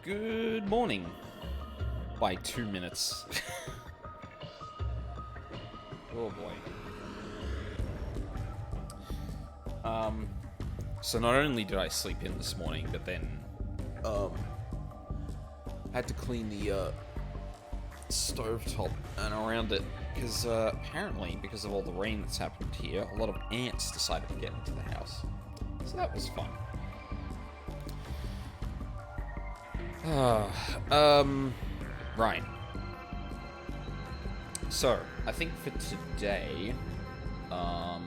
Good morning. By 2 minutes. Oh boy. So not only did I sleep in this morning, but then had to clean the stovetop and around it because apparently, because of all the rain that's happened here, a lot of ants decided to get into the house. So that was fun. Right. So, I think for today, 14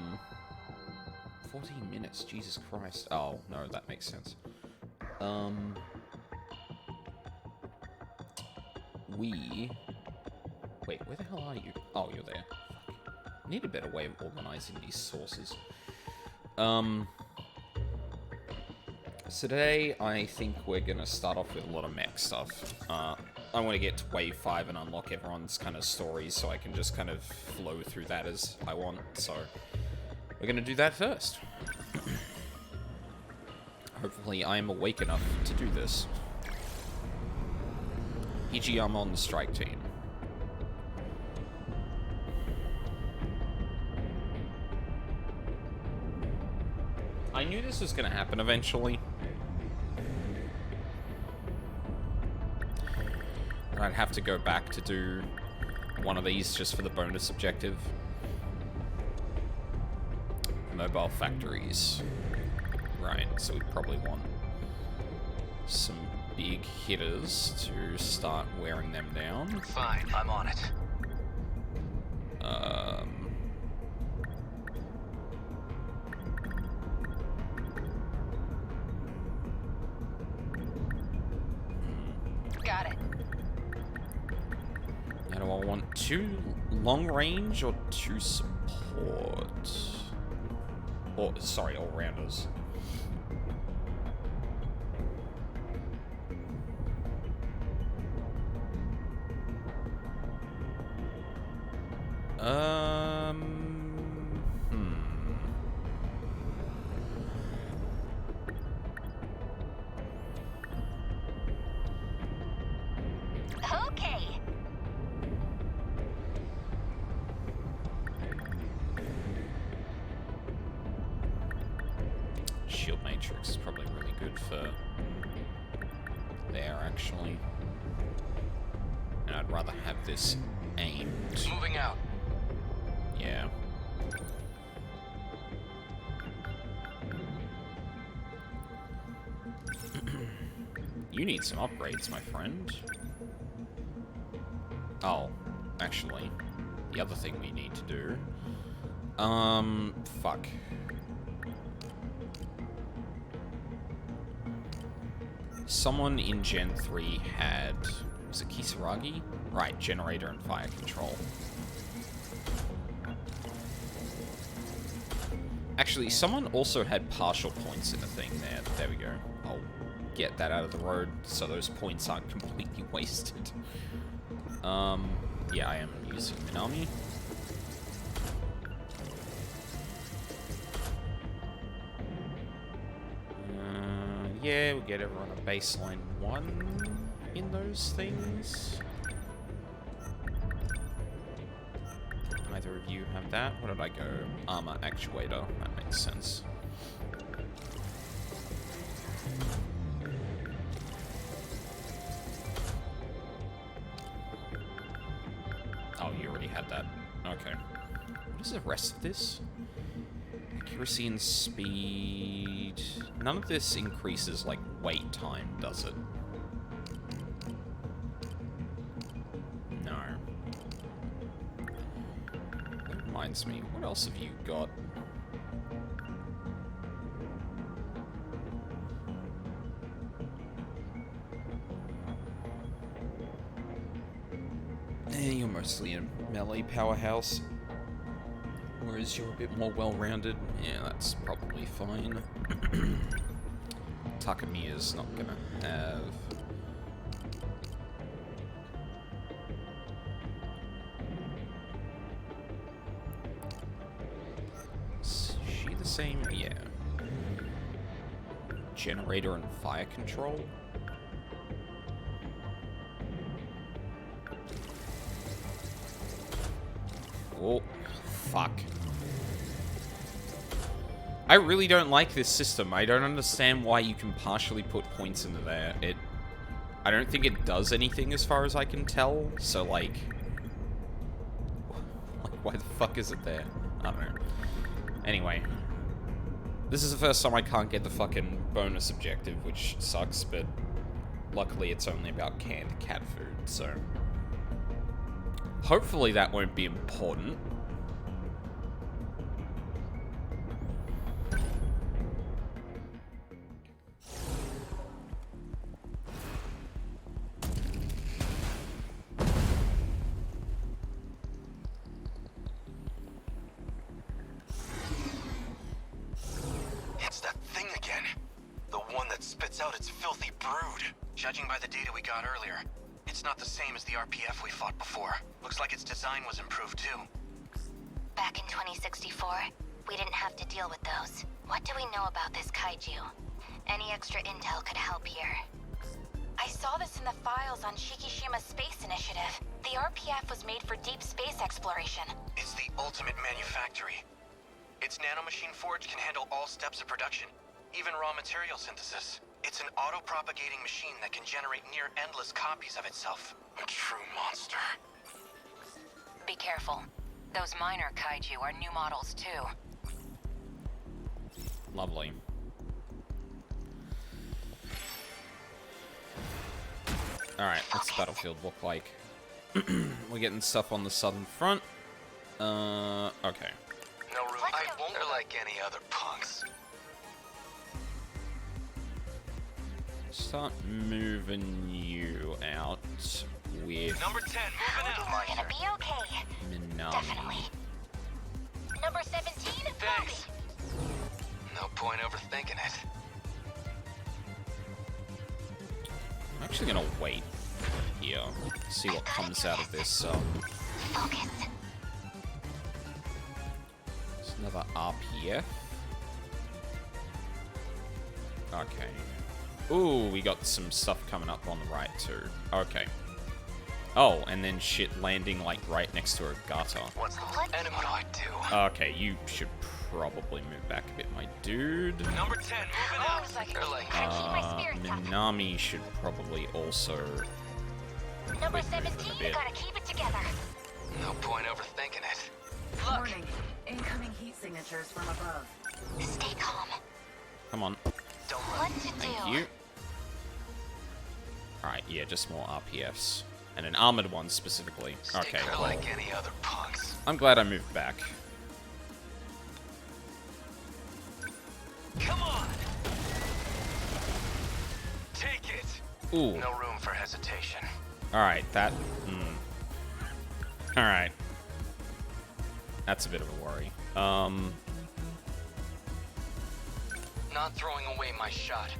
minutes, Jesus Christ. Oh, no, that makes sense. Wait, where the hell are you? Oh, you're there. Fuck. I need a better way of organizing these sources. So today, I think we're gonna start off with a lot of mech stuff. I want to get to Wave 5 and unlock everyone's kind of stories so I can just kind of flow through that as I want. So, we're gonna do that first. Hopefully, I am awake enough to do this. E.g., I'm on the strike team. I knew this was gonna happen eventually. I'd have to go back to do one of these just for the bonus objective. Mobile factories. Right, so we probably want some big hitters to start wearing them down. Fine, I'm on it. Got it. Now, do I want 2 long range or 2 support? Or, sorry, all-rounders. Okay. Shield Matrix is probably really good for there, actually. And I'd rather have this aimed. Moving out. Yeah. You need some upgrades, my friend. Oh, actually, the other thing we need to do... fuck. Someone in Gen 3 had... Was it Kisaragi? Right, generator and fire control. Actually, someone also had partial points in the thing there. There we go. I'll get that out of the road so those points aren't completely wasted. Yeah, I am using Minami. Yeah, we'll get everyone a baseline 1 in those things. Either of you have that? What did I go? Armor actuator. That makes sense. Oh, you already had that. Okay. What is the rest of this? Accuracy and speed... None of this increases, like, wait time, does it? No. That reminds me, what else have you got? You're mostly a melee powerhouse. Whereas you're a bit more well-rounded. Yeah, that's probably fine. Takamiya's not gonna have... Is she the same? Yeah. Generator and fire control? Oh, fuck. I really don't like this system. I don't understand why you can partially put points into there. I don't think it does anything as far as I can tell, so like why the fuck is it there? I don't know. Anyway. This is the first time I can't get the fucking bonus objective, which sucks, but luckily it's only about canned cat food, so hopefully that won't be important. It's that thing again. The one that spits out its filthy brood. Judging by the data we got earlier, it's not the same as the RPF we fought before. Looks like its design was improved too. Back in 2064, we didn't have to deal with those. What do we know about this kaiju? Any extra intel could help here. I saw this in the files on Shikishima's space initiative. The RPF was made for deep space exploration. It's the ultimate manufactory. Its nanomachine forge can handle all steps of production, even raw material synthesis. It's an auto-propagating machine that can generate near-endless copies of itself. A true monster. Be careful. Those minor kaiju are new models too. Lovely. Alright, what's the battlefield look like? We're getting stuff on the southern front. Okay. No room. I won't. They're like any other punks. Start moving you out with Number 10, moving out. We're gonna be okay. Minami. Definitely. Number 17, Thanks. No point overthinking it. I'm actually gonna wait here, see what comes out of this. focus. There's another RPF. Okay. Ooh, we got some stuff coming up on the right too. Okay. Oh, and then shit landing like right next to a gutter. What's the enemy? What do I do? Okay, you should probably move back a bit, my dude. Number 10, moving out. They're like, Gotta keep my spirits up. Minami should probably also Number quit moving a 17, bit. gotta keep it together. no point overthinking it. Warning. Incoming heat signatures from above. Stay calm. Come on. Don't What let to Thank do? you. Alright, yeah, just more RPFs. And an armored one specifically. Okay, They're well, like any other punks. I'm glad I moved back. Come on! Take it! Ooh. No room for hesitation. Alright, that... Alright. That's a bit of a worry. Not throwing away my shot.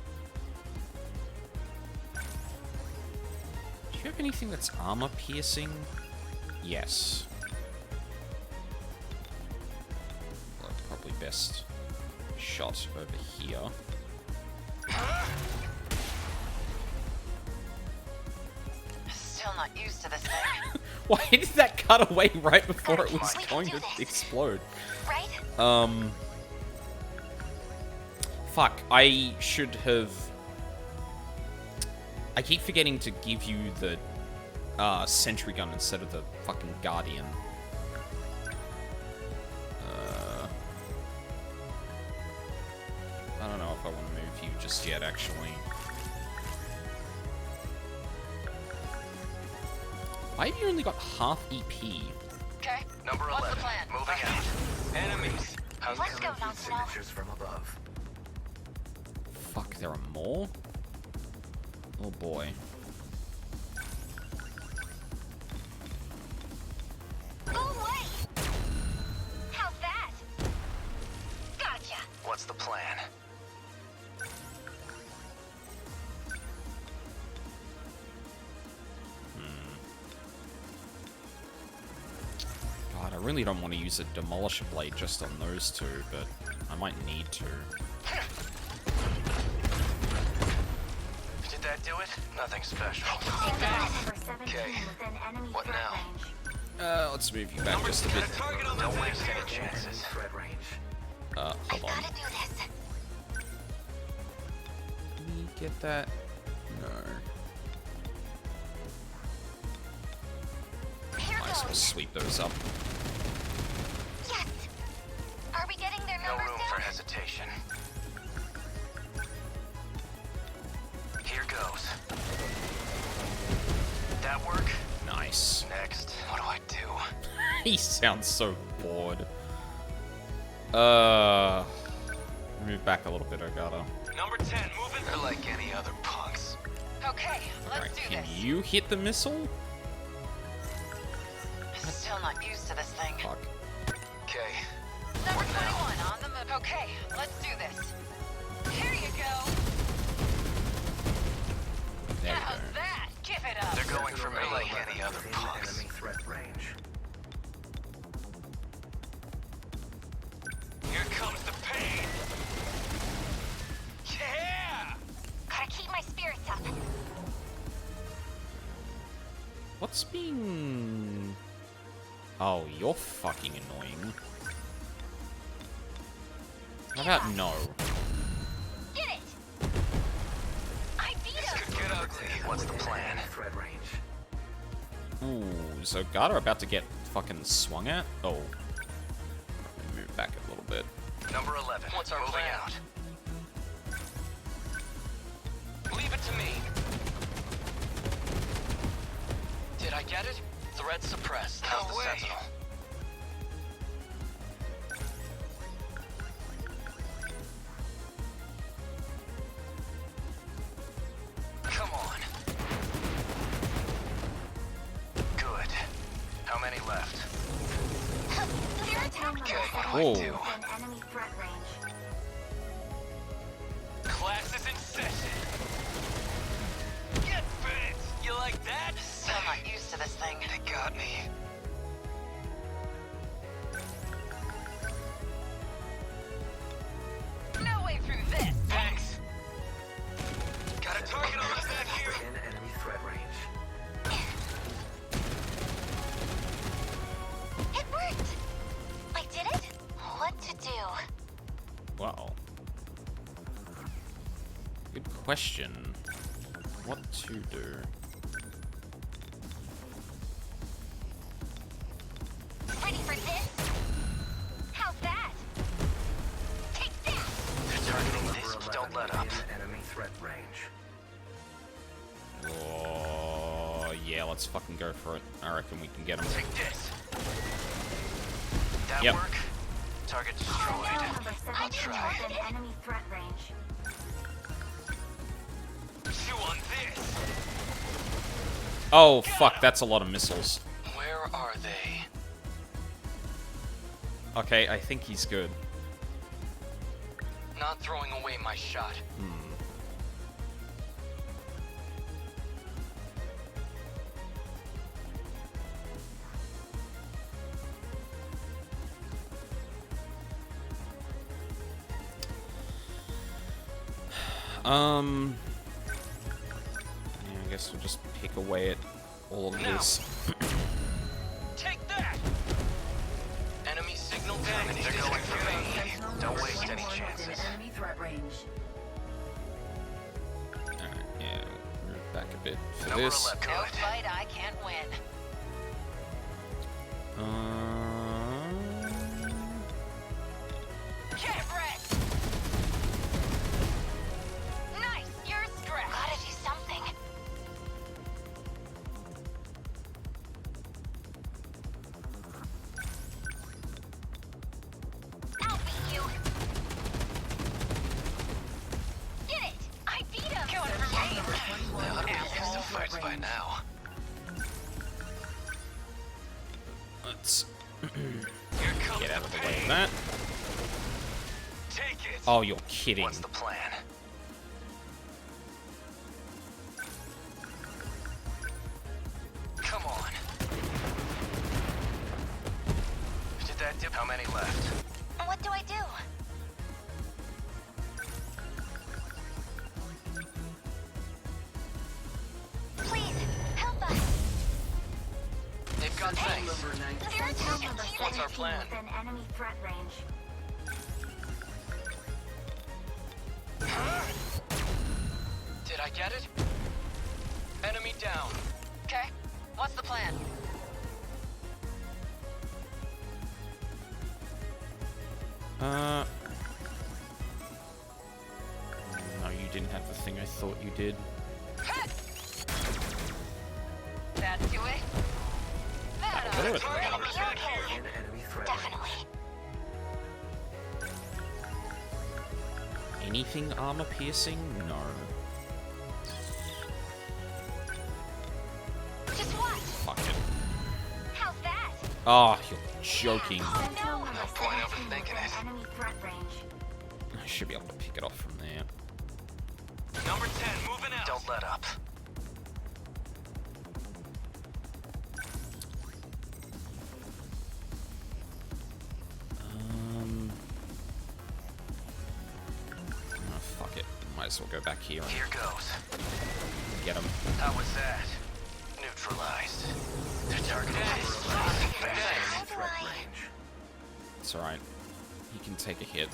Do you have anything that's armor piercing? Yes. Well, probably best shot over here. Still not used to this thing, Why did that cut away right before it was We can going do to this. explode? right? Fuck, I should have... I keep forgetting to give you the sentry gun instead of the fucking guardian. I don't know if I want to move you just yet, actually. Why have you only got half EP? Okay. Number What's 11, the plan? moving out. Enemies. How's Let's go, heat Sentinel. signatures from above? Fuck, there are more? Oh boy. Go away! How's that? Gotcha. What's the plan? God, I really don't want to use a Demolisher Blade just on those two, but I might need to. Did that do it? Nothing special. Take that. Number 17 Okay. within enemy What threat now? range. Let's move you back just a bit. Don't waste any chances. Threat range. Hold on. Gotta do this. Can we get that? No. Here Might as well goes. sweep those up. Yes. Are we getting their No numbers room down? for hesitation. Here goes. That work? Nice. Next. What do I do? He sounds so bored. Move back a little bit, I gotta. Number 10, moving. They're like any other punks. Okay, let's Alright, do can this. you hit the missile? Still not used to this thing. Fuck. Okay. Number 21 on the move. Okay, let's do this. Here you go. There we How's go. that? Give it up. They're going for me like any other Within punks. enemy threat range. Here comes the pain. Yeah! Gotta keep my spirits up. What's being... Oh, you're fucking annoying. How about no? Get it. I beat him. Could get ugly. What's the plan? Threat range. Ooh, so Garda about to get fucking swung at? Oh. Move back a little bit. Number 11. What's our moving out? Leave it to me. Did I get it? Threat suppressed. No way. Sentinel? Come on. Good. How many left? Clear attack. Okay, what do Whoa. I do? Within enemy threat range. Class is in session. Get bit! You like that? Still not used to this thing. They got me. No way through this. Thanks. Got a target on us back here. Within enemy threat range. It worked. I did it. What to do? Wow. Good question. What to do? Ready for this? How's that? Take that. They're targeting Number this. 11 Don't let up. within enemy threat range. Oh, yeah, let's fucking go for it. I reckon we can get him. Take this. That Yep. work? Target destroyed. I try. within enemy threat range. Chew on this. Oh, fuck, that's a lot of missiles. Where are they? Okay, I think he's good. Not throwing away my shot. Yeah, I guess we'll just pick away at all of this. Take that! Enemy signal damage. They're going for me. Don't waste any Within chances. enemy threat range. Alright, yeah, move back a bit for Number this. 11. No Good. fight I can't win. Get wrecked! Nice, you're strapped. Gotta do something. I'll beat you. Get it! I beat him. Going for me. They ought to be used to fights by now. Let's Here comes get out of the way pain. of that. Take it. Oh, you're kidding. What's the plan? Come on. Did that dip? How many left? What do I do? Please, help us. They've got things. Number 19. Sentinel number What's our 17 plan? within enemy threat range. Did I get it? Enemy down. Okay. What's the plan? No, you didn't have the thing I thought you did. That do it? That Do it. Gonna be okay. In enemy threat Definitely. Anything armor piercing? No. Just what? Fuck it. How's that? Oh, you're joking. Sentinel number point 17 overthinking within it. enemy threat range. I should be able to pick it off from there. Number 10, moving out. Don't let up. Oh, fuck it. Might as well go back here and Here goes. get him. How was that? Neutralized. They're targeting How do threat I... range. It's alright. He can take a hit.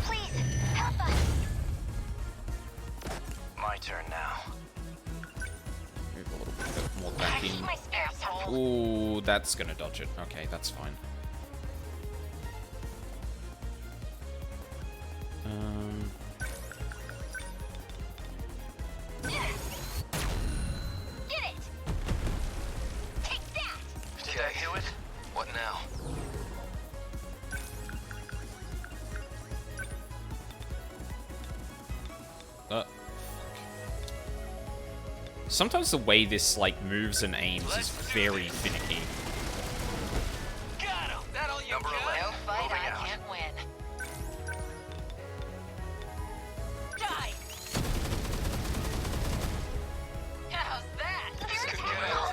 Please, help us. My turn now. Move a little bit more I back need in. my spare soul. Ooh, that's gonna dodge it. Okay, that's fine. Get it! Take that! Did I do it? What now? Fuck. Sometimes the way this, like, moves and aims is very finicky. Got him! That all you Number got? 11. No fight Moving I out. can't win. Die! How's that? Where are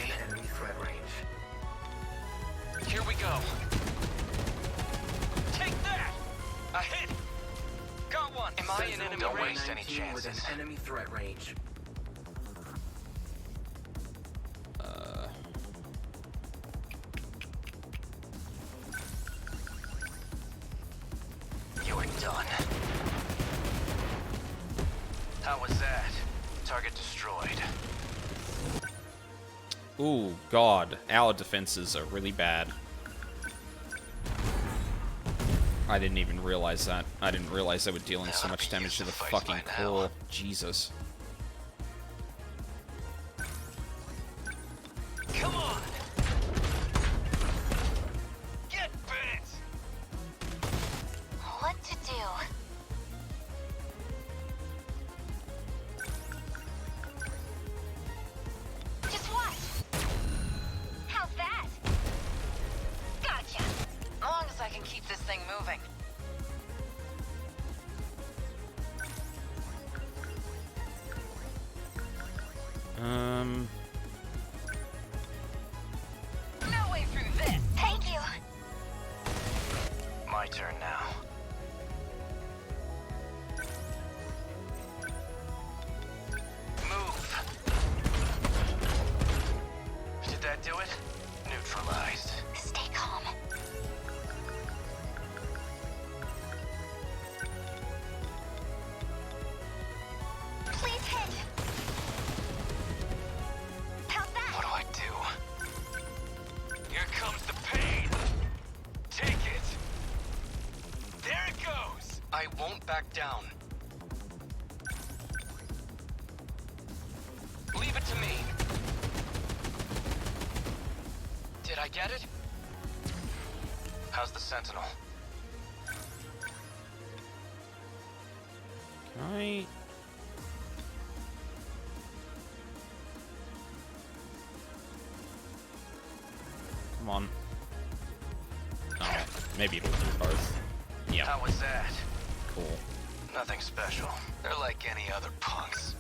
In they? enemy threat range. Here we go. Take that! A hit! Got one! Am I in Sentinel enemy number range? 19 within enemy threat range. You're done. How was that? Target destroyed. Ooh, God. Our defenses are really bad. I didn't even realize that. I didn't realize they were dealing so much damage to the fucking core. Jesus. Come on! Get bit! What to do? Just what? How's that? Gotcha. As long as I can keep this thing moving. No way through this. Thank you. My turn now. Move! Did that do it? Neutralized. Stay calm. Please hit. How's that? What do I do? Here comes the pain! Take it! There it goes! I won't back down. Leave it to me. Did I get it? How's the Sentinel? Can I... Come on. Oh, maybe it'll do both. Yeah, How was that? cool. Nothing special. They're like any other punks.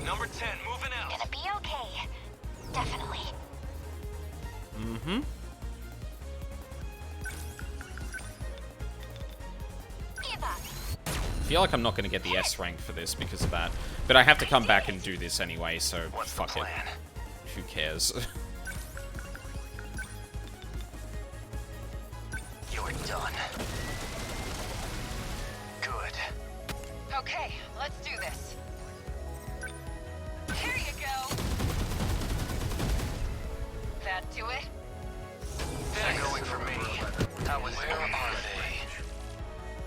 Number 10, moving out. Gonna be okay. Definitely. Mm-hmm. feel like I'm not going to get the S rank for this because of that. But I have to come back and do this anyway, so What's the fuck it. plan? Who cares? You're done. Good. Okay, let's do this. Here you go. That do it? They're going for me. Where are they?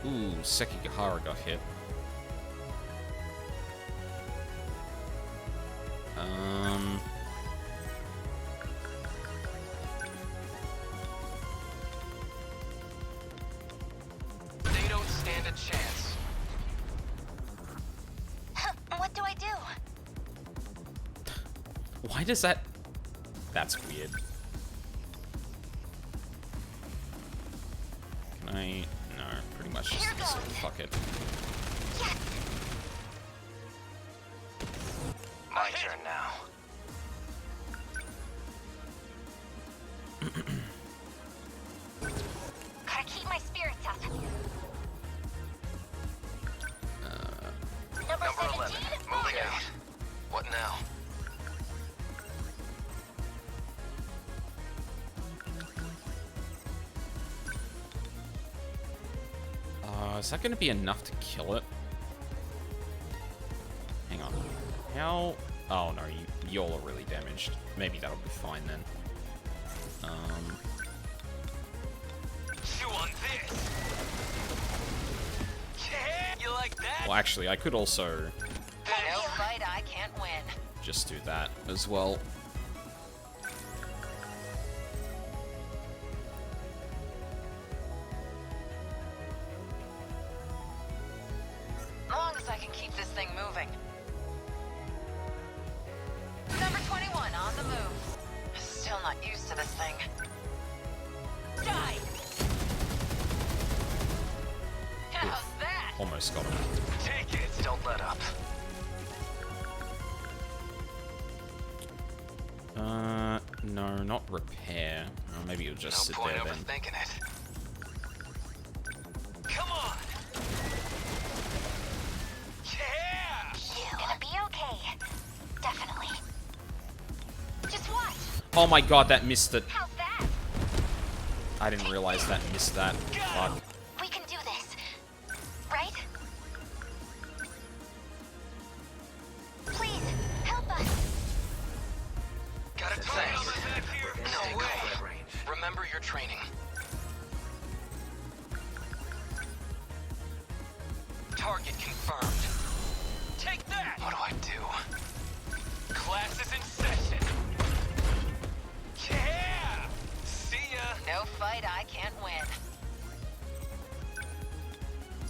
Ooh, Sekigahara got hit. They don't stand a chance. What do I do? Why does that... That's weird. Can I... No, pretty much just Here this. goes. Fuck it. Yes! My turn now. Gotta keep my spirits up. Number Number 11. 17, Moving out. What now? Is that going to be enough to kill it? Hang on. How... Oh, no, y'all are really damaged. Maybe that'll be fine then. Chew on this. Yeah, you like that? Well, actually, I could also No fight I can't win. just do that as well. Long as I can keep this thing moving. Number 21 on the move. Still not used to this thing. Die! How's that? Almost got him. Take it. Don't let up. No, not repair. Oh, maybe you'll just No sit point there then. overthinking it. Come on. Yeah. You're gonna be okay. Definitely. Just watch. Oh my god, that missed it. How's that? I didn't realize that missed that. Fuck. We can do this. Right? Please, help us. Got a Thanks. No way. Threat range. Remember your training. Target confirmed. Take that! What do I do? Class is in session. Yeah! See ya! No fight I can't win.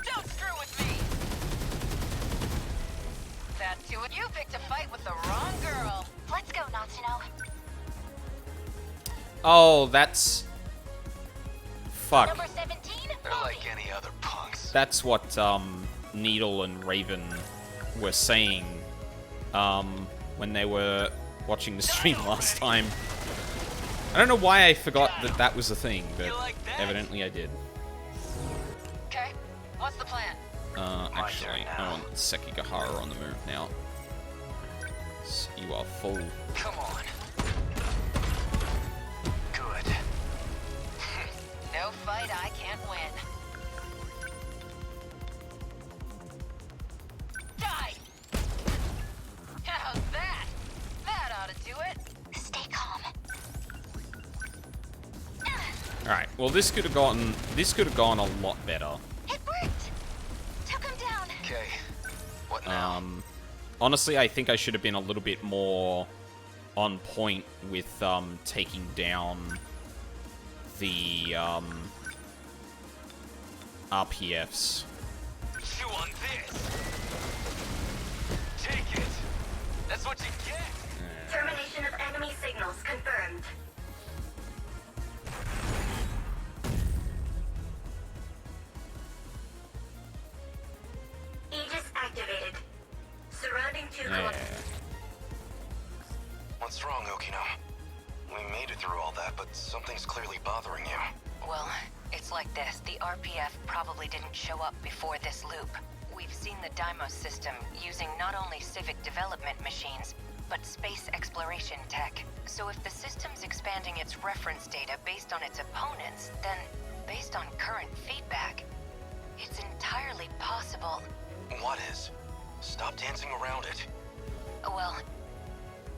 Don't screw with me! That do it. You picked a fight with the wrong girl. Let's go, Natsuno. Oh, that's... Fuck. Number 17, They're like any other punks. That's what, Needle and Raven were saying, when they were watching the stream last time. I don't know why I forgot that that was a thing, but You like that? evidently I did. Okay, what's the plan? Actually, turn I now. want Sekigahara on the move now. So you are full. Come on. Good. No fight I can't win. Die! How's that? That ought to do it. stay calm. Alright, well this could have gone a lot better. It worked. Took him down. Okay. What now? Honestly, I think I should have been a little bit more on point with taking down the RPFs. Chew on this. Take it. That's what you get. Termination of enemy signals confirmed. Aegis activated. Surrounding 2 Yeah. kilometers. What's wrong, Okino? We made it through all that, but something's clearly bothering you. Well, it's like this. The RPF probably didn't show up before this loop. We've seen the Deimos system using not only civic development machines, but space exploration tech. So if the system's expanding its reference data based on its opponents, then based on current feedback, it's entirely possible. What is? Stop dancing around it. Well,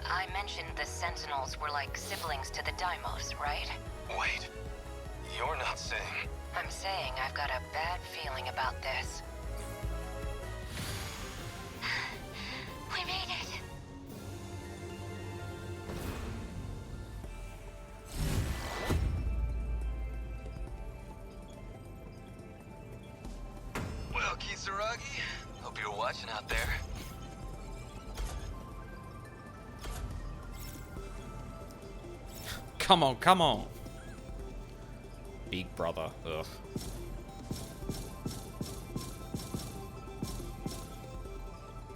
I mentioned the Sentinels were like siblings to the Deimos, right? Wait. You're not saying... I'm saying I've got a bad feeling about this. We made it. Well, Kisaragi, hope you're watching out there. Come on, come on. Big brother. Ugh.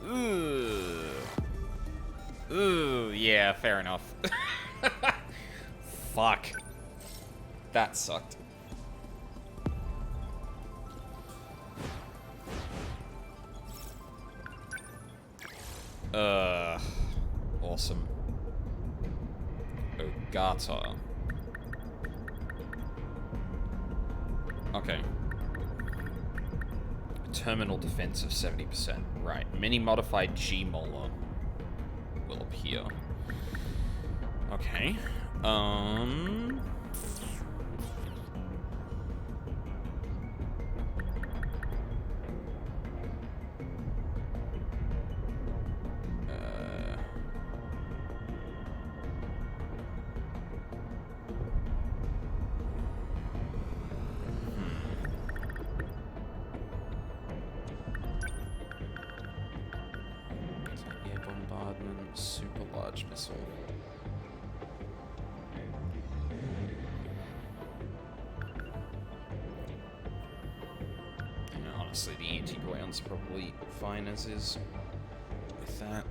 Ooh. Ooh, yeah, fair enough. Fuck. That sucked. Awesome. Ogata. Okay. Terminal defense of 70%. Right. Mini modified G-Molar will appear. Okay. Air bombardment, super large missile. Yeah, honestly, the anti-ground's probably fine as is with that.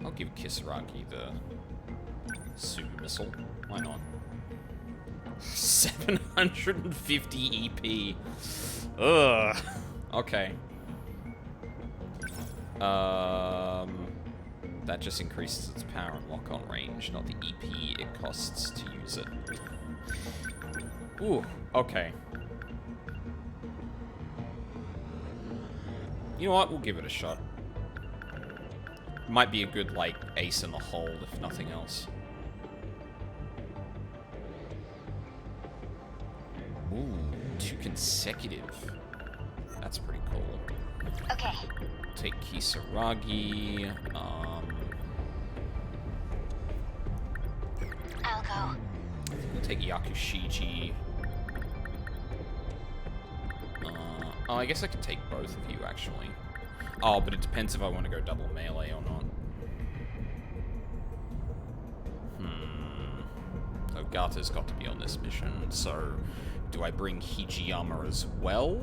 I'll give Kisaragi the super missile. Why not? 750 EP. Ugh. Okay. That just increases its power and lock-on range, not the EP it costs to use it. Ooh, okay. You know what? We'll give it a shot. Might be a good, like, ace in the hole, if nothing else. Ooh, 2 consecutive. That's pretty cool. Okay. Take Kisaragi. I'll go. We'll take Yakushiji. Oh, I guess I could take both of you, actually. Oh, but it depends if I want to go double melee or not. Ogata's got to be on this mission, so do I bring Hijiyama as well?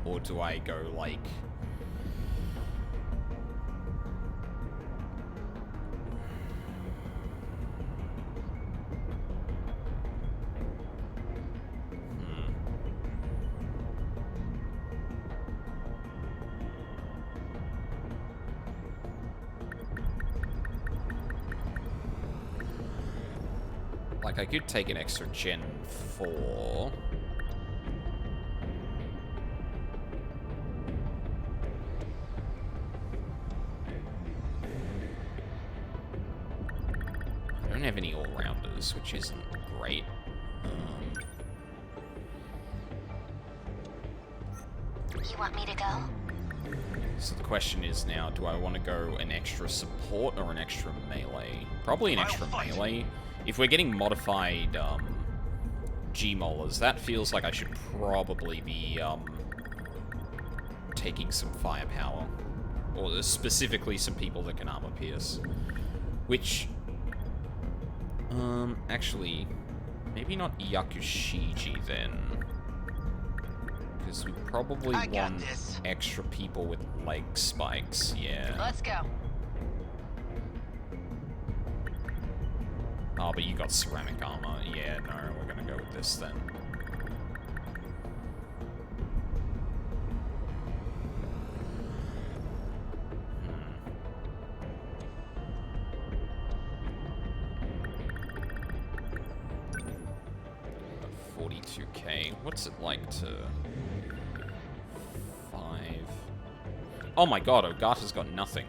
Or do I go, like... Like, I could take an extra Gen 4. I don't have any all-rounders, which isn't great. You want me to go? So the question is now, do I want to go an extra support or an extra melee? Probably an extra melee. If we're getting modified G-Molars, that feels like I should probably be taking some firepower. Or specifically some people that can armor pierce. Which Actually, maybe not Yakushiji then. Because we probably I got want this. extra people with leg spikes, yeah. Let's go. Oh, but you got ceramic armor. Yeah, no, we're gonna go with this then. Hmm. 42k. What's it like to... 5... Oh my god, Ogata's got nothing.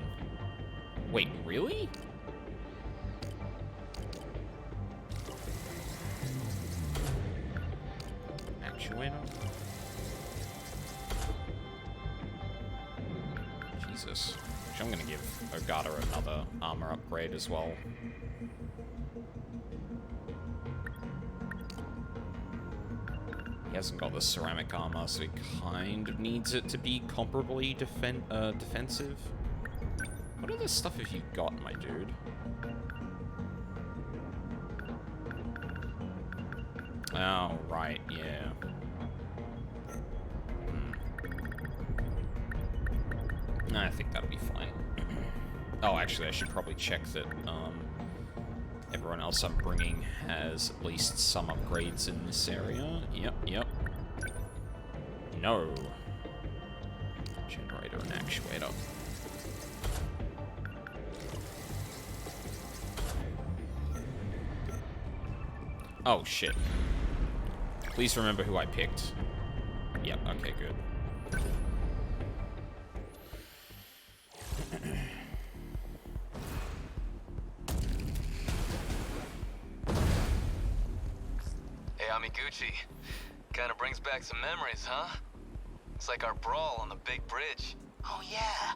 Wait, really? Actuator? Jesus. Actually, I'm gonna give Ogata another armor upgrade as well. He hasn't got the ceramic armor, so he kind of needs it to be comparably defensive. What other stuff have you got, my dude? Oh, right, yeah. I think that'll be fine. Oh, actually, I should probably check that, everyone else I'm bringing has at least some upgrades in this area. Yep. No. Generator and actuator. Oh, shit. Please remember who I picked. Yep, okay, good. Hey, Amiguchi. Kinda brings back some memories, huh? It's like our brawl on the big bridge. Oh, yeah.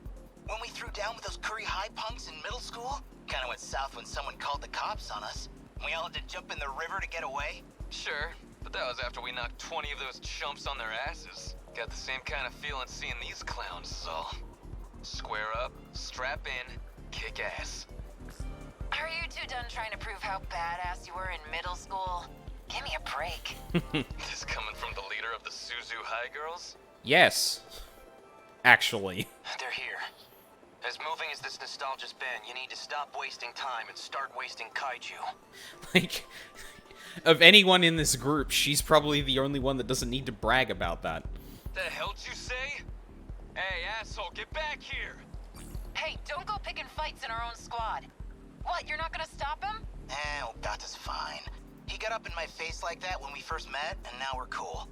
When we threw down with those Curry High punks in middle school? Kinda went south when someone called the cops on us. We all had to jump in the river to get away. Sure, but that was after we knocked 20 of those chumps on their asses. Got the same kind of feeling seeing these clowns is all. Square up, strap in, kick ass. Are you two done trying to prove how badass you were in middle school? Give me a break. This coming from the leader of the Suzu High Girls? Yes. Actually. They're here. As moving as this nostalgia's been, you need to stop wasting time and start wasting kaiju. Like, of anyone in this group, she's probably the only one that doesn't need to brag about that. The hell'd you say? Hey, asshole, get back here! Hey, don't go picking fights in our own squad. What, you're not gonna stop him? Ogata's fine. He got up in my face like that when we first met, and now we're cool.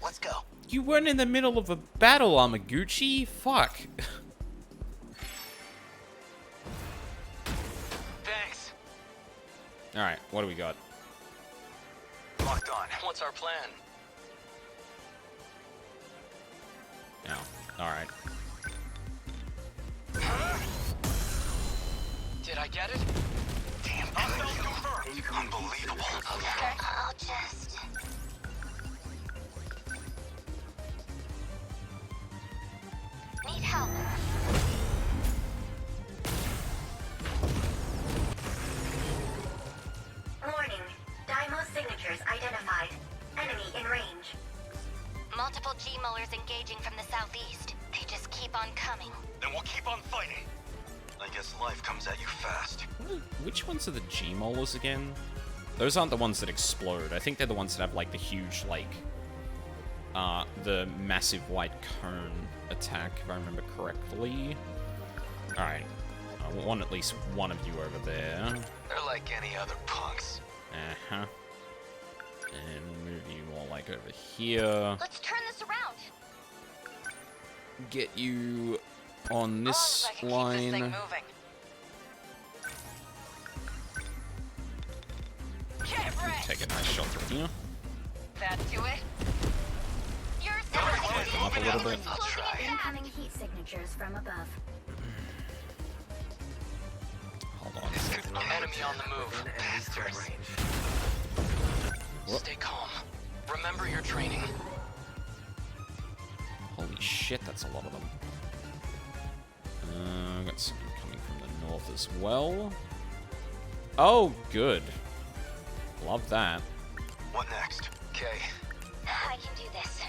Let's go. You weren't in the middle of a battle, Amaguchi. Fuck. Thanks. Alright, what do we got? Locked on. What's our plan? Oh, alright. Did I get it? Damn, unbelievable. Okay. I'll just... Need help. Warning. Daimo signatures identified. Enemy in range. Multiple G-Mullers engaging from the southeast. They just keep on coming. Then we'll keep on fighting. I guess life comes at you fast. Which ones are the G-Molars again? Those aren't the ones that explode. I think they're the ones that have, like, the huge, like, the massive white cone attack, if I remember correctly. Alright. I want at least one of you over there. They're like any other punks. Uh-huh. And move you more, like, over here. Let's turn this around. Get you on As this long as I can keep this line. thing moving. Get ready. Take a nice shot from here. That do it? You're Open up a little bit. I'll try. Incoming heat signatures from above. Hold on. Enemy on the move. Bastards. Whoop. Stay calm. Remember your training. Holy shit, that's a lot of them. Got some coming from the north as well. Oh, good. Love that. What next? Okay. I can do this.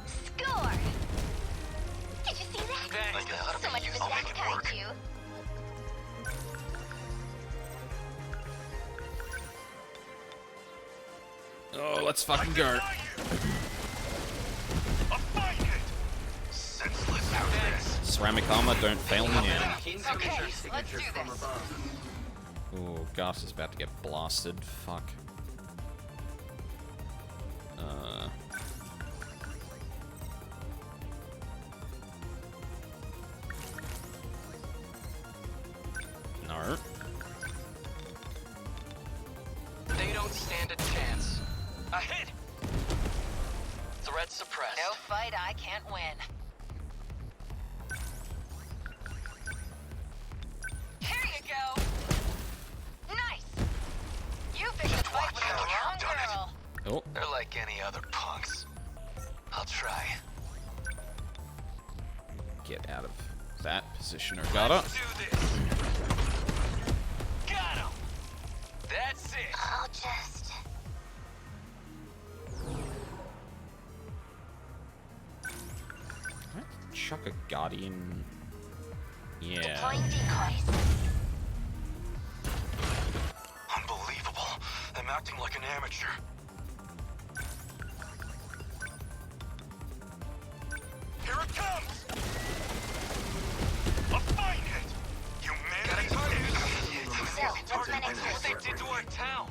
Score! Did you see that? Like that ought to So be much used. for I'll that make it work. kaiju. Oh, let's fucking go. Senseless. How this? Ceramic armor, don't fail me now. Incoming Okay, signatures let's do from this. above. Ooh, Gas is about to get blasted. Fuck. No. They don't stand a chance. A hit! Threat suppressed. No fight I can't win. Here you go. Nice. You picked a Just fight watch with the out, wrong you've done it. girl. Oh, They're like any other punks. I'll try. get out of that position, Ogata. Let's do this. Got him. That's it. I'll just... Chuck a Guardian. Yeah. Deploying decoys. Unbelievable. I'm acting like an amateur. Here it comes! A fine hit! You manly So, what's my next What move? they did to our town!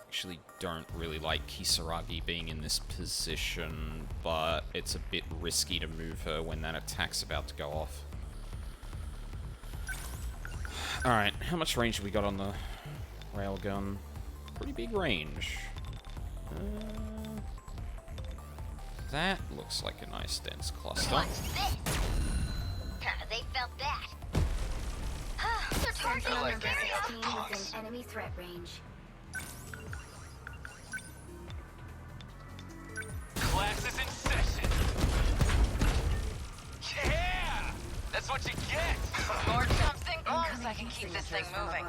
Actually don't really like Kisaragi being in this position, but it's a bit risky to move her when that attack's about to go off. Alright, how much range have we got on the railgun? Pretty big range. That looks like a nice dense cluster. Watch this. They felt that. They're targeting They're on like the any other team punks. within enemy threat range. Class is in session! Yeah! That's what you get! More jumps and bombs I can keep this thing moving.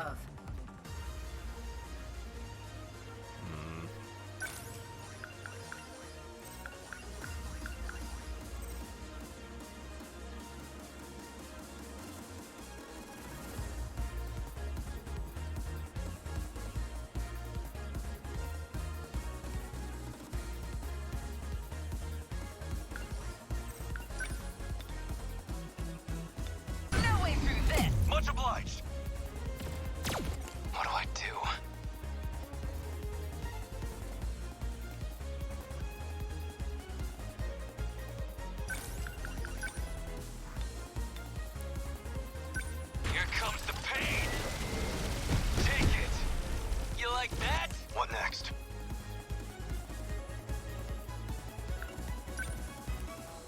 No way through this. Much obliged! What do I do? Here comes the pain! Take it! You like that? What next?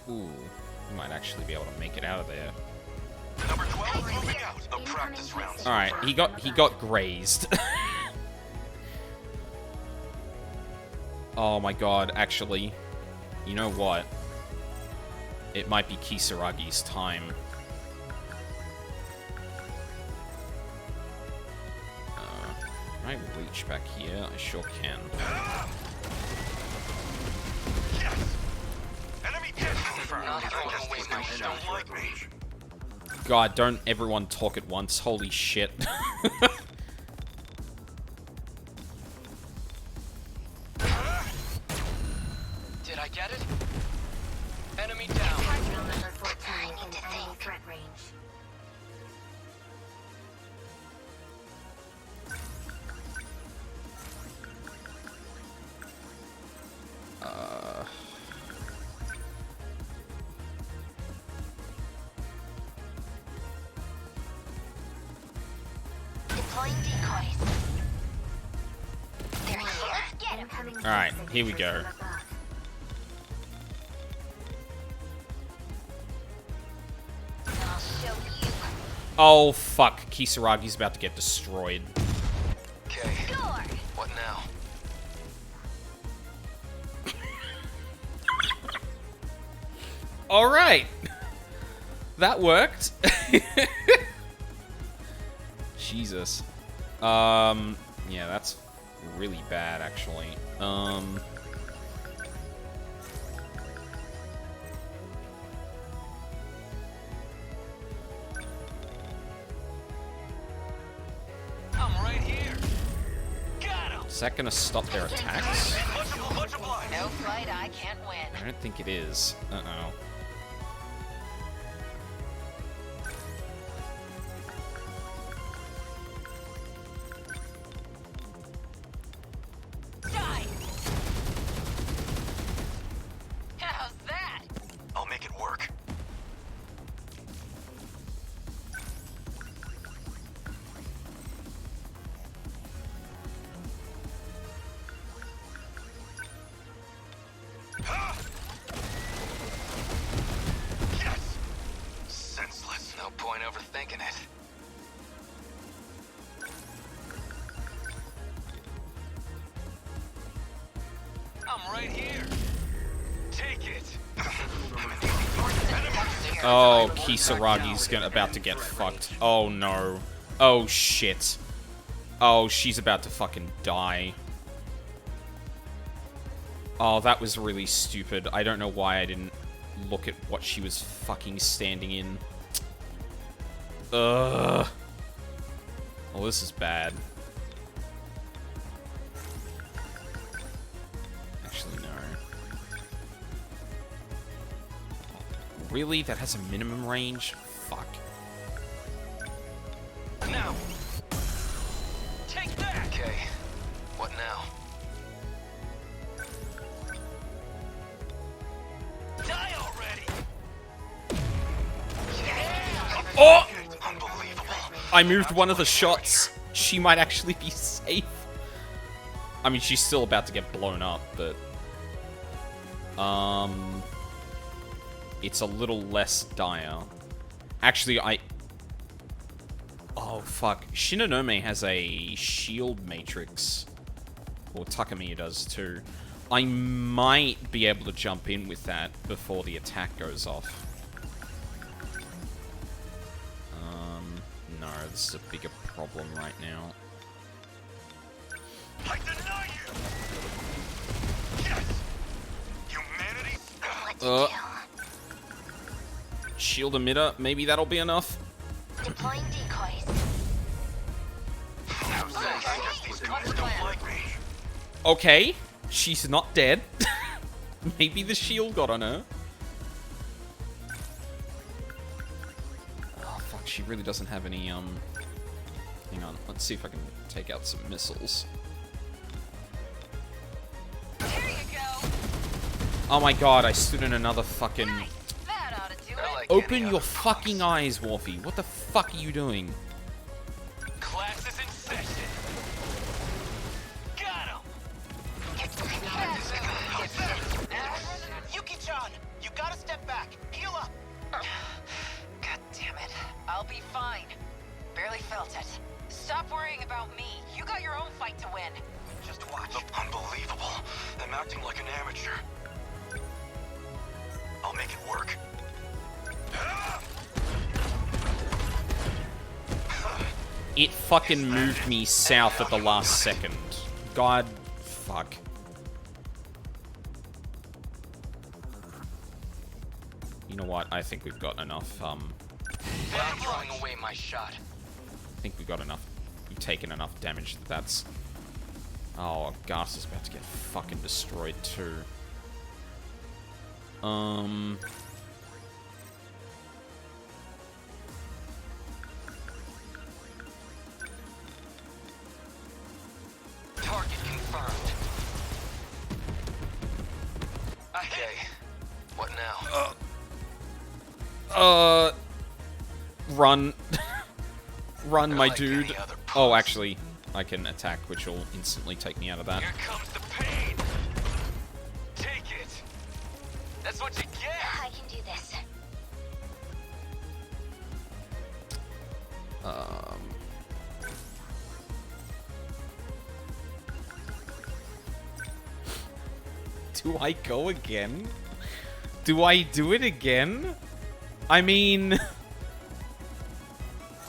Ooh, we might actually be able to make it out of there. Number 12 moving out. A practice round. Alright, he got grazed. Oh my god, actually. You know what? It might be Kisaragi's time. Can I reach back here? I sure can. Yes! Enemy dead confirmed. Not throwing away my shot. Don't like me. God, don't everyone talk at once. Holy shit. Did I get it? Enemy down. Targeting number 14 within enemy threat range. Deploying decoys. They're here. Get 'em. Alright, here we go. I'll show you. Oh, fuck. Kisaragi's about to get destroyed. Okay. Score. What now? Alright. That worked. Jesus. Yeah, that's really bad, actually. I'm right here. Got him. Is that gonna stop their attacks? Much obliged. No fight I can't win. I don't think it is. Uh-oh. Die! How's that? I'll make it work. Yes! Senseless. No point overthinking it. I'm right here. Take it. Oh, Kisaragi's about to get fucked. Oh, no. Oh, shit. Oh, she's about to fucking die. Oh, that was really stupid. I don't know why I didn't look at what she was fucking standing in. Ugh. Oh, this is bad. Actually, no. Really? That has a minimum range? Fuck. Now. Take that. Okay. What now? Die already. Oh! Unbelievable. I moved one of the shots. She might actually be safe. I mean, she's still about to get blown up, but... It's a little less dire. Actually, oh, fuck. Shinonome has a shield matrix. Or Takamiya does, too. I might be able to jump in with that before the attack goes off. No, this is a bigger problem right now. I deny you. Yes. Humanity. What to do? Shield emitter, maybe that'll be enough. Deploying decoys. These guys don't like me. Okay, she's not dead. Maybe the shield got on her. Oh, fuck, she really doesn't have any, Hang on, let's see if I can take out some missiles. Here you go. Oh my god, I stood in another fucking... That ought to do They're it. like Open any your other fucking boss. eyes, Wolfie. What the fuck are you doing? Class is in session. Got him. Yuki-chan, you gotta step back. Heal up. God damn it. I'll be fine. Barely felt it. Stop worrying about me. You got your own fight to win. Just watch. Unbelievable. I'm acting like an amateur. I'll make it work. It fucking moved me south at the last second. God, fuck. You know what? I think we've got enough, I'm throwing away my shot. I think we've got enough. We've taken enough damage that that's... Oh, Gas is about to get fucking destroyed too. Target confirmed. Okay. What now? Run. Run, They're my like dude. any other Oh, punks. actually, I can attack, which will instantly take me out of that. Here comes the pain. Take it. That's what you get. I can do this. Do I go again? Do I do it again? I mean...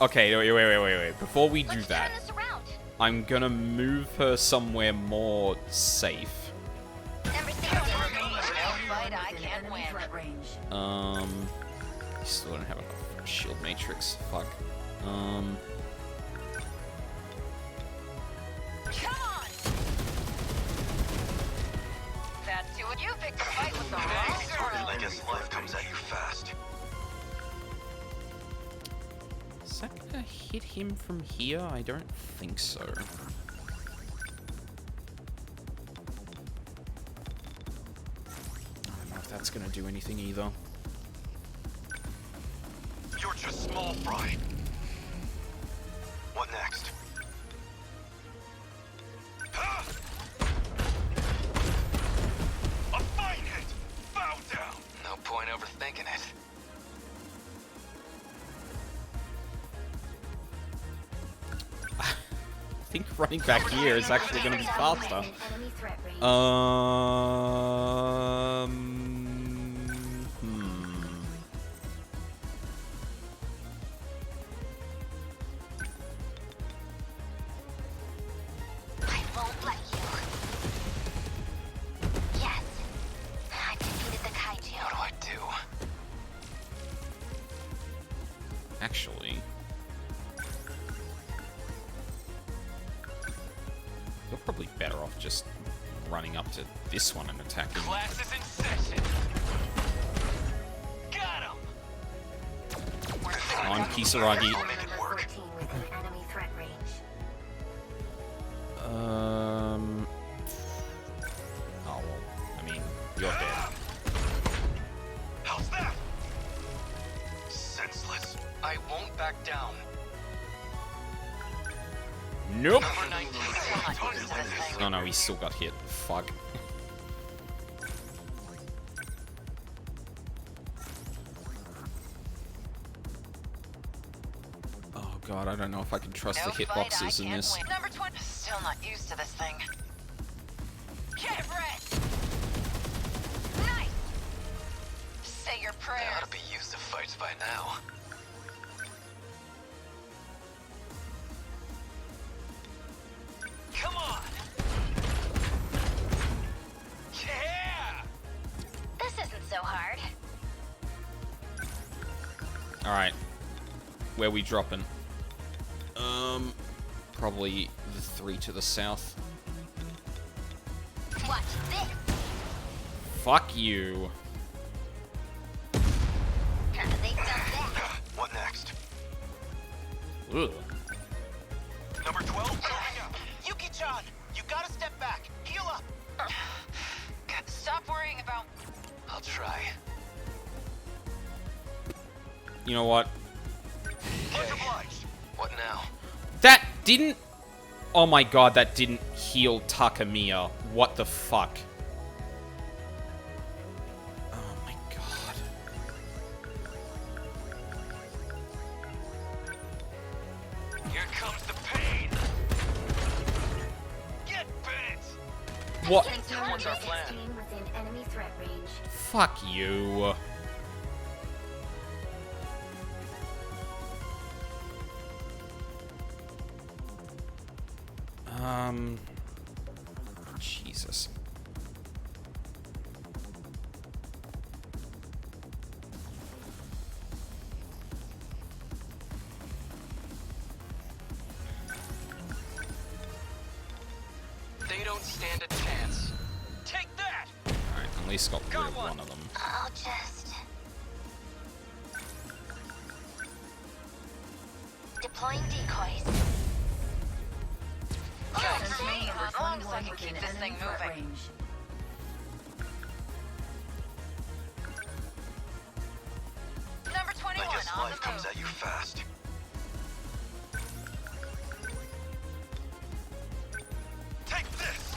Okay, wait. Before we do that, I'm gonna move her somewhere more safe. Number 16. No fight I can't win. Still don't have enough shield matrix. Fuck. Come on! That's you. You picked a fight with the wrong girl. I guess life comes at you fast. Is that gonna hit him from here? I don't think so. I don't know if that's gonna do anything either. You're just small fry. What next? A fine hit! Bow down! No point overthinking it. I think running back here is actually gonna be faster. Enemy threat range. I won't let you. Yes. I defeated the kaiju. What do I do? Actually, you're probably better off just running up to this one and attacking. Class is in session. Got him. Come on, Kisaragi. I'll make it Number work. 14 within enemy threat range. Oh, well, I mean, you're dead. How's that? Senseless. I won't back down. Nope. Number 19. Oh no, he still got hit. Fuck. Oh god, I don't know if I can trust the hitboxes in this. Number 20. Still not used to this thing. Get red! Nice! Say your They prayers. ought to be used to fights by now. Come on! Yeah! This isn't so hard. Alright. Where we dropping? Probably the 3 to the south. Watch this. Fuck you. They done that. What next? Ugh. Number 12? Yuki-chan! You gotta step back! Heal up! Stop worrying about... I'll try. You know what? Much obliged. What now? That didn't... Oh my god, that didn't heal Takamiya. What the fuck? Oh my god. Here comes the pain! Get bit! What? What's our plan? 16 within enemy threat range. Fuck you. Jesus. They don't stand a chance. Take that! Alright, at least got rid of one of them. I'll just... Deploying decoys. See, as long as I can keep this thing moving. Number 21 I guess on life the comes move. at you fast. Take this!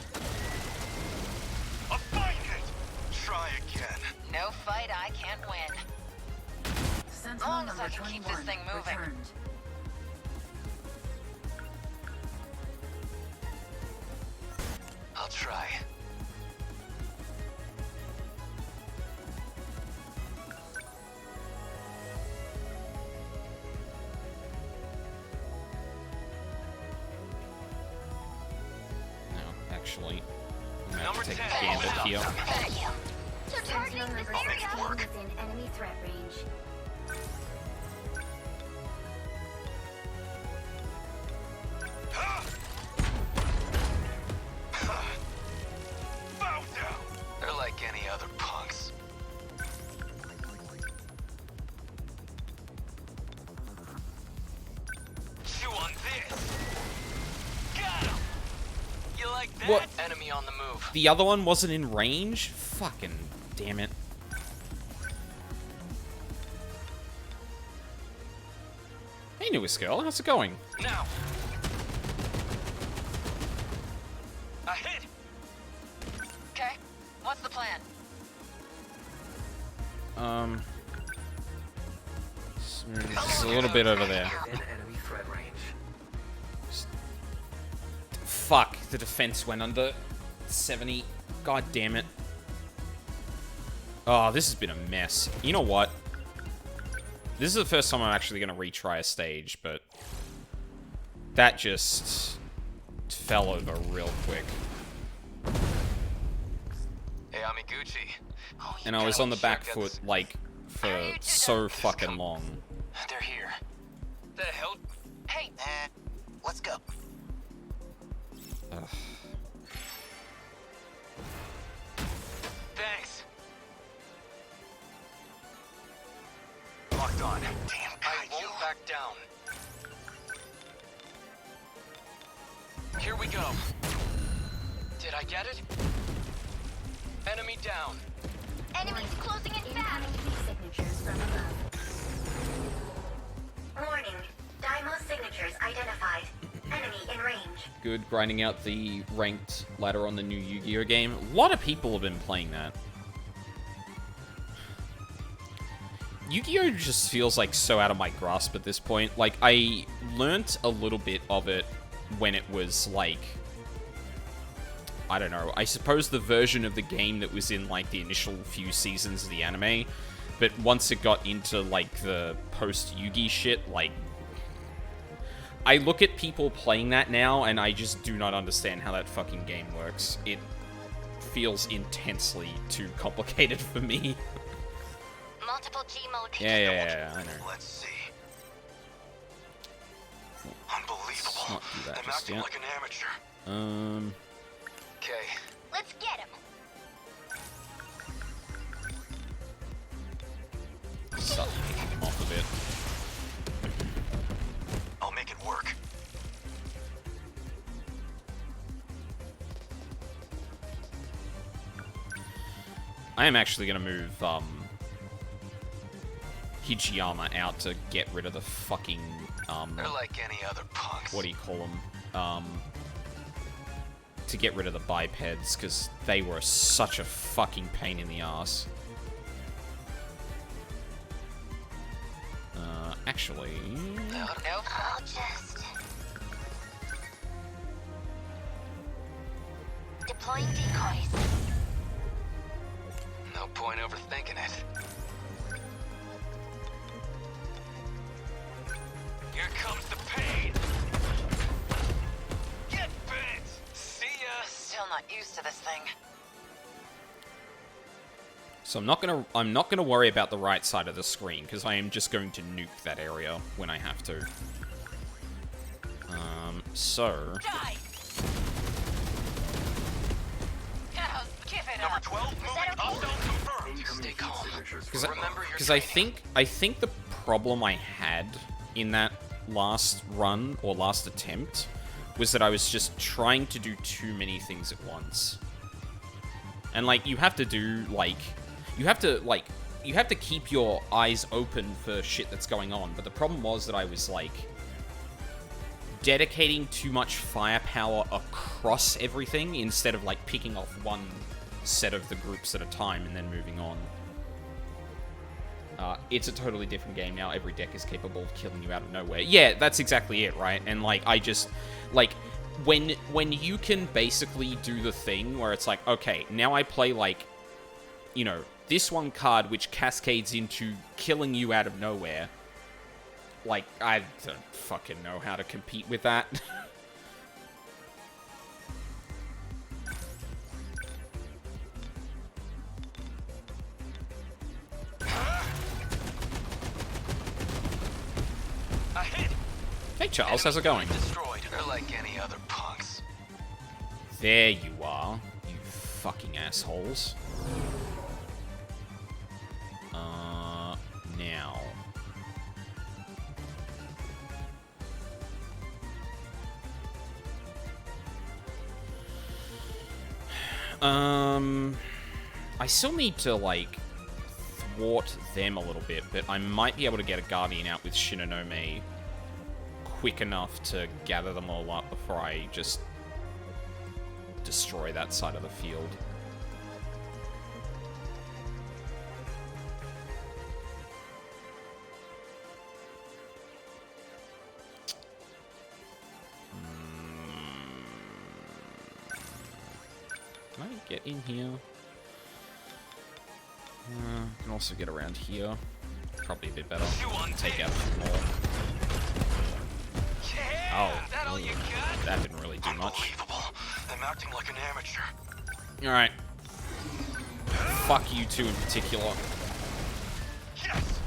A fine hit! Try again. No fight I can't win. Sentinel long as number I can keep this 21 thing moving. returned. I'll try. actually. I'm gonna have Number to take 10. a gambit here. Thank you. They're targeting Sentinel this number area. 16 within enemy threat range. Bow down. They're like any other punks. Chew on this. Got him. You like that? What? Enemy on the move. The other one wasn't in range? Fucking damn it. Hey, newest girl, how's it going? Now. A hit. Okay, what's the plan? It's a little bit over there. Within enemy threat range. Fuck, the defense went under 70. God damn it. Oh, this has been a mess. You know what? This is the first time I'm actually going to retry a stage, but that just fell over real quick. Hey, Amiguchi. And I was on the back foot, like, for so fucking long. They're here. The hell? Hey, Let's go. Ugh. Thanks. Locked on. Damn, I won't back down. Here we go. Did I get it? Enemy down. Enemies closing in fast. Incoming heat signatures from above. Warning. Daimo signatures identified. Enemy in range. Good, grinding out the ranked ladder on the new Yu-Gi-Oh game. A lot of people have been playing that. Yu-Gi-Oh just feels like so out of my grasp at this point. Like, I learnt a little bit of it when it was like, I don't know, I suppose the version of the game that was in like the initial few seasons of the anime. But once it got into like the post-Yu-Gi shit, like, I look at people playing that now and I just do not understand how that fucking game works. It feels intensely too complicated for me. Multiple G mode. Yeah, I know. Let's see. Let's Unbelievable. not do that I'm just acting yet. like an amateur. Okay. Let's get him. Start picking him off a bit. I'll make it work. I am actually going to move Hijiyama out to get rid of the fucking, They're like any other punks. what do you call them? To get rid of the bipeds, because they were such a fucking pain in the ass. Actually... Nope. Oh, just. Deploying decoys. No point overthinking it. Here comes the pain. Get bent. See ya. still not used to this thing. So I'm not gonna worry about the right side of the screen, because I am just going to nuke that area when I have to. So... Die! Give it Number up! 12, moving up, down confirmed. Stay calm. Remember your Because I training. think the problem I had in that last run, or last attempt, was that I was just trying to do too many things at once. And, like, you have to do, like... You have to keep your eyes open for shit that's going on. But the problem was that I was, like... dedicating too much firepower across everything, instead of, like, picking off one set of the groups at a time and then moving on. It's a totally different game now. Every deck is capable of killing you out of nowhere. Yeah, that's exactly it, right? And, like, I just... Like, when you can basically do the thing where it's like, okay, now I play, like, you know, this one card which cascades into killing you out of nowhere. Like, I don't fucking know how to compete with that. Hey Charles, how's it going? Destroyed. They're like any other punks. There you are, you fucking assholes. Now. I still need to, like, thwart them a little bit, but I might be able to get a Guardian out with Shinonome quick enough to gather them all up before I just destroy that side of the field. Can I get in here? Can also get around here. Probably a bit better. Take out a few more. Oh, that didn't really do much. I'm acting like an amateur. Alright. Fuck you two in particular. Yes!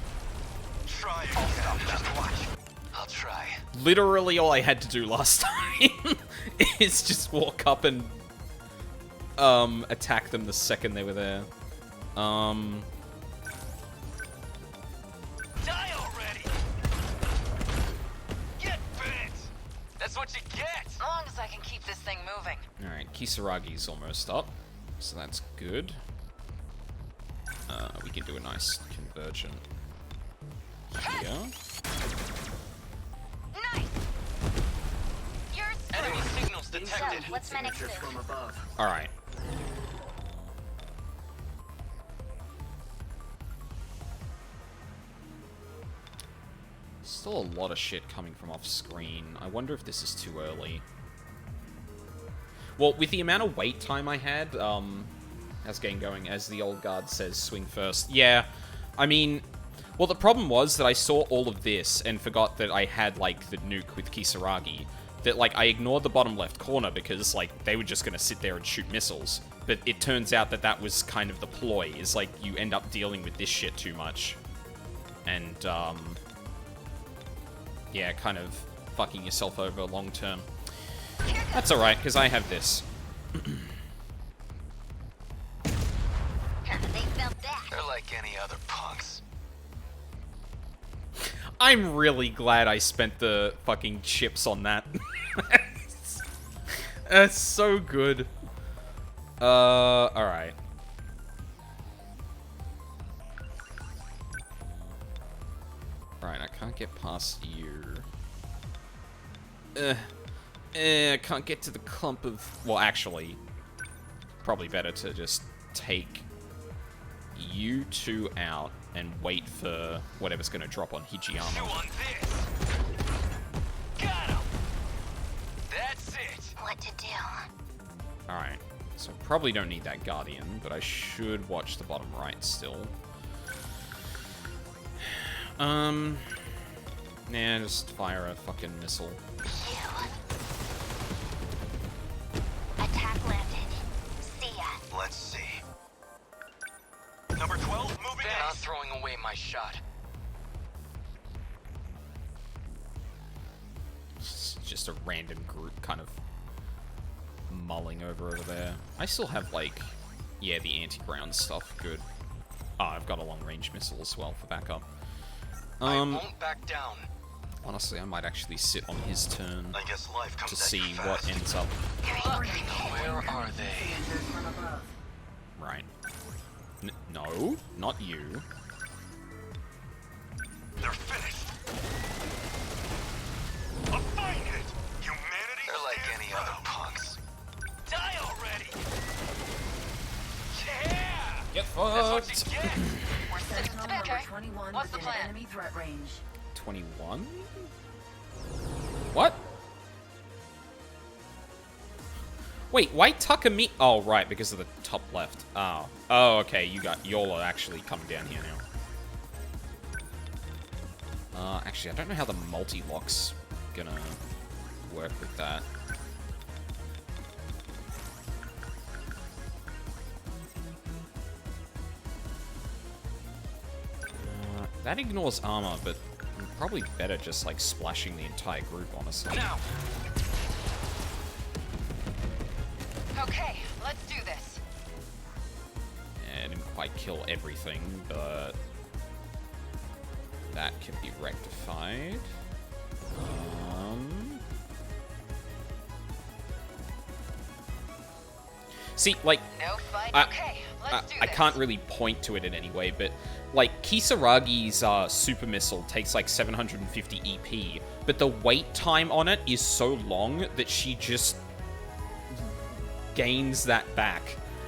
Try it. I'll stop. Just watch. I'll try. Literally all I had to do last time is just walk up and attack them the second they were there. Die already! Get bit! That's what you get! As long as I can keep this thing moving. Alright, Kisaragi's almost up, so that's good. We can do a nice convergent here. Nice! You're Enemy screwed. signals detected. So, what's my next Signatures move? from above. Alright. Still a lot of shit coming from off screen. I wonder if this is too early. Well, with the amount of wait time I had, how's game going? As the old guard says, swing first. Yeah, I mean, well, the problem was that I saw all of this and forgot that I had, like, the nuke with Kisaragi. That, like, I ignored the bottom left corner because, like, they were just gonna sit there and shoot missiles. But it turns out that that was kind of the ploy, is, like, you end up dealing with this shit too much. And, yeah, kind of fucking yourself over long term. That's alright, because I have this. They felt that. They're like any other punks. I'm really glad I spent the fucking chips on that. That's so good. Alright. Right, I can't get past you. I can't get to the clump of... Well, actually, probably better to just take you two out and wait for whatever's going to drop on You Hijiyama. want this? Got him! That's it! What to do? Alright, so probably don't need that Guardian, but I should watch the bottom right still. Nah, just fire a fucking missile. You. Attack landed. See ya. Let's see. Number 12, moving in. Not throwing away my shot. It's just a random group kind of mulling over there. I still have, like, yeah, the anti-ground stuff. Good. Ah, I've got a long-range missile as well for backup. I won't back down. Honestly, I might actually sit on his turn I guess life comes to at see you what fast. ends up. Where are they? Signatures from above. Right. No, not you. They're finished. A fine hit. Humanity. They're like any other punks. Die already. Yeah. Get That's what fucked. you get. We're sitting Sentinel okay. number 21 What's the within plan? enemy threat range. 21? What? Wait, why Takami? Oh, right, because of the top left. Oh. Oh, okay, y'all are actually coming down here now. Actually, I don't know how the multi-lock's gonna work with that. That ignores armor, but I'm probably better just, like, splashing the entire group, honestly. Now! Okay, let's do this. Yeah, didn't quite kill everything, but that can be rectified. See, like, No fight. Okay, let's do this. I can't really point to it in any way, but, like, Kisaragi's super missile takes, like, 750 EP, but the wait time on it is so long that she just gains that back.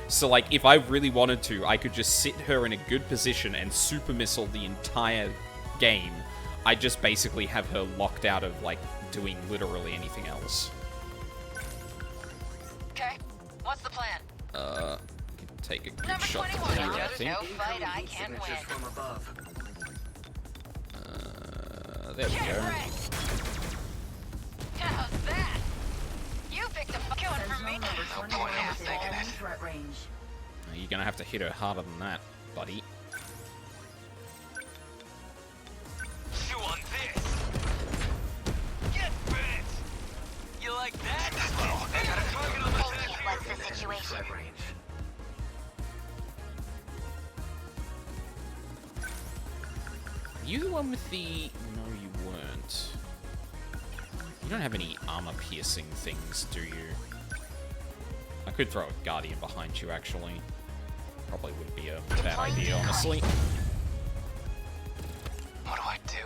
So, like, if I really wanted to, I could just sit her in a good position and super missile the entire game. I just basically have her locked out of, like, doing literally anything else. Okay, what's the plan? Take a good Number shot 21. from here, I think. No fight I can't win. Signatures from above. There we Get go. ready. How's that? You picked a killing for me. Sentinel number No point 21 in is in thinking enemy it. threat range. You're gonna have to hit her harder than that, buddy. Chew on this! Get bit! You like that? Well, I got a target on the Thank you. What's the situation? Threat range. Are you the one with the... No, you weren't. You don't have any armor-piercing things, do you? I could throw a Guardian behind you, actually. Probably would be a bad idea, honestly. What do I do?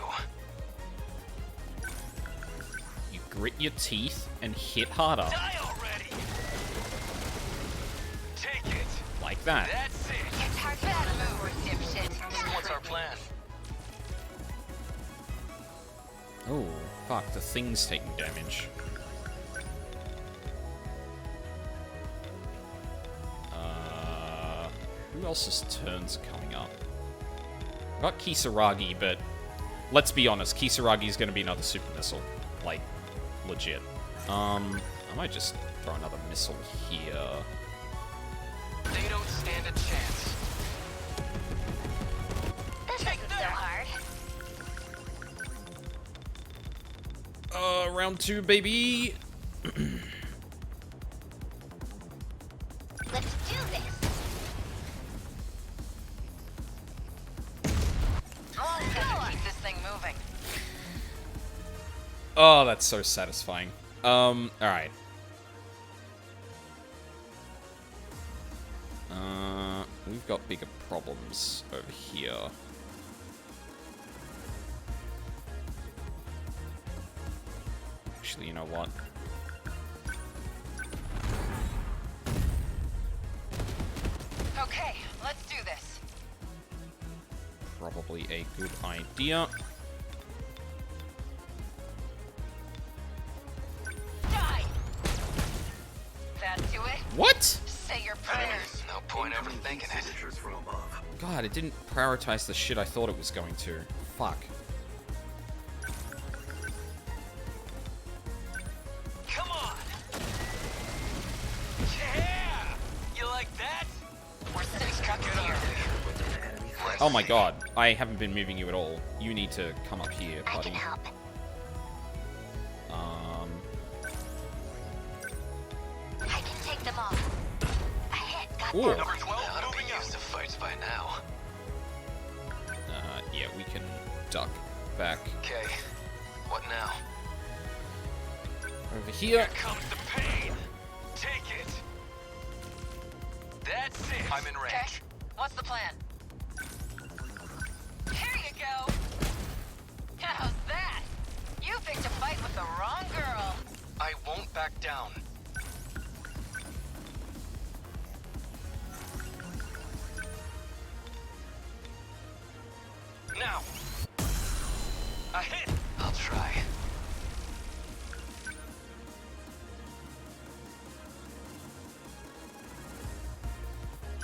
You grit your teeth and hit harder. Die already! Take it! Like that. That's it! It's hard to move, dipshit. What's our plan? Oh, fuck, the thing's taking damage. Who else's turns are coming up? I've got Kisaragi, but let's be honest, Kisaragi's gonna be another super missile. Like, legit. I might just throw another missile here. They don't stand a chance. This isn't so hard. Round 2, baby! Let's do this. Keep this thing moving. Oh, that's so satisfying. Alright. We've got bigger problems over here. Actually, you know what? Okay, let's do this. Probably a good idea. Die! That do it? What? Say your prayers. No point overthinking it. Signatures from above. God, it didn't prioritize the shit I thought it was going to. Fuck. Come on! Yeah! You like that? We're sitting stuck here. Enemy threat. Oh my god, I haven't been moving you at all. You need to come up here, I buddy. can help. I can take them all. A hit got Ooh. them. Number 12 ought to be used to fights by now. Yeah, we can duck back Okay, what now? over here. Here comes the pain! Take it! That's it! I'm in Okay, range. what's the plan? Here you go. How's that? You picked a fight with the wrong girl. I won't back down. Now! A hit! I'll try.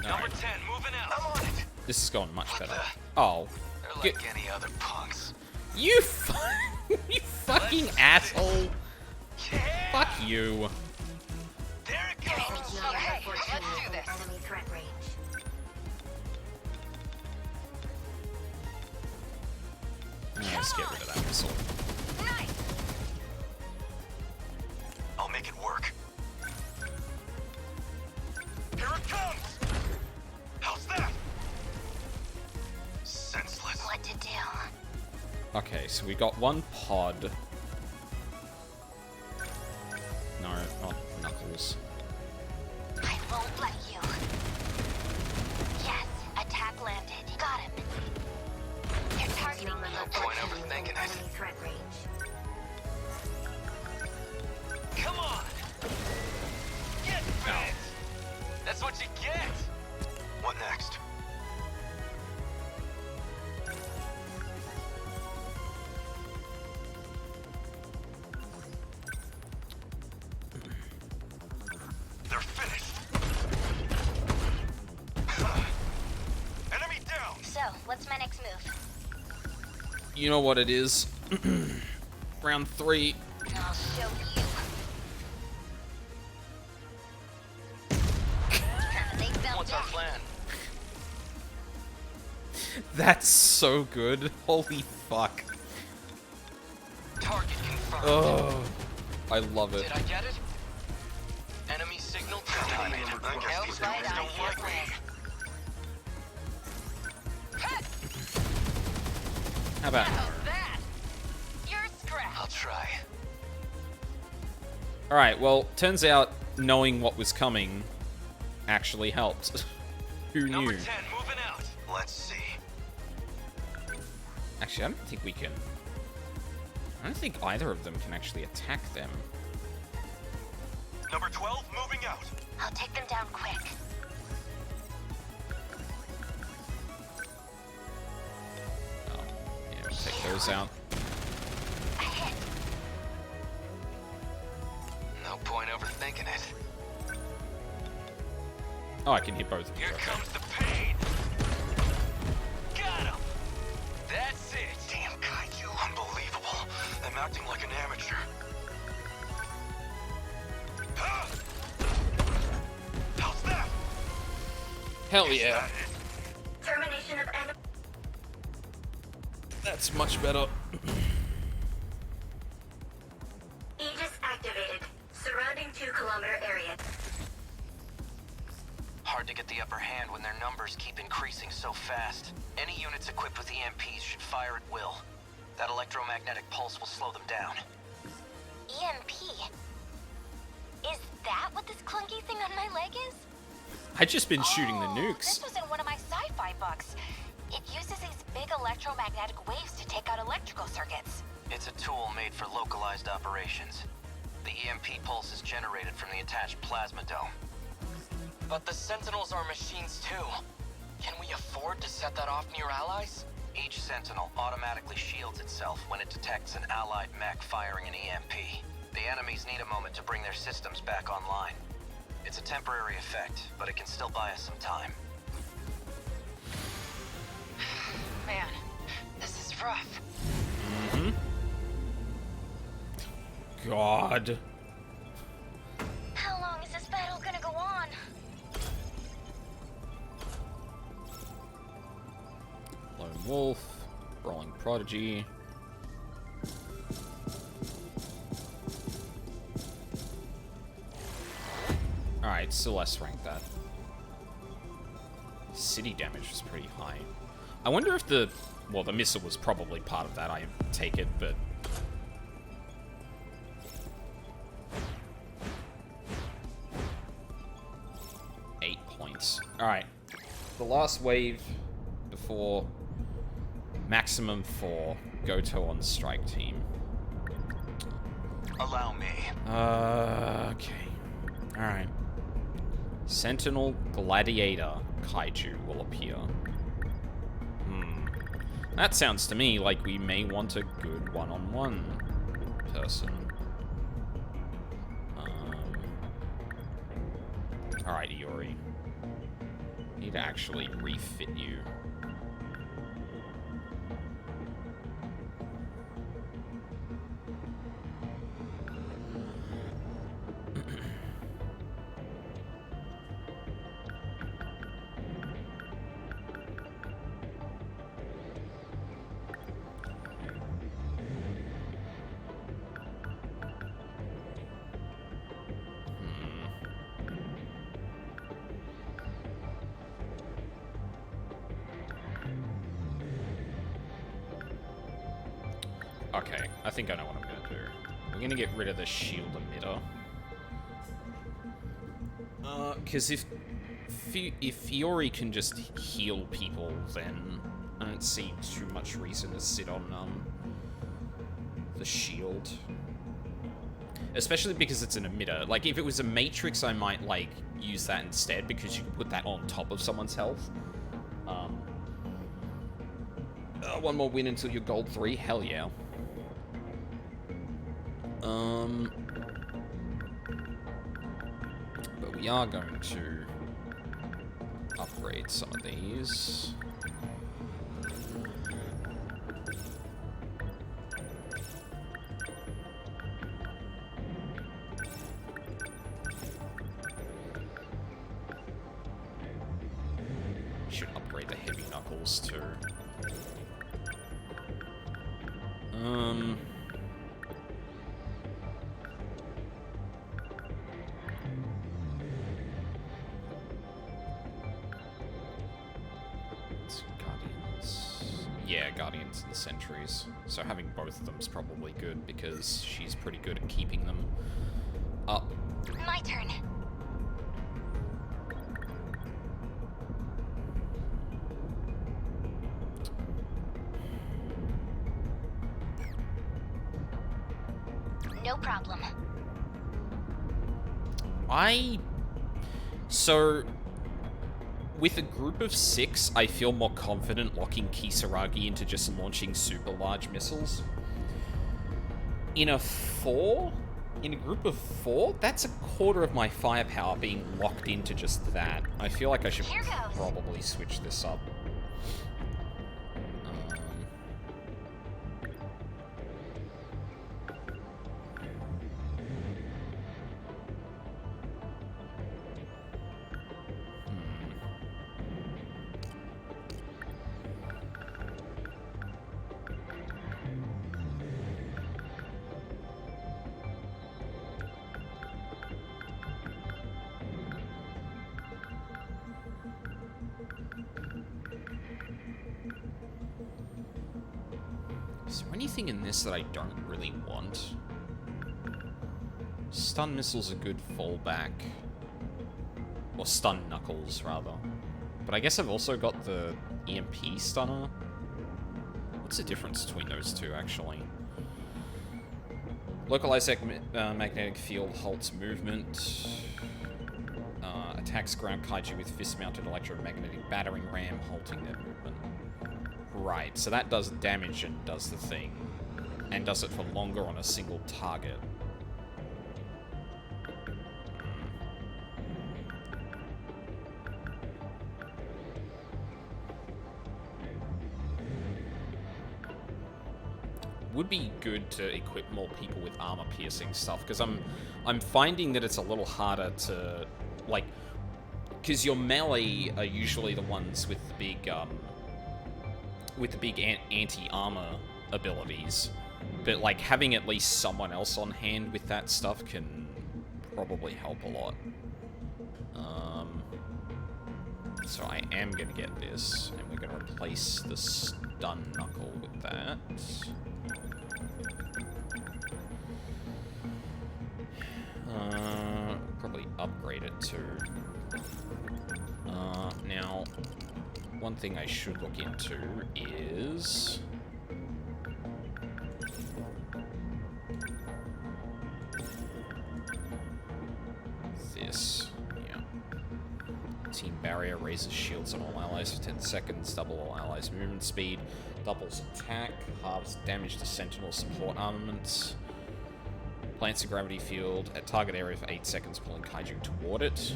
Number 10, moving out. I'm on it. This is going much better. the- Oh. They're Get- like any other punks. You you fucking asshole. Yeah! Fuck you. There it goes! Okay, let's do this. Enemy threat range. Yeah, just get rid of that missile. Nice! I'll make it work. Here it comes! How's that? Senseless. What to do? Okay, so we got one pod. No, not Knuckles. I won't let you. Yes, attack landed. Got him. They're targeting me. No point overthinking it. Enemy threat range. Come on! Get bit! That's what you get! What next? They're finished! Enemy down! So, what's my next move? You know what it is. Round 3. I'll show you. They fell What's our back. plan? That's so good. Holy fuck. Target confirmed. Oh, I love it. Did I get it? Enemy signal terminated. I guess these guys don't like me. How about? That! You're scrapped. I'll try. Alright, well, turns out knowing what was coming actually helped. Who Number knew? 10 moving out. Let's see. Actually, I don't think we can... I don't think either of them can actually attack them. Number 12 moving out. I'll take them down quick. Oh, yeah, we'll take those out. A hit. No point overthinking it. Oh, I can hit both of you. Here Okay. comes the pain. Got him. That's it. Damn kaiju. Unbelievable. I'm acting like an amateur. Ah! How's that? Hell Is yeah. that it? Termination of enemy. That's much better. Aegis activated. Surrounding 2-kilometer area. Hard to get the upper hand when their numbers keep increasing so fast. Any units equipped with EMPs should fire at will. That electromagnetic pulse will slow them down. EMP. Is that what this clunky thing on my leg is? I've just been shooting the Oh, nukes. This was in one of my sci-fi books. It uses these big electromagnetic waves to take out electrical circuits. It's a tool made for localized operations. The EMP pulse is generated from the attached plasma dome. But the Sentinels are machines too. Can we afford to set that off near allies? Each Sentinel automatically shields itself when it detects an allied mech firing an EMP. The enemies need a moment to bring their systems back online. It's a temporary effect, but it can still buy us some time. Man, this is rough. God. How long is this battle gonna go on? Lone Wolf. Rolling Prodigy. Alright, still less ranked that. City damage was pretty high. I wonder if the... Well, the missile was probably part of that, I take it, but... Alright. The last wave before maximum 4 Goto on strike team. Allow me. Okay. Alright. Sentinel Gladiator Kaiju will appear. That sounds to me like we may want a good one-on-one person. Alright, Iori. Need to actually refit you. Okay, I think I know what I'm gonna do. We're gonna get rid of the shield emitter. Because if Fiori can just heal people, then I don't see too much reason to sit on the shield. Especially because it's an emitter. Like, if it was a matrix, I might, like, use that instead, because you can put that on top of someone's health. One more win until you're gold 3? Hell yeah. But we are going to upgrade some of these. Should upgrade the heavy knuckles too. It's Guardians. Yeah, Guardians and Sentries. So having both of them is probably good because she's pretty good at keeping them up. My turn. No problem. So, with a group of 6, I feel more confident locking Kisaragi into just launching super large missiles. In a group of 4, that's a quarter of my firepower being locked into just that. I feel like I should probably switch this up. Is there anything in this that I don't really want? Stun missiles are good fallback. Or stun knuckles, rather. But I guess I've also got the EMP stunner. What's the difference between those two, actually? Localized magnetic field halts movement. Attacks ground kaiju with fist-mounted electromagnetic battering ram, halting their movement. Right, so that does damage and does the thing. And does it for longer on a single target. Would be good to equip more people with armor-piercing stuff, because I'm finding that it's a little harder to, like, because your melee are usually the ones with the big anti-armor abilities, but like having at least someone else on hand with that stuff can probably help a lot. So I am gonna get this, and we're gonna replace the stun knuckle with that. Probably upgrade it too. Now, one thing I should look into is this. Yeah. Team barrier raises shields on all allies for 10 seconds, double all allies' movement speed, doubles attack, halves damage to Sentinel support armaments. Plants a gravity field at target area for 8 seconds, pulling kaiju toward it.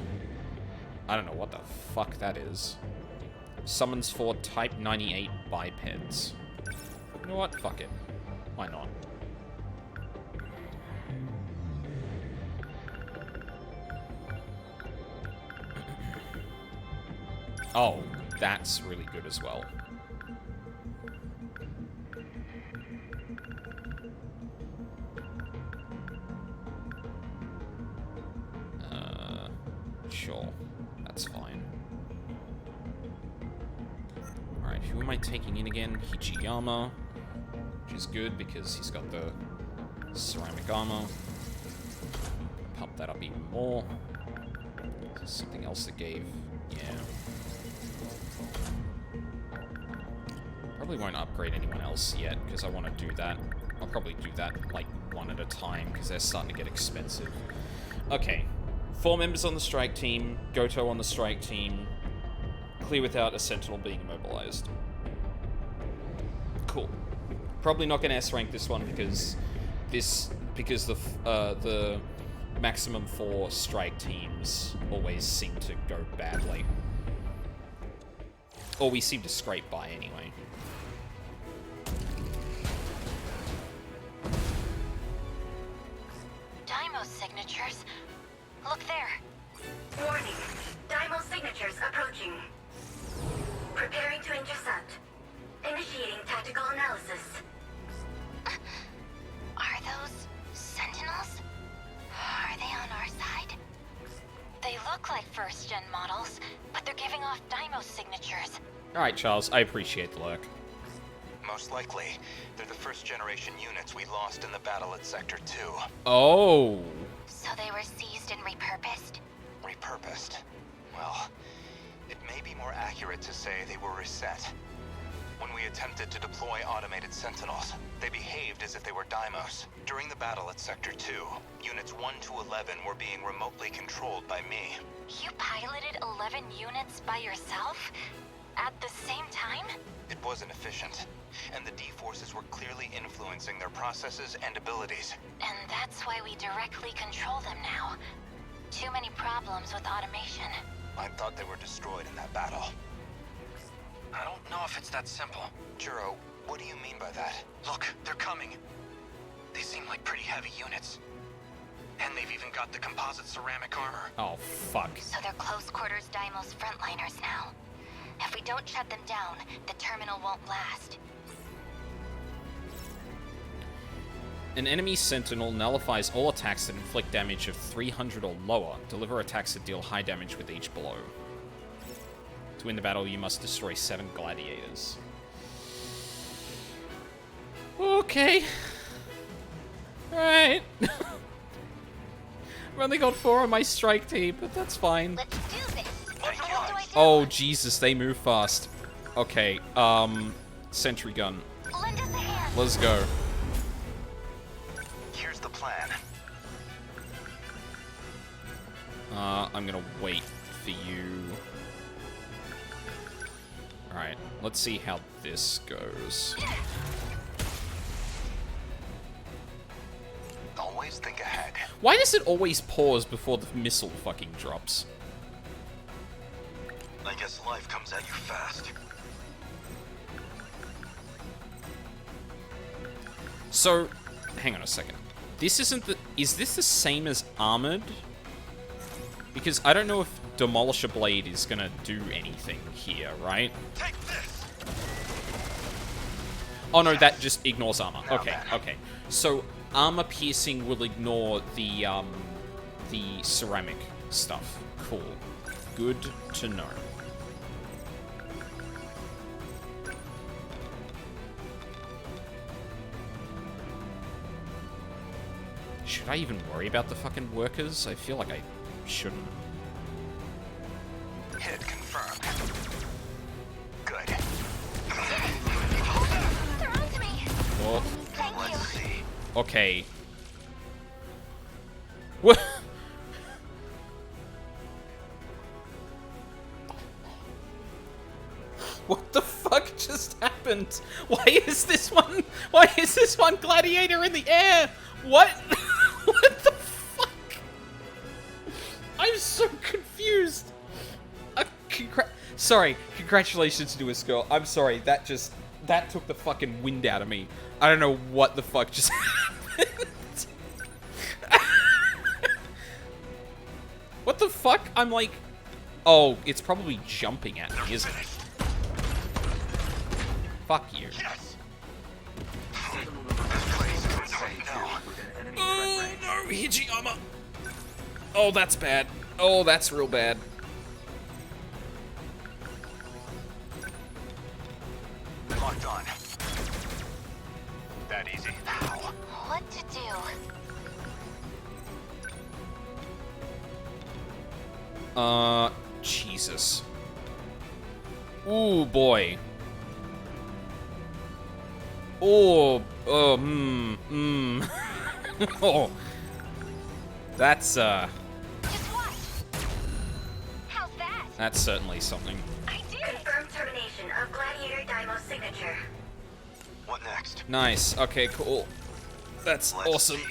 I don't know what the fuck that is. Summons 4 Type 98 bipeds. You know what? Fuck it. Why not? Oh, that's really good as well. Sure. That's fine. Alright, who am I taking in again? Hichiyama. which is good because he's got the ceramic armor. Pump that up even more. There's something else that gave... Yeah. Probably won't upgrade anyone else yet, because I want to do that. I'll probably do that, like, one at a time, because they're starting to get expensive. Okay. 4 members on the strike team, Goto on the strike team, clear without a Sentinel being immobilized. Cool. Probably not going to S-rank this one, because the maximum for strike teams always seem to go badly. Or we seem to scrape by anyway. Daimo signatures. Look there. Warning. Daimo signatures approaching. Preparing to intercept. Initiating tactical analysis. Are those Sentinels? Are they on our side? They look like first-gen models, but they're giving off Daimo signatures. Alright, Charles, I appreciate the lurk. Most likely, they're the first-generation units we lost in the battle at Sector 2. Oh. So they were seized and repurposed? Repurposed. Well, it may be more accurate to say they were reset. When we attempted to deploy automated Sentinels, they behaved as if they were Daimos. During the battle at Sector 2, Units 1 to 11 were being remotely controlled by me. You piloted 11 units by yourself? At the same time? It wasn't efficient, and the D-forces were clearly influencing their processes and abilities. And that's why we directly control them now. Too many problems with automation. I thought they were destroyed in that battle. I don't know if it's that simple. Juro, what do you mean by that? Look, they're coming. They seem like pretty heavy units. And they've even got the composite ceramic armor. Oh, fuck. So they're close quarters Daimos frontliners now. If we don't shut them down, the terminal won't last. An enemy Sentinel nullifies all attacks that inflict damage of 300 or lower. Deliver attacks that deal high damage with each blow. To win the battle, you must destroy 7 gladiators. Okay. Alright. I've only got 4 on my strike team, but that's fine. Let's do this! Thank you. What do I do? Oh, Jesus, they move fast. Okay, sentry gun. Lend us a hand! Let's go. Here's the plan. I'm gonna wait for you. Alright, let's see how this goes. Always think ahead. Why does it always pause before the missile fucking drops? I guess life comes at you fast. So, hang on a second. This isn't the... Is this the same as Armored? Because I don't know if Demolisher Blade is gonna do anything here, right? Take this! Oh no, that just ignores armor. Okay, okay. So, armor piercing will ignore the ceramic stuff. Cool. Good to know. Should I even worry about the fucking workers? I feel like I shouldn't. Hit confirmed. Good. They're onto me! Oh, Thank you! Let's see. okay. What? What the fuck just happened? Why is this one gladiator in the air? What? What the fuck? I'm so confused. Sorry, congratulations to us, girl. I'm sorry, that took the fucking wind out of me. I don't know what the fuck just happened. What the fuck? I'm like, oh, it's probably jumping at me, isn't it? Fuck you. Yes! Oh no, Hijiyama! Oh, that's bad. Oh, that's real bad. Locked on. That easy. Ow. What to do? Jesus. Ooh, boy. Oh, oh. That's, Just what? How's that? that's certainly something. I did it! Confirmed termination of Gladiator Daimo's signature. What next? Nice. Okay, cool. That's Let's awesome. see.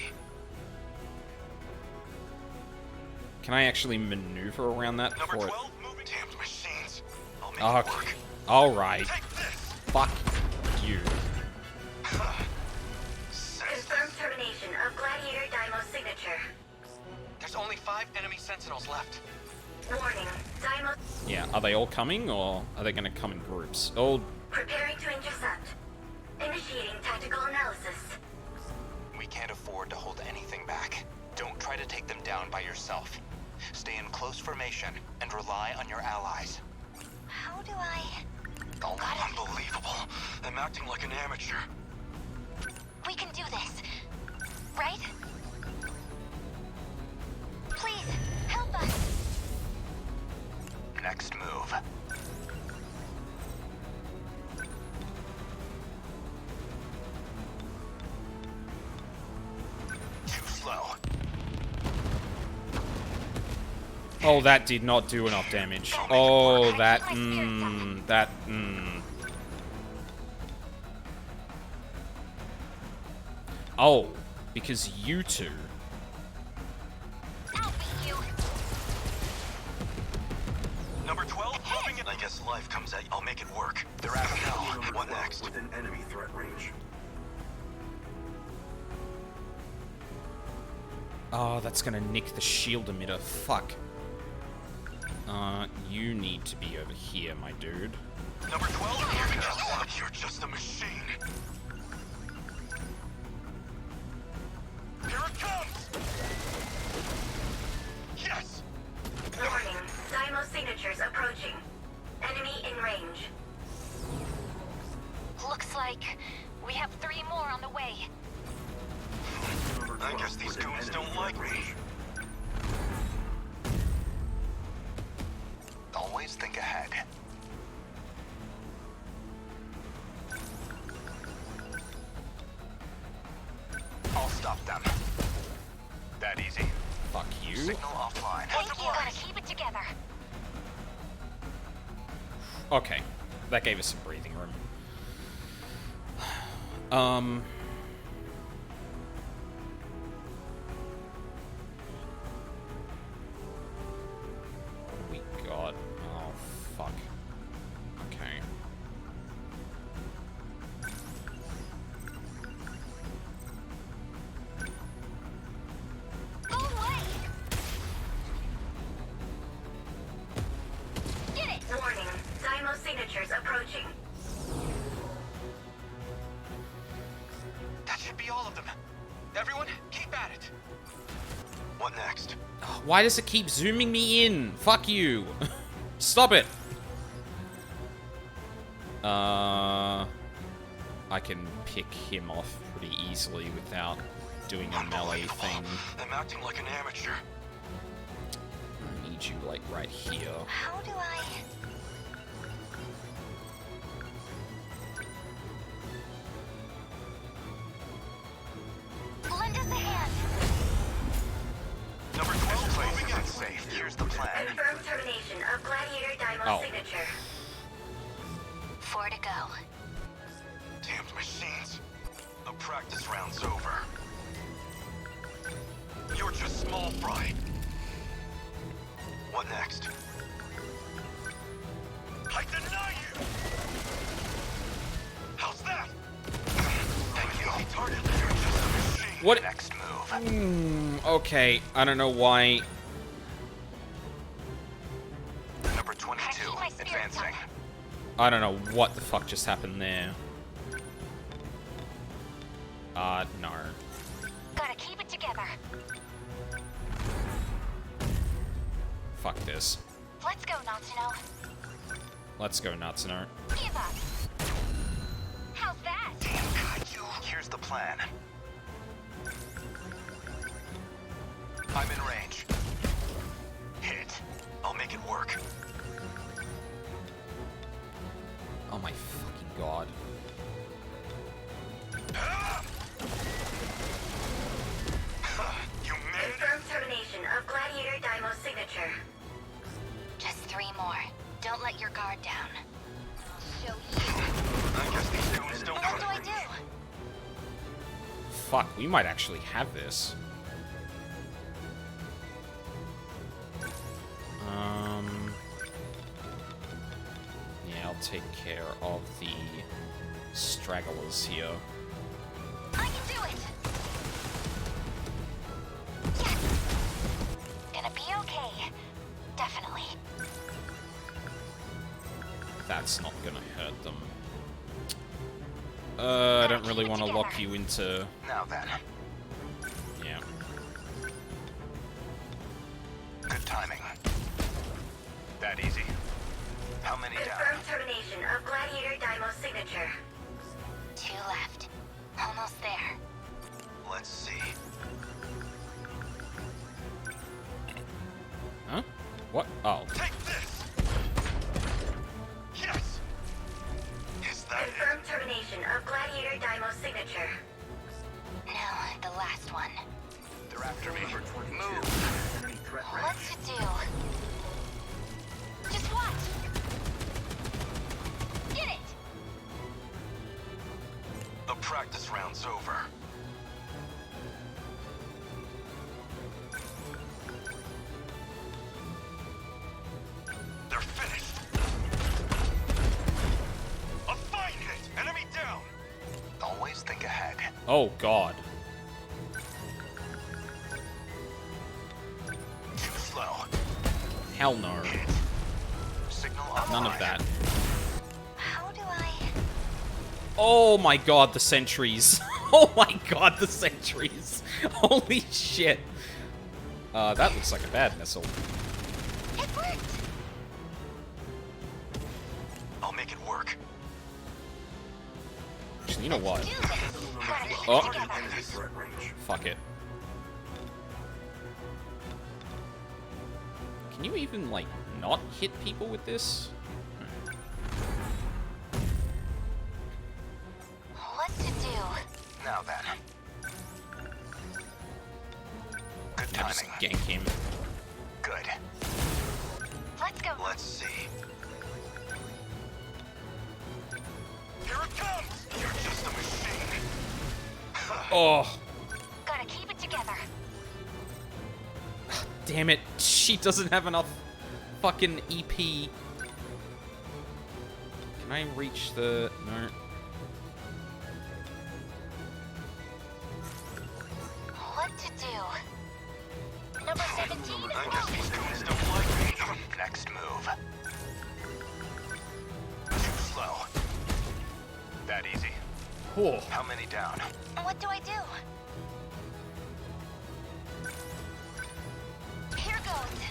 Can I actually maneuver around that Number before 12, moving. Damned machines. I'll make it Okay. work. Alright. Take this. Fuck you. Confirmed termination of Gladiator Daimo's signature. There's only 5 enemy Sentinels left. Warning. Daimo Yeah, are they all coming, or are they gonna come in groups? Oh, preparing to intercept. Initiating tactical analysis. We can't afford to hold anything back. Don't try to take them down by yourself. Stay in close formation and rely on your allies. How do I... Oh, unbelievable. I'm acting like an amateur. We can do this. Right? Please, help us. Next move. Too slow. oh, that did not do enough damage. Oh, that, Oh, because you two. I'll beat you. Number 12, moving in. I guess life comes at you. I'll make it work. They're out of hell. What next? Within enemy threat range. Oh, that's gonna nick the shield emitter. Fuck. You need to be over here, my dude. Number 12, you're just a machine. Here it comes! Yes! Warning. Daimo signatures approaching. Enemy in range. Looks like we have 3 more on the way. Number I 12 guess these within goons enemy don't like threat me. range. Always think ahead. I'll stop them. That easy. Fuck you. Signal offline. Thank you. Gotta keep it together. Okay, that gave us some breathing room. What do we got? Oh, fuck. Okay. Go away! Get it! Warning. Daimo signatures approaching. That should be all of them. Everyone, keep at it. What next? Why does it keep zooming me in? Fuck you. Stop it. I can pick him off pretty easily without doing a melee thing. I'm acting like an amateur. I need you, like, right here. How do I... Lend us a hand. Number 12, moving in. Safe. Here's the plan. Confirmed termination of Gladiator Daimo's Oh. signature. 4 to go. Damned machines. The practice round's over. You're just small fry. What next? I deny you! How's that? Thank you. Target. You're just a machine. What- Next move. Okay, I don't know why. Number 22. My spirits Advancing. up. I don't know what the fuck just happened there. No. Gotta keep it together. Fuck this. Let's go, Natsuno. Let's go, Natsuno. Give up. How's that? Damn kaiju. Here's the plan. I'm in range. Hit. I'll make it work. Oh my fucking god. You made it. Confirmed termination of Gladiator Daimo's signature. Just 3 more. Don't let your guard down. Show you. I guess these goons don't What do I do? Fuck, we might actually have this. Yeah, I'll take care of the stragglers here. I can do it! Yes! Gonna be okay. Definitely. That's not gonna hurt them. I don't really want to lock you into... Now then. Yeah. Good timing. That easy. How many down? Confirmed termination of Gladiator Daimo's signature. 2 left. Almost there. Let's see. Huh? What? Oh. Take this! Yes! Is that it? Confirmed termination of Gladiator Daimo's signature. No, the last one. They're after me. Number 22. Move! Enemy threat What range. to do? Just watch! Get it! The practice round's over. They're finished. A fine hit! Enemy down! Always think ahead. Oh god. Too slow. Hell no. Hit. Signal online. None of that. How do I... Oh my god, the sentries. Oh my god, the sentries. Holy shit. That looks like a bad missile. It worked! I'll make it work. Actually, you know what? Do this! Gotta keep Oh. it together. Enemy threat range. Fuck it. Can you even, like, not hit people with this? What to do? Now then. Good I just timing. gank him. Good. Let's go. Let's see. Here it comes! You're just a machine. Oh, Gotta keep it together. damn it. She doesn't have enough fucking EP. Can I reach the... No. What to do? Number 17? I guess these goons don't like me. Next move. Too slow. That easy. Oh. How many down? What do I do? Here goes.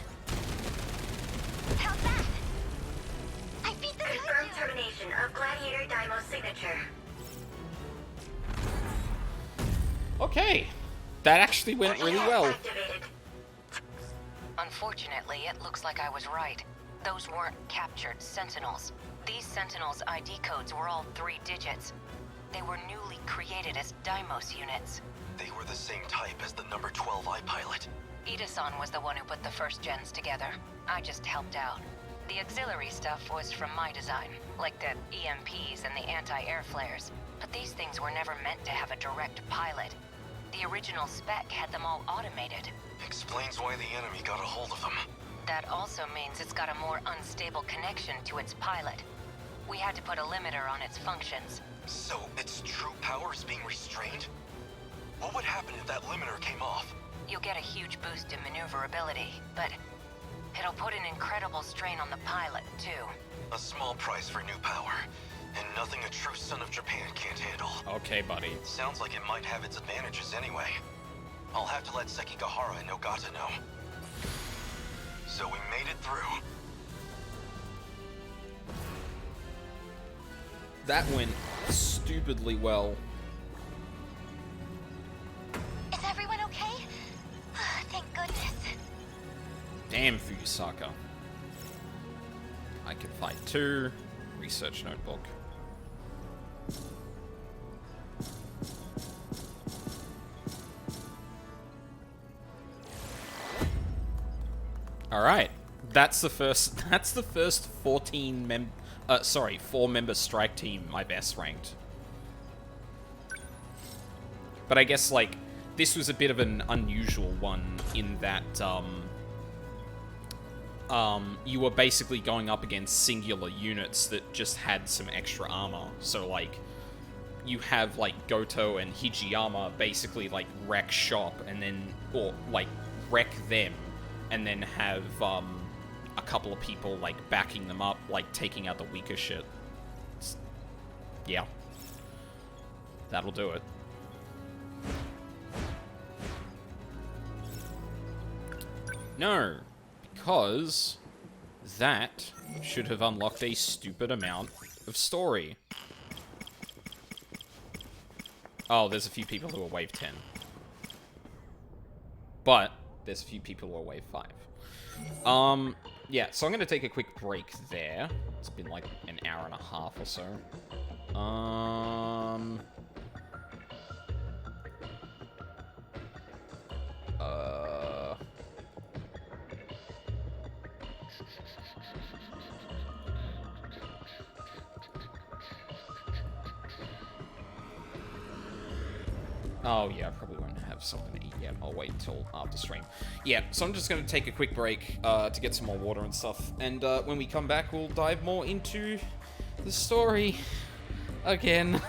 How's that? I beat the Confirmed kaiju. termination of Gladiator Daimo's signature. Okay. That actually went really well. Activated. Unfortunately, it looks like I was right. Those weren't captured Sentinels. These Sentinels' ID codes were all 3 digits. They were newly created as Deimos units. They were the same type as the number 12 I-Pilot. Ida-san was the one who put the first gens together. I just helped out. The auxiliary stuff was from my design, like the EMPs and the anti-air flares. But these things were never meant to have a direct pilot. The original spec had them all automated. Explains why the enemy got a hold of them. That also means it's got a more unstable connection to its pilot. We had to put a limiter on its functions. So, its true power is being restrained? What would happen if that limiter came off? You'll get a huge boost in maneuverability, but it'll put an incredible strain on the pilot, too. A small price for new power, and nothing a true son of Japan can't handle. Okay, buddy. Sounds like it might have its advantages anyway. I'll have to let Sekigahara and Nogata know. So we made it through. That went stupidly well. Damn, Fuyusaka. I can fight too. Research notebook. Alright. That's the first 4-member strike team I've S-ranked. But I guess, like, this was a bit of an unusual one in that, you were basically going up against singular units that just had some extra armor. So, like, you have, like, Goto and Hijiyama basically, like, wreck shop and then, or, like, wreck them and then have, a couple of people, like, backing them up, like, taking out the weaker shit. Yeah. That'll do it. No, because that should have unlocked a stupid amount of story. Oh, there's a few people who are wave 10. But there's a few people who are wave 5. Yeah, so I'm going to take a quick break there. It's been like an hour and a half or so. Oh, yeah, I probably won't have something to eat yet. I'll wait until after stream. Yeah, so I'm just going to take a quick break to get some more water and stuff. And when we come back, we'll dive more into the story again.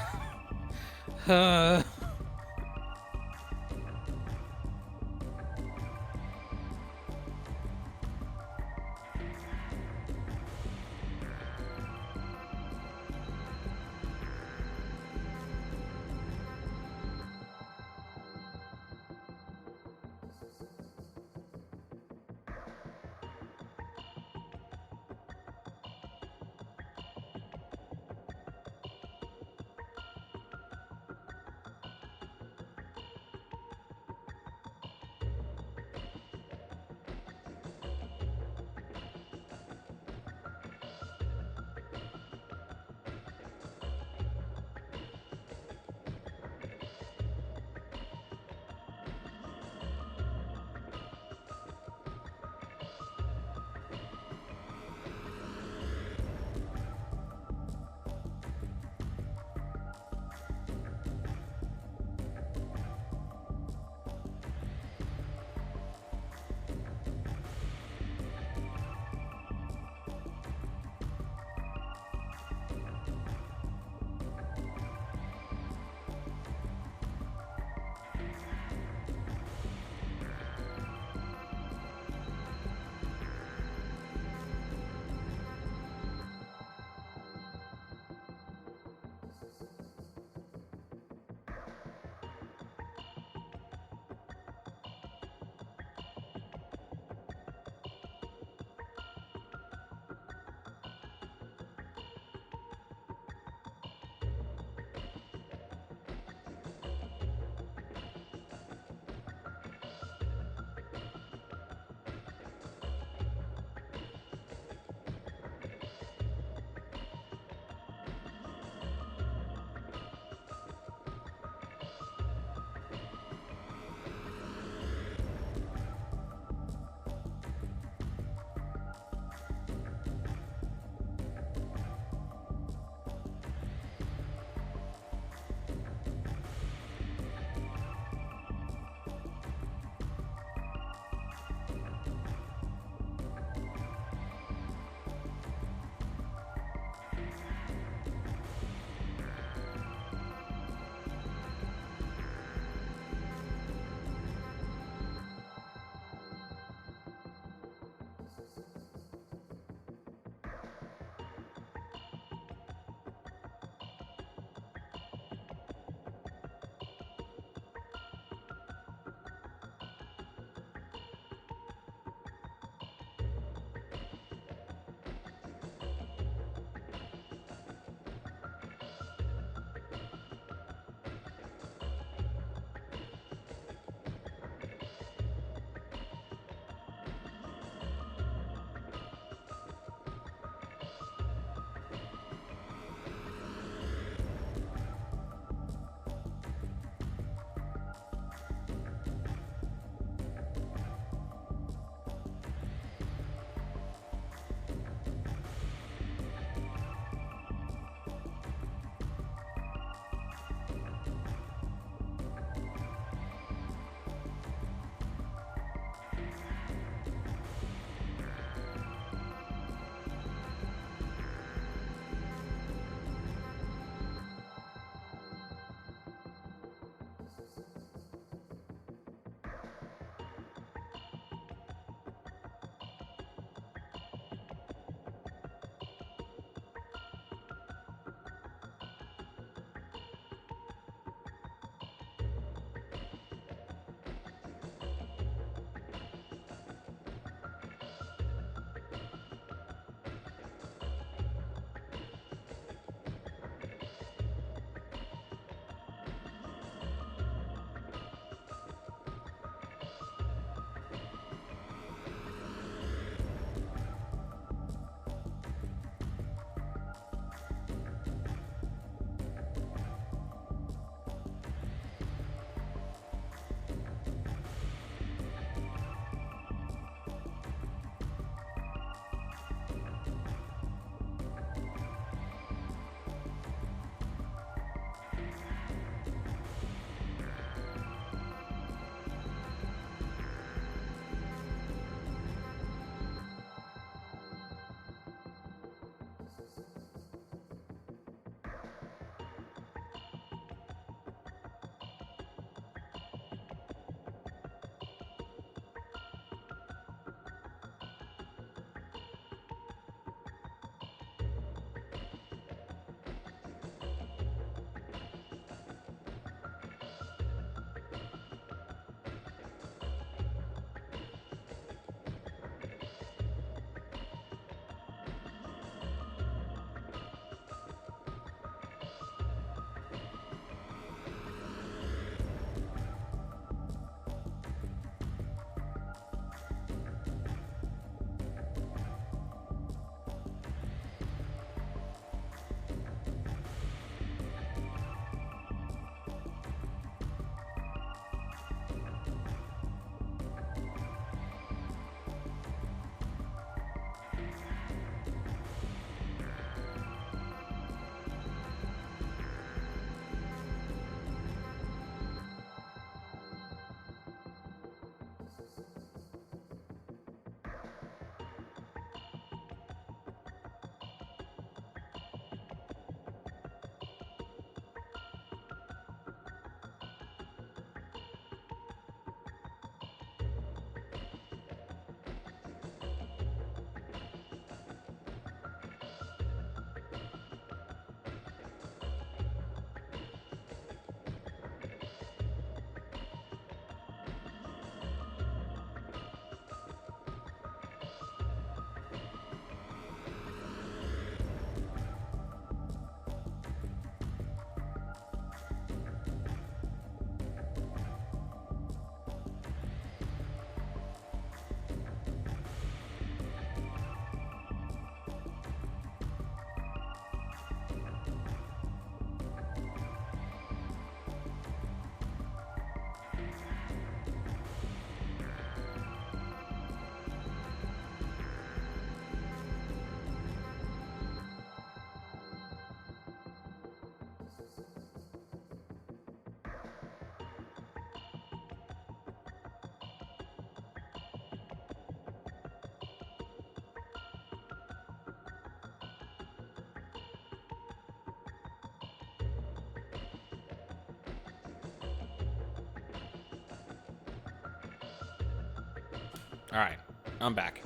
Alright, I'm back.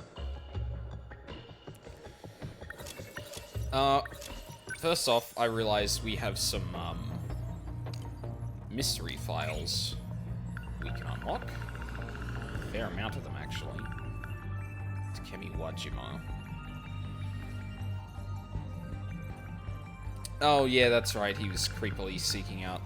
First off, I realize we have some, mystery files we can unlock. A fair amount of them, actually. It's Kemi Wajima. Oh, yeah, that's right. He was creepily seeking out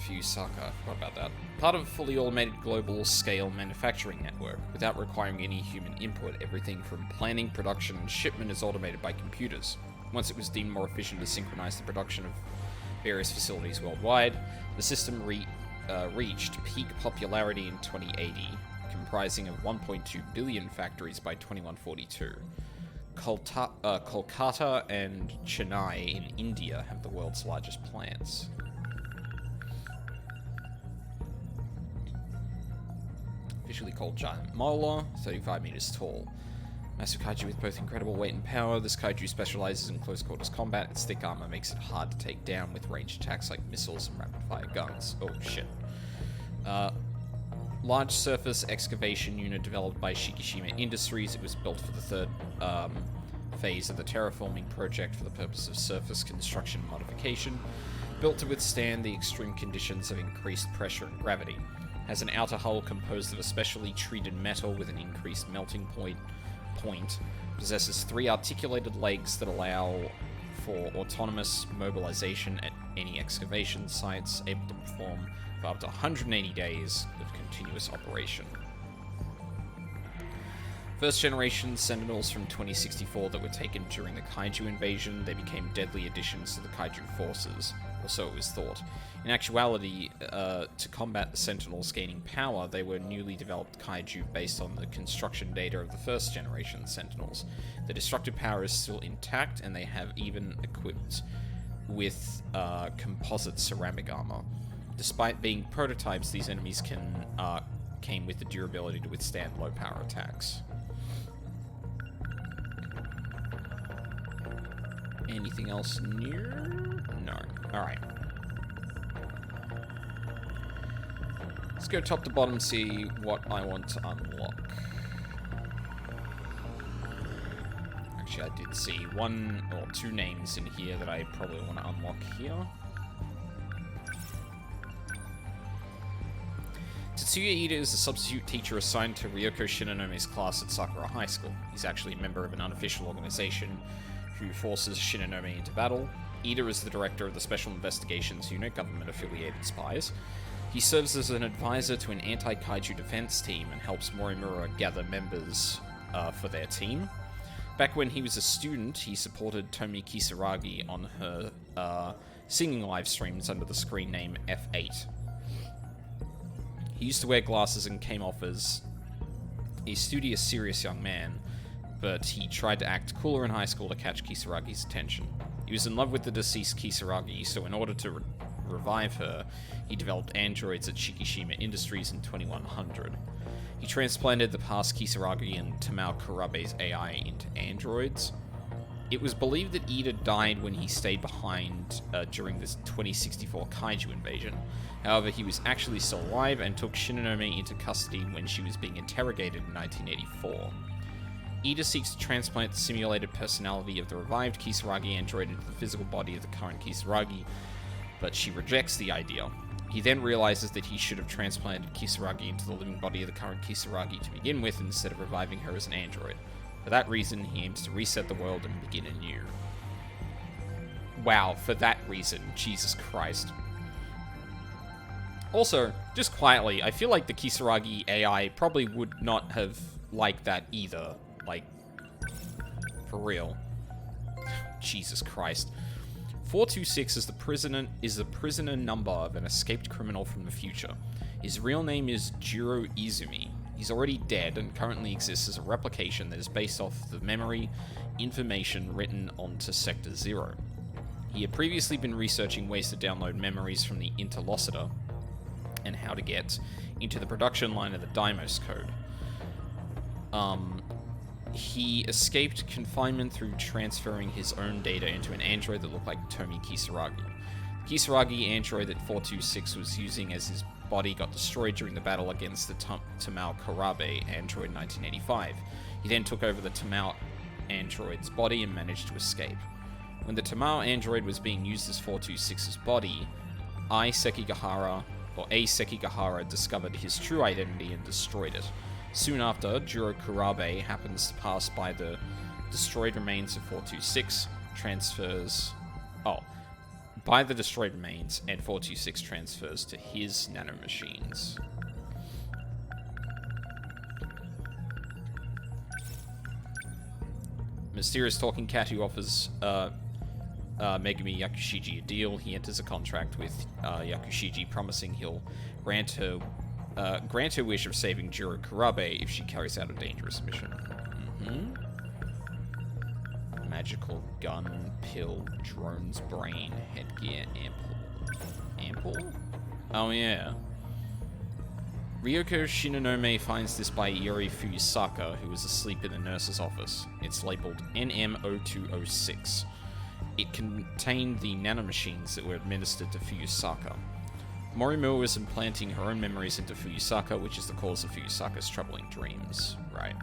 Fusaka. I forgot about that. Part of a fully automated global-scale manufacturing network. Without requiring any human input, everything from planning, production, and shipment is automated by computers. Once it was deemed more efficient to synchronize the production of various facilities worldwide, the system reached peak popularity in 2080, comprising of 1.2 billion factories by 2142. Kolkata and Chennai in India have the world's largest plants. Officially called Giant Molar, 35 meters tall. Massive kaiju with both incredible weight and power. This kaiju specializes in close quarters combat. Its thick armor makes it hard to take down with ranged attacks like missiles and rapid fire guns. Oh shit. Large surface excavation unit developed by Shikishima Industries. It was built for the third phase of the terraforming project for the purpose of surface construction modification. Built to withstand the extreme conditions of increased pressure and gravity. Has an outer hull composed of a specially treated metal with an increased melting point. Possesses 3 articulated legs that allow for autonomous mobilization at any excavation sites, able to perform for up to 180 days of continuous operation. First generation Sentinels from 2064 that were taken during the Kaiju invasion, they became deadly additions to the Kaiju forces, or so it was thought. In actuality, to combat the Sentinels gaining power, they were newly developed Kaiju based on the construction data of the first generation Sentinels. The destructive power is still intact, and they have even equipped with composite ceramic armor. Despite being prototypes, these enemies came with the durability to withstand low power attacks. Anything else new? No. Alright. Let's go top to bottom, see what I want to unlock. Actually, I did see 1 or 2 names in here that I probably want to unlock here. Tetsuya Ida is a substitute teacher assigned to Ryoko Shinonomi's class at Sakura High School. He's actually a member of an unofficial organization who forces Shinonome into battle. Ida is the director of the Special Investigations Unit, government-affiliated spies. He serves as an advisor to an anti-kaiju defense team and helps Morimura gather members for their team. Back when he was a student, he supported Tomi Kisaragi on her singing live streams under the screen name F8. He used to wear glasses and came off as a studious, serious young man, but he tried to act cooler in high school to catch Kisaragi's attention. He was in love with the deceased Kisaragi, so in order to revive her, he developed androids at Shikishima Industries in 2100. He transplanted the past Kisaragi and Tamao Kurabe's AI into androids. It was believed that Ida died when he stayed behind during this 2064 Kaiju invasion. However, he was actually still alive and took Shinonome into custody when she was being interrogated in 1984. Ida seeks to transplant the simulated personality of the revived Kisaragi android into the physical body of the current Kisaragi, but she rejects the idea. He then realizes that he should have transplanted Kisaragi into the living body of the current Kisaragi to begin with instead of reviving her as an android. For that reason, he aims to reset the world and begin anew. Wow, for that reason, Jesus Christ. Also, just quietly, I feel like the Kisaragi AI probably would not have liked that either. Like, for real. Jesus Christ. 426 is the prisoner number of an escaped criminal from the future. His real name is Jiro Izumi. He's already dead and currently exists as a replication that is based off the memory information written onto Sector 0. He had previously been researching ways to download memories from the Interlocutor and how to get into the production line of the Deimos code. He escaped confinement through transferring his own data into an android that looked like Tomi Kisaragi. The Kisaragi android that 426 was using as his body got destroyed during the battle against the Tamao Karabe android in 1985. He then took over the Tamao android's body and managed to escape. When the Tamao android was being used as 426's body, A Sekigahara discovered his true identity and destroyed it. Soon after, Juro Kurabe happens to pass by the destroyed remains of 426, by the destroyed remains, and 426 transfers to his nanomachines. Mysterious talking cat who offers Megumi Yakushiji a deal. He enters a contract with Yakushiji, promising he'll grant her wish of saving Juro Kurabe if she carries out a dangerous mission. Magical gun, pill, drone's brain, headgear, ample? Oh yeah. Ryoko Shinonome finds this by Iori Fuyusaka, who is asleep in the nurse's office. It's labeled NM0206. It contained the nanomachines that were administered to Fuyusaka. Morimoto is implanting her own memories into Fuyusaka, which is the cause of Fuyusaka's troubling dreams. Right.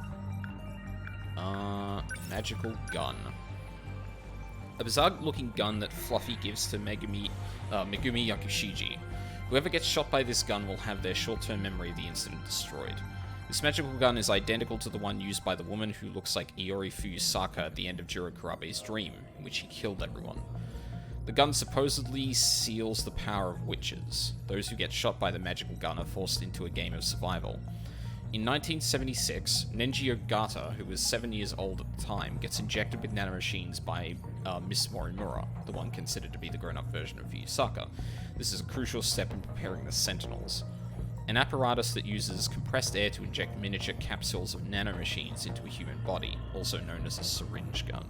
Magical gun. A bizarre-looking gun that Fluffy gives to Megumi Yakushiji. Whoever gets shot by this gun will have their short-term memory of the incident destroyed. This magical gun is identical to the one used by the woman who looks like Iori Fuyusaka at the end of Juro Kurabe's dream, in which he killed everyone. The gun supposedly seals the power of witches. Those who get shot by the magical gun are forced into a game of survival. In 1976, Nenji Ogata, who was 7 years old at the time, gets injected with nanomachines by Miss Morimura, the one considered to be the grown-up version of Fuyusaka. This is a crucial step in preparing the Sentinels, an apparatus that uses compressed air to inject miniature capsules of nanomachines into a human body, also known as a syringe gun.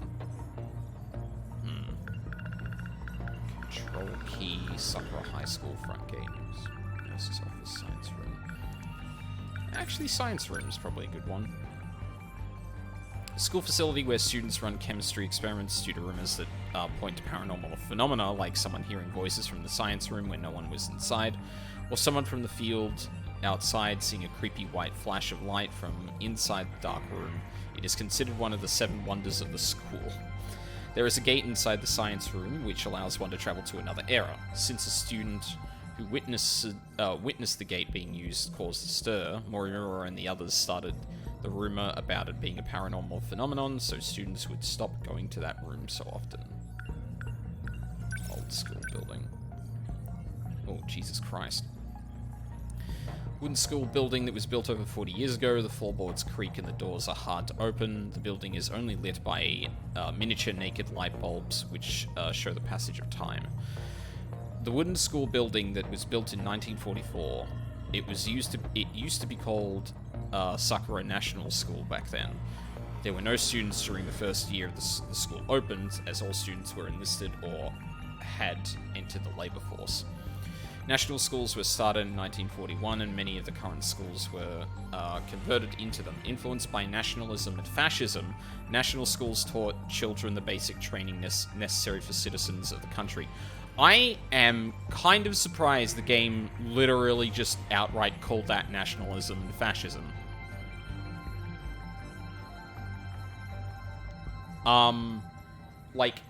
Control key, Sakura High School front gate, nurse's office, science room. Actually, science room is probably a good one. A school facility where students run chemistry experiments due to rumors that point to paranormal phenomena, like someone hearing voices from the science room when no one was inside, or someone from the field outside seeing a creepy white flash of light from inside the dark room. It is considered one of the 7 wonders of the school. There is a gate inside the science room which allows one to travel to another era. Since a student who witnessed the gate being used caused a stir, Morimura and the others started the rumor about it being a paranormal phenomenon, so students would stop going to that room so often. Old school building. Oh, Jesus Christ. Wooden school building that was built over 40 years ago. The floorboards creak and the doors are hard to open. The building is only lit by miniature naked light bulbs, which show the passage of time. The wooden school building that was built in 1944, it used to be called Sakura National School back then. There were no students during the first year the school opened, as all students were enlisted or had entered the labor force. National schools were started in 1941, and many of the current schools were converted into them. Influenced by nationalism and fascism, national schools taught children the basic training necessary for citizens of the country. I am kind of surprised the game literally just outright called that nationalism and fascism. Like,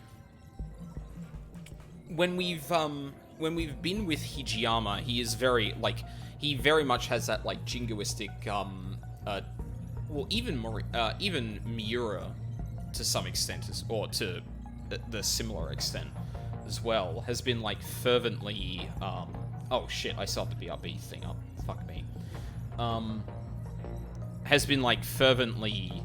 when we've been with Hijiyama, he is very, like, he very much has that, like, jingoistic, well, even Miura, to some extent, or to the similar extent as well, has been, like, fervently, oh shit, I still have the BRB thing up, fuck me, has been, like, fervently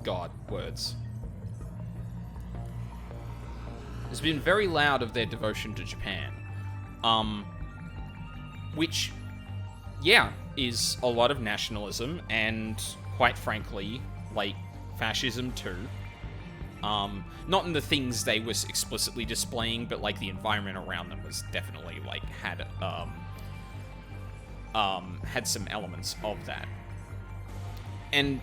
God, words. Has been very loud of their devotion to Japan. Which, yeah, is a lot of nationalism and, quite frankly, like, fascism too. Not in the things they was explicitly displaying, but, like, the environment around them was definitely, like, had some elements of that. And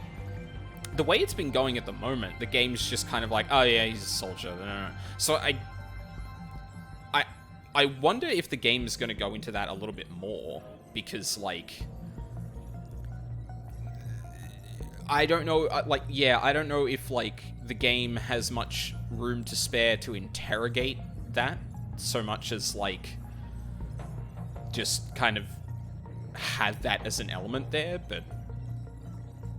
the way it's been going at the moment, the game's just kind of like, oh yeah, he's a soldier. So I wonder if the game is going to go into that a little bit more, because, like, I don't know, I don't know if, like, the game has much room to spare to interrogate that, so much as, like, just kind of had that as an element there, but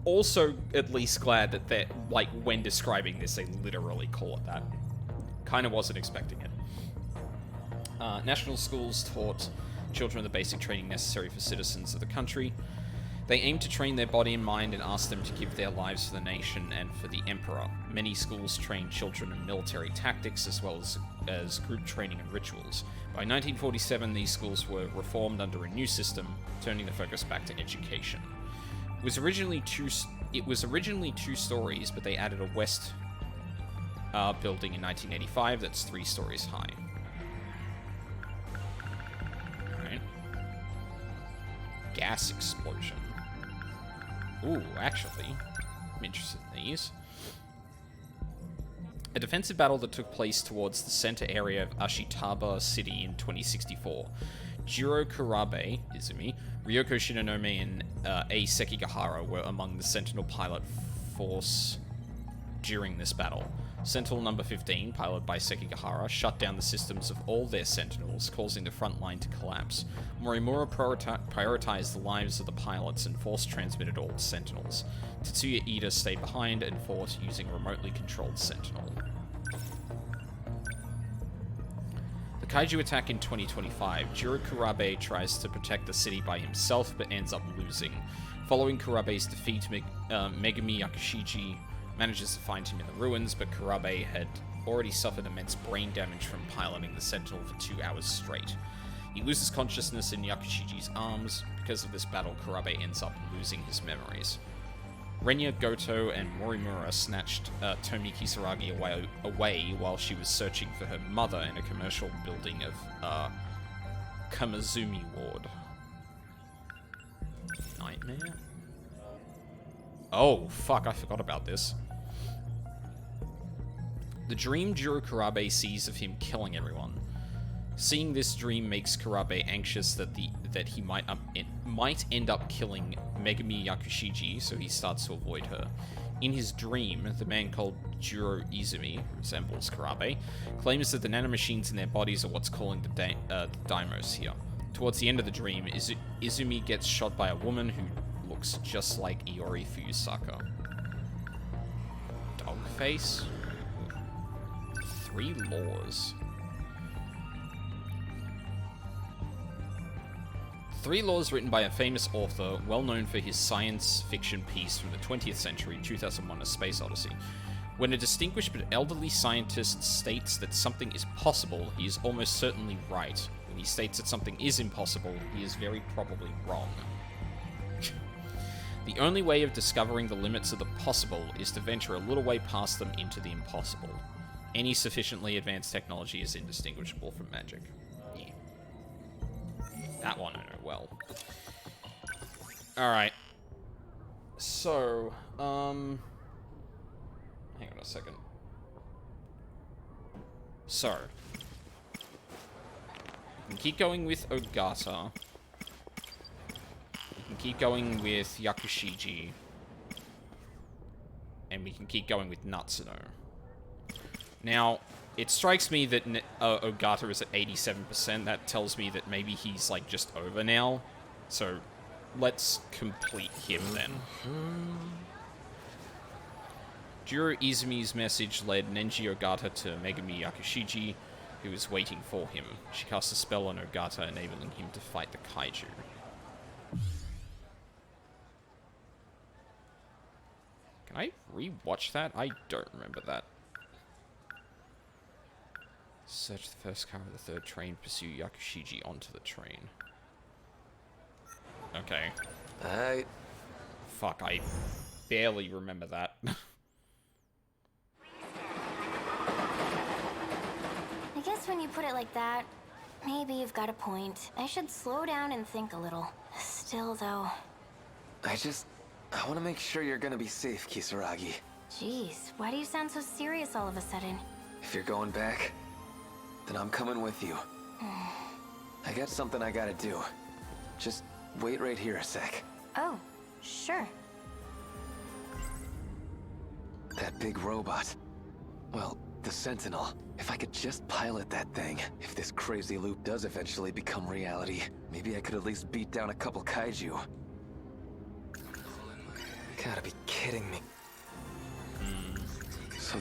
also at least glad that they're, like, when describing this, they literally call it that. Kind of wasn't expecting it. National schools taught children the basic training necessary for citizens of the country. They aim to train their body and mind and ask them to give their lives for the nation and for the Emperor. Many schools train children in military tactics as well as group training and rituals. By 1947, these schools were reformed under a new system, turning the focus back to education. It was originally two stories, but they added a west building in 1985 that's 3 stories high. Alright. Gas explosion. Ooh, actually, I'm interested in these. A defensive battle that took place towards the center area of Ashitaba City in 2064. Jiro Kurabe, Izumi, Ryoko Shinonome, and A. Sekigahara were among the Sentinel pilot force during this battle. Sentinel number 15, piloted by Sekigahara, shut down the systems of all their Sentinels, causing the front line to collapse. Morimura prioritized the lives of the pilots and force-transmitted all Sentinels. Tetsuya Ida stayed behind and fought using remotely controlled Sentinel. The Kaiju attack in 2025. Jiro Kurabe tries to protect the city by himself, but ends up losing. Following Kurabe's defeat, Megumi Yakushiji manages to find him in the ruins, but Kurabe had already suffered immense brain damage from piloting the Sentinel for 2 hours straight. He loses consciousness in Yakushiji's arms. Because of this battle, Kurabe ends up losing his memories. Renya, Goto, and Morimura snatched Tomi Kisaragi away while she was searching for her mother in a commercial building of Kamazumi Ward. Nightmare? Oh, fuck, I forgot about this. The dream Jiro Kurabe sees of him killing everyone. Seeing this dream makes Kurabe anxious that he might end up killing Megumi Yakushiji, so he starts to avoid her. In his dream, the man called Jiro Izumi, who resembles Kurabe, claims that the nanomachines in their bodies are what's calling the Daimos here. Towards the end of the dream, Izumi gets shot by a woman who looks just like Iori Fuyusaka. Dogface? 3 laws. 3 laws written by a famous author, well known for his science fiction piece from the 20th century, 2001: A Space Odyssey. When a distinguished but elderly scientist states that something is possible, he is almost certainly right. When he states that something is impossible, he is very probably wrong. The only way of discovering the limits of the possible is to venture a little way past them into the impossible. Any sufficiently advanced technology is indistinguishable from magic. Yeah. That one I know well. Alright. So, hang on a second. So, we can keep going with Ogata. We can keep going with Yakushiji. And we can keep going with Natsuno. Now, it strikes me that Ogata is at 87%. That tells me that maybe he's, like, just over now. So, let's complete him then. Jiro Izumi's message led Nenji Ogata to Megumi Yakushiji, who was waiting for him. She cast a spell on Ogata, enabling him to fight the kaiju. Can I re-watch that? I don't remember that. Search the first car of the third train, pursue Yakushiji onto the train. Okay. Fuck, I barely remember that. I guess when you put it like that, maybe you've got a point. I should slow down and think a little. Still, though... I want to make sure you're gonna be safe, Kisaragi. Jeez, why do you sound so serious all of a sudden? If you're going back, then I'm coming with you. I got something I gotta do. Just wait right here a sec. Oh, sure. That big robot. Well, the Sentinel. If I could just pilot that thing, if this crazy loop does eventually become reality, maybe I could at least beat down a couple kaiju. Gotta be kidding me. So...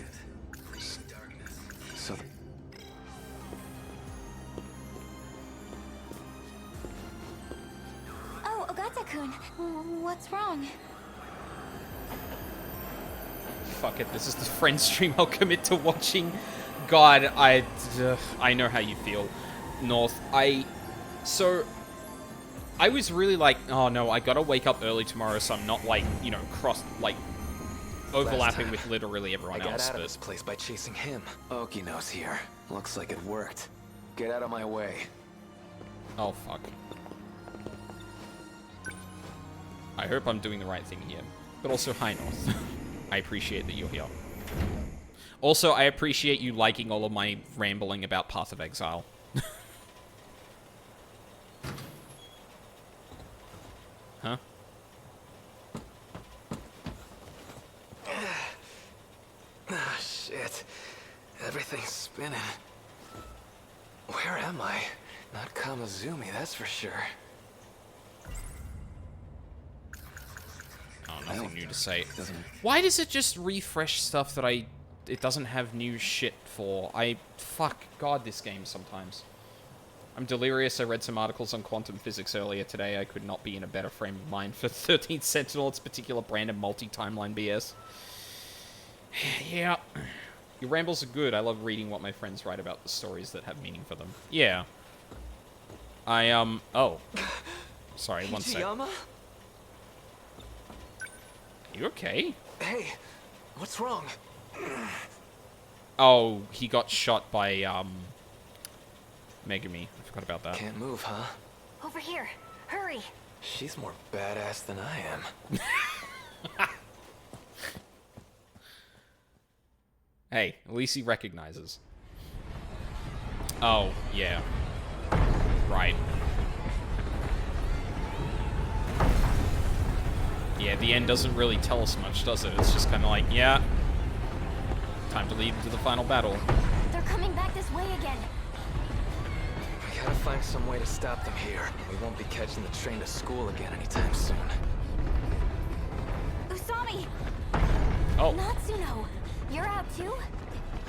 Oh, Ogata-kun, what's wrong? Fuck it, this is the friend stream I'll commit to watching. God, I know how you feel, North. I was really like, oh no, I gotta wake up early tomorrow so I'm not like, you know, overlapping with literally everyone else. I got out of this place by chasing him. Okino's here. Looks like it worked. Get out of my way. Oh fuck. I hope I'm doing the right thing here. But also, hi North. I appreciate that you're here. Also, I appreciate you liking all of my rambling about Path of Exile. Huh? Ah, shit. Everything's spinning. Where am I? Not Kamazumi, that's for sure. Oh, nothing new to say. Why does it just refresh stuff that it doesn't have new shit for? Fuck, God, this game sometimes. I'm delirious. I read some articles on quantum physics earlier today. I could not be in a better frame of mind for 13th Sentinel, its particular brand of multi-timeline BS. Yeah. Your rambles are good. I love reading what my friends write about the stories that have meaning for them. Yeah. Oh. Sorry, one sec. Ichiyama? You okay? Hey, what's wrong? Oh, he got shot by, Megami. I forgot about that. Can't move, huh? Over here, hurry! She's more badass than I am. Hey, at least he recognizes. Oh, yeah. Right. Yeah, the end doesn't really tell us much, does it? It's just kind of like, yeah, time to lead into the final battle. They're coming back this way again. We gotta find some way to stop them here. We won't be catching the train to school again anytime soon. Usami! Oh. Natsuno! You're out too?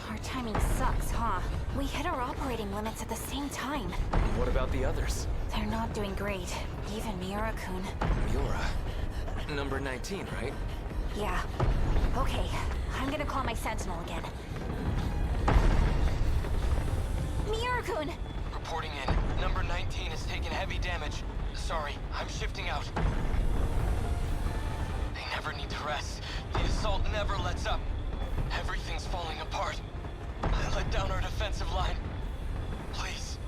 Our timing sucks, huh? We hit our operating limits at the same time. What about the others? They're not doing great. Even Miura-kun. Miura? Number 19, right? Yeah. Okay, I'm gonna call my Sentinel again. Miura-kun! Reporting in. Number 19 has taken heavy damage. Sorry, I'm shifting out. They never need to rest. The assault never lets up. Everything's falling apart. I let down our defensive line. Please.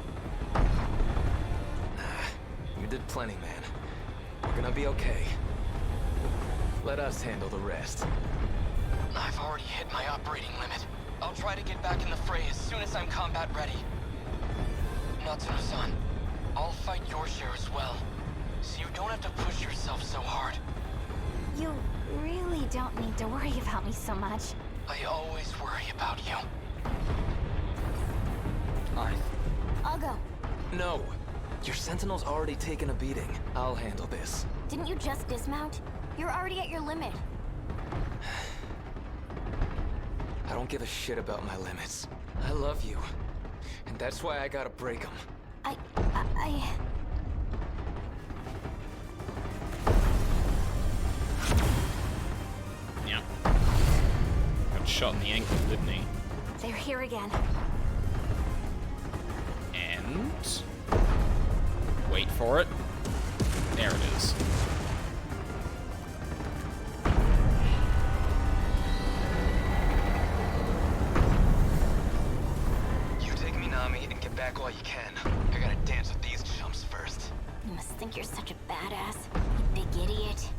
You did plenty, man. We're gonna be okay. Let us handle the rest. I've already hit my operating limit. I'll try to get back in the fray as soon as I'm combat ready. Natsuno-san, I'll fight your share as well, so you don't have to push yourself so hard. You really don't need to worry about me so much. I always worry about you. I'll go. No! Your Sentinel's already taken a beating. I'll handle this. Didn't you just dismount? You're already at your limit. I don't give a shit about my limits. I love you. And that's why I gotta break them. I... Yeah. Got shot in the ankle, didn't he? They're here again. And... wait for it. There it is. You take Minami and get back while you can. I gotta dance with these chumps first. You must think you're such a badass, you big idiot.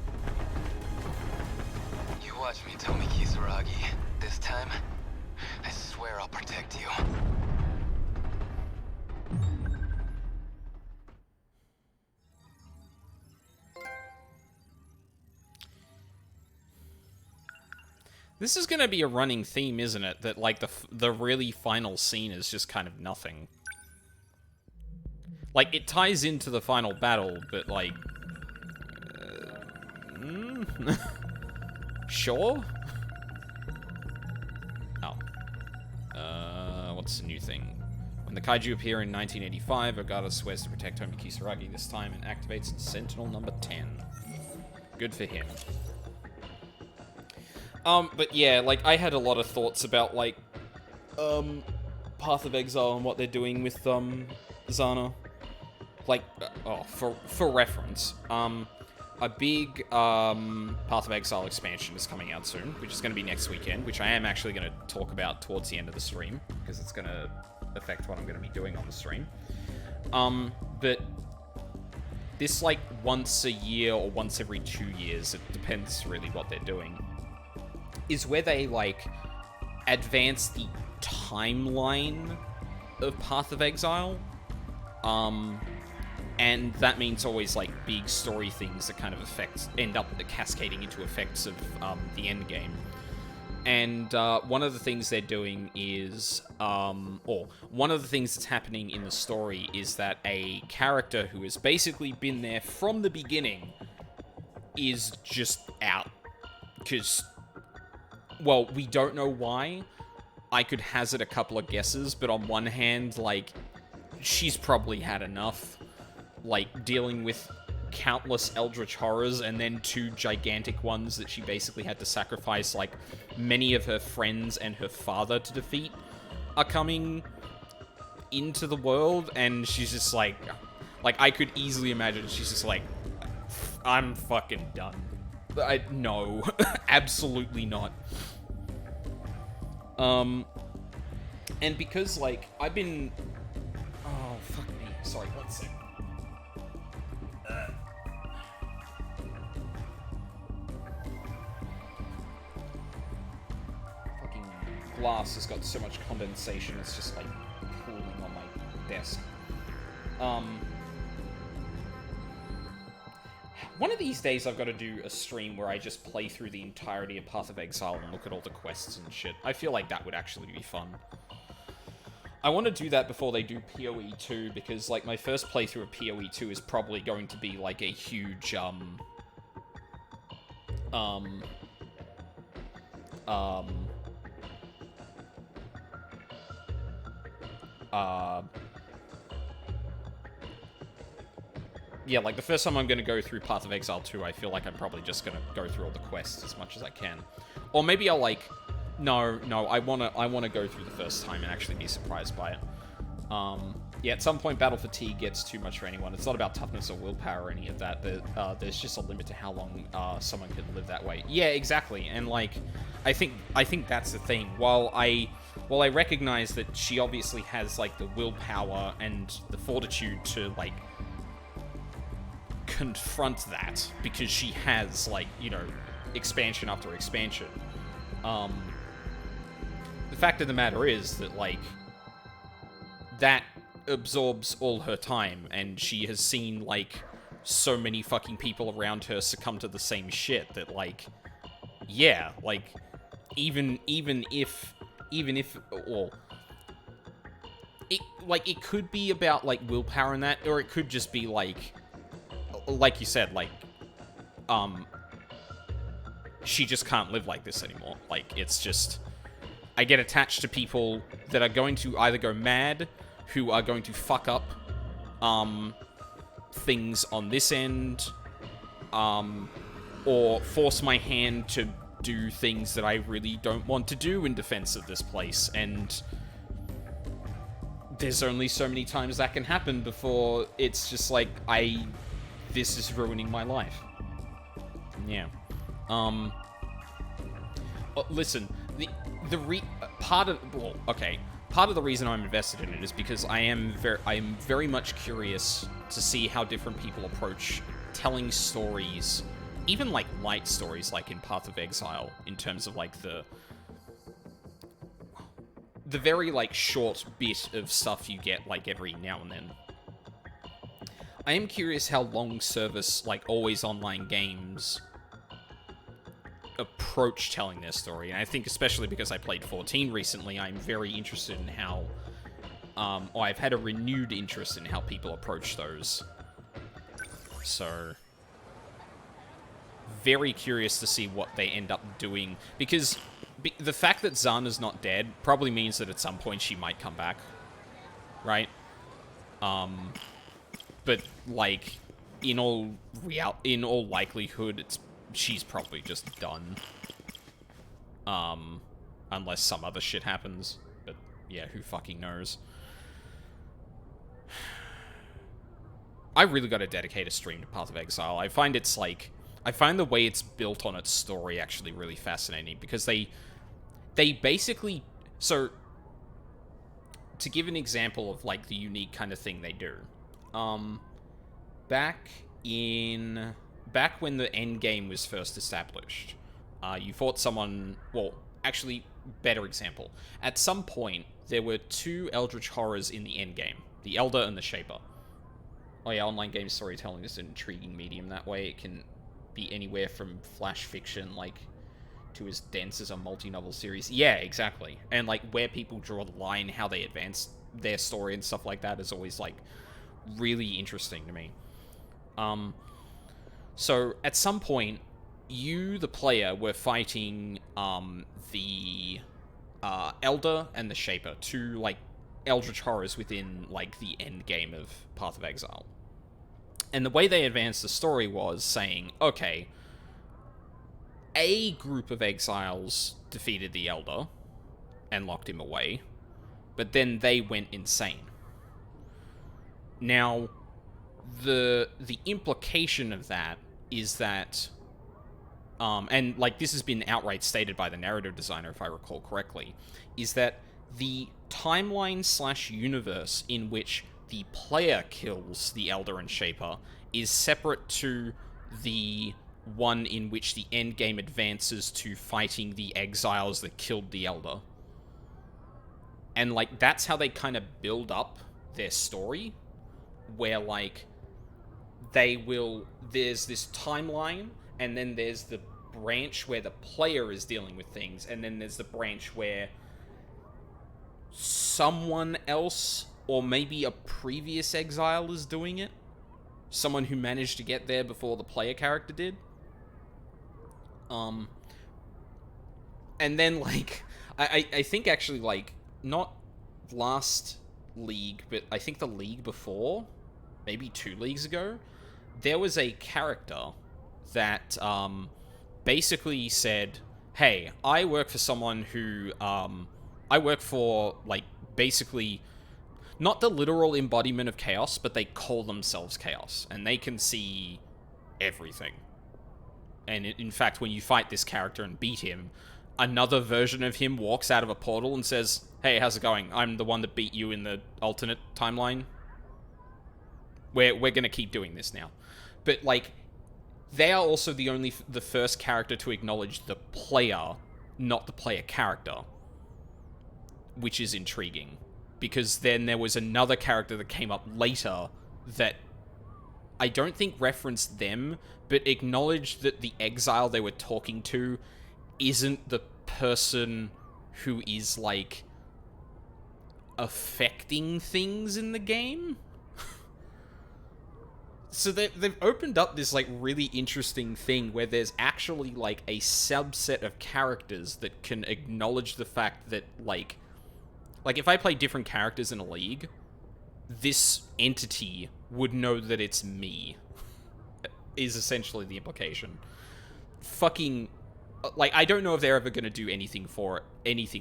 Watch me, Tomi Kisaragi. This time, I swear I'll protect you. This is gonna be a running theme, isn't it? That, like, the really final scene is just kind of nothing. Like, it ties into the final battle, but, like... Sure? Oh. What's the new thing? When the kaiju appear in 1985, Ogata swears to protect Tomi Kisaragi this time and activates Sentinel number 10. Good for him. But yeah, like, I had a lot of thoughts about, like, Path of Exile and what they're doing with, Zana. Like, for reference, a big, Path of Exile expansion is coming out soon, which is going to be next weekend, which I am actually going to talk about towards the end of the stream, because it's going to affect what I'm going to be doing on the stream. But this, like, once a year or once every 2 years, it depends really what they're doing, is where they, like, advance the timeline of Path of Exile. And that means always, like, big story things that kind of end up cascading into effects of the end game. And one of the things they're doing is, or one of the things that's happening in the story is that a character who has basically been there from the beginning is just out. Because, well, we don't know why. I could hazard a couple of guesses, but on one hand, like, she's probably had enough, like, dealing with countless eldritch horrors and then 2 gigantic ones that she basically had to sacrifice, like, many of her friends and her father to defeat are coming into the world, and she's just like, I could easily imagine she's just like, I'm fucking done. No, absolutely not. And because, like, I've been... Oh, fuck me. Sorry, one sec. Fucking glass has got so much condensation, it's just, like, pooling on my desk. One of these days I've got to do a stream where I just play through the entirety of Path of Exile and look at all the quests and shit. I feel like that would actually be fun. I want to do that before they do PoE 2, because, like, my first playthrough of PoE 2 is probably going to be, like, a huge, yeah, like, the first time I'm going to go through Path of Exile 2, I feel like I'm probably just going to go through all the quests as much as I can. Or maybe I'll, like... No, I wanna go through the first time and actually be surprised by it. Yeah, at some point, battle fatigue gets too much for anyone. It's not about toughness or willpower or any of that. There's just a limit to how long someone can live that way. Yeah, exactly. And, like, I think that's the thing. While I recognize that she obviously has, like, the willpower and the fortitude to, like, confront that, because she has, like, you know, expansion after expansion. The fact of the matter is that, like, that absorbs all her time, and she has seen, like, so many fucking people around her succumb to the same shit that, like, yeah, like, even if, well, it could be about, like, willpower and that, or it could just be, like you said, like, she just can't live like this anymore. Like, it's just... I get attached to people that are going to either go mad, who are going to fuck up things on this end, or force my hand to do things that I really don't want to do in defense of this place, and there's only so many times that can happen before it's just like, this is ruining my life. Yeah. Listen, part of the reason I'm invested in it is because I am very much curious to see how different people approach telling stories even like light stories like in Path of Exile, in terms of like the very like short bit of stuff you get like every now and then. I am curious how long service, like always online games, approach telling their story. And I think especially because I played 14 recently, I'm very interested in how, or I've had a renewed interest in how people approach those. So, very curious to see what they end up doing, because the fact that Zana's not dead probably means that at some point she might come back, right? But like in all likelihood, she's probably just done, unless some other shit happens. But yeah, who fucking knows? I really got to dedicate a stream to Path of Exile. I find the way it's built on its story actually really fascinating, because they basically, so to give an example of like the unique kind of thing they do, back when the end game was first established, you fought someone, well, actually, better example. At some point, there were two eldritch horrors in the end game, the Elder and the Shaper. Oh yeah, online game storytelling is an intriguing medium that way. It can be anywhere from flash fiction, like, to as dense as a multi-novel series. Yeah, exactly. And, like, where people draw the line, how they advance their story and stuff like that is always, like, really interesting to me. So, at some point, you, the player, were fighting, the, Elder and the Shaper, two, like, eldritch horrors within, like, the end game of Path of Exile. And the way they advanced the story was saying, okay, a group of exiles defeated the Elder and locked him away, but then they went insane. Now, the implication of that is that, and, like, this has been outright stated by the narrative designer, if I recall correctly, is that the timeline/universe in which the player kills the Elder and Shaper is separate to the one in which the endgame advances to fighting the exiles that killed the Elder. And, like, that's how they kind of build up their story, where, like, there's this timeline, and then there's the branch where the player is dealing with things, and then there's the branch where someone else, or maybe a previous exile, is doing it. Someone who managed to get there before the player character did. And then, like, I think actually, like, not last league, but I think the league before, maybe 2 leagues ago, there was a character that, basically said, hey, I work for someone who, I work for, like, basically, not the literal embodiment of chaos, but they call themselves chaos, and they can see everything. And in fact, when you fight this character and beat him, another version of him walks out of a portal and says, hey, how's it going? I'm the one that beat you in the alternate timeline. We're gonna keep doing this now. But, like, they are also the first character to acknowledge the player, not the player character, which is intriguing. Because then there was another character that came up later that I don't think referenced them, but acknowledged that the exile they were talking to isn't the person who is, like, affecting things in the game. So they've opened up this, like, really interesting thing where there's actually, like, a subset of characters that can acknowledge the fact that, like, if I play different characters in a league, this entity would know that it's me, is essentially the implication. Fucking, like, I don't know if they're ever going to do anything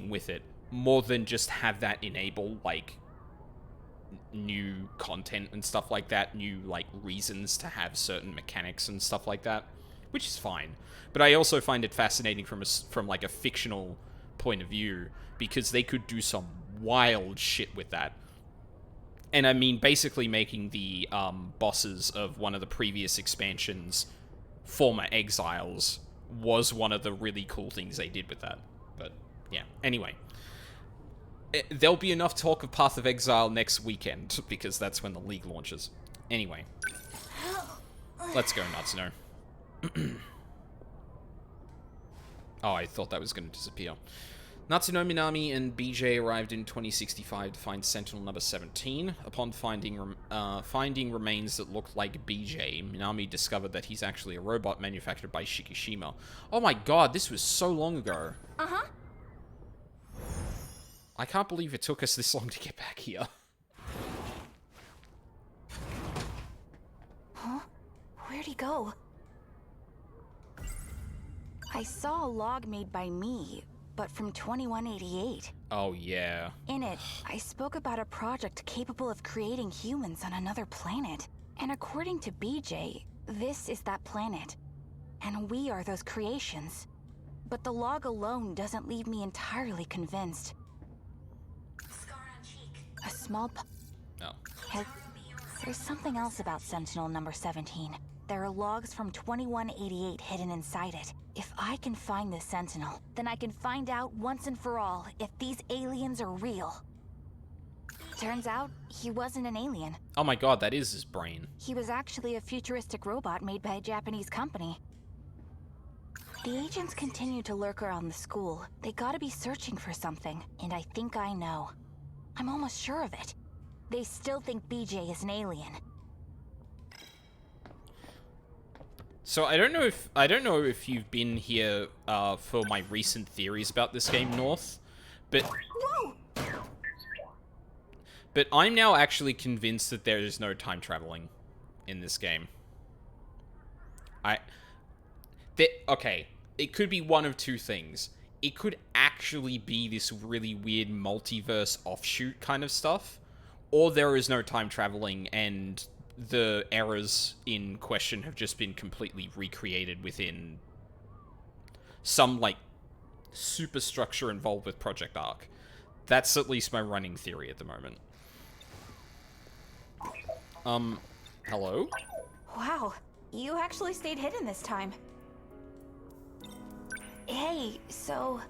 with it, more than just have that enable, like, new content and stuff like that, new, like, reasons to have certain mechanics and stuff like that, which is fine. But I also find it fascinating from like, a fictional point of view, because they could do some wild shit with that. And I mean, basically making the bosses of one of the previous expansions former exiles was one of the really cool things they did with that. But, yeah. Anyway. There'll be enough talk of Path of Exile next weekend, because that's when the League launches. Anyway. Let's go, Natsuno. Oh, I thought that was going to disappear. Natsuno, Minami, and BJ arrived in 2065 to find Sentinel number 17. Upon finding remains that looked like BJ, Minami discovered that he's actually a robot manufactured by Shikishima. Oh my god, this was so long ago. Uh-huh. I can't believe it took us this long to get back here. Huh? Where'd he go? I saw a log made by me, but from 2188. Oh, yeah. In it, I spoke about a project capable of creating humans on another planet. And according to BJ, this is that planet. And we are those creations. But the log alone doesn't leave me entirely convinced. Scar on cheek. A small No. There's something else about Sentinel number 17. There are logs from 2188 hidden inside it. If I can find the Sentinel, then I can find out once and for all if these aliens are real. Turns out, he wasn't an alien. Oh my god, that is his brain. He was actually a futuristic robot made by a Japanese company. The agents continue to lurk around the school. They gotta be searching for something, and I think I know. I'm almost sure of it. They still think BJ is an alien. So I don't know if you've been here for my recent theories about this game, North, but Whoa! but I'm now actually convinced that there is no time traveling in this game. Okay, it could be one of two things. It could actually be this really weird multiverse offshoot kind of stuff, or there is no time traveling and the errors in question have just been completely recreated within some, like, superstructure involved with Project Arc. That's at least my running theory at the moment. Hello? Wow, you actually stayed hidden this time. Hey, so...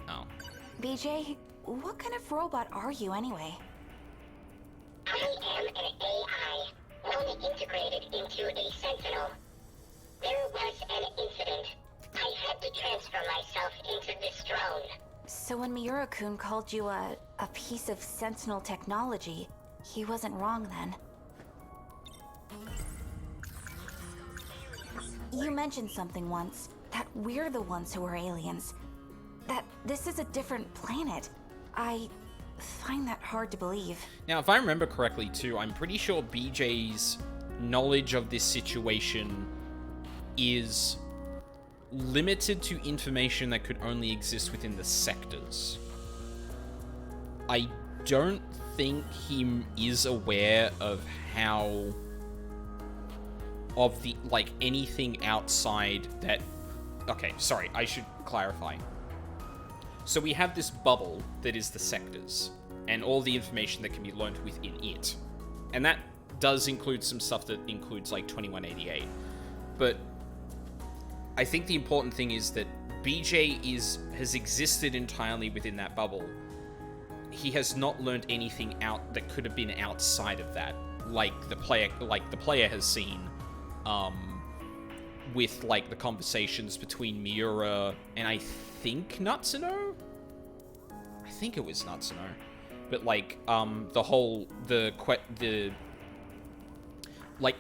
Oh. BJ, what kind of robot are you anyway? I am an AI, only integrated into a Sentinel. There was an incident. I had to transfer myself into this drone. So when Miura-kun called you a piece of Sentinel technology, he wasn't wrong then. You mentioned something once, that we're the ones who are aliens. That this is a different planet. I find that hard to believe. Now, if I remember correctly, too, I'm pretty sure BJ's knowledge of this situation is limited to information that could only exist within the sectors. I don't think he is aware of how... of the, like, anything outside that... Okay, sorry, I should clarify. So we have this bubble that is the sectors, and all the information that can be learned within it. And that does include some stuff that includes, like, 2188. But I think the important thing is that BJ has existed entirely within that bubble. He has not learned anything out that could have been outside of that, like the player has seen, with, like, the conversations between Miura and I think Natsuno? I think it was Natsuno. But, like, the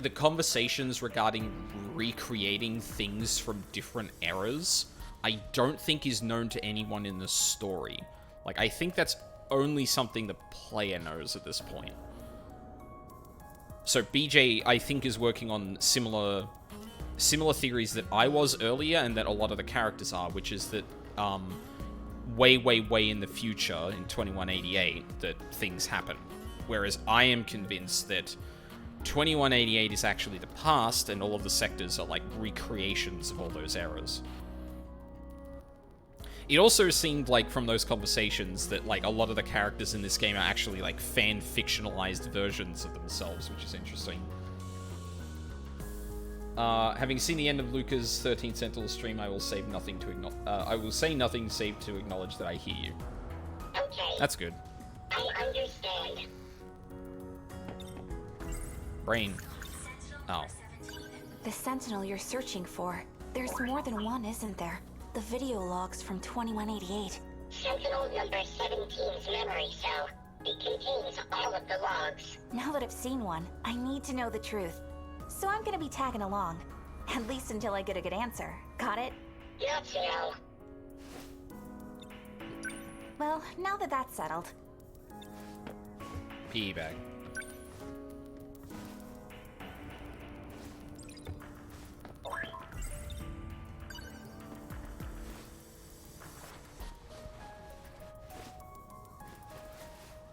conversations regarding recreating things from different eras, I don't think is known to anyone in the story. Like, I think that's only something the player knows at this point. So BJ, I think, is working on similar theories that I was earlier and that a lot of the characters are, which is that way in the future, in 2188, that things happen. Whereas I am convinced that 2188 is actually the past, and all of the sectors are, like, recreations of all those eras. It also seemed like, from those conversations, that, like, a lot of the characters in this game are actually, like, fan-fictionalized versions of themselves, which is interesting. Having seen the end of Luca's 13 Sentinels stream, I will say nothing save to acknowledge that I hear you. Okay, That's good. I understand. Brain. Oh. The Sentinel you're searching for. There's more than one, isn't there? The video logs from 2188. Sentinel number 17's memory cell. It contains all of the logs. Now that I've seen one, I need to know the truth. So I'm gonna be tagging along. At least until I get a good answer. Got it? Not to know. Well, now that that's settled. PE bag.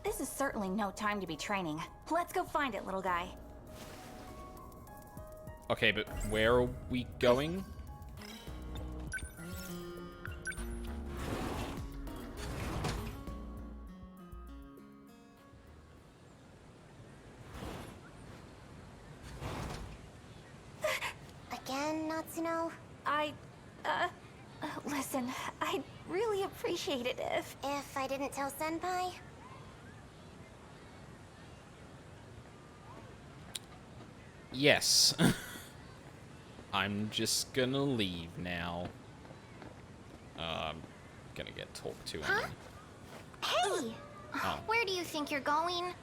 This is certainly no time to be training. Let's go find it, little guy. Okay, but where are we going? Again, Natsuno? Listen, I'd really appreciate it if... If I didn't tell Senpai? Yes. I'm just gonna leave now. I'm gonna get talked to. Huh? Hey! Oh. Where do you think you're going?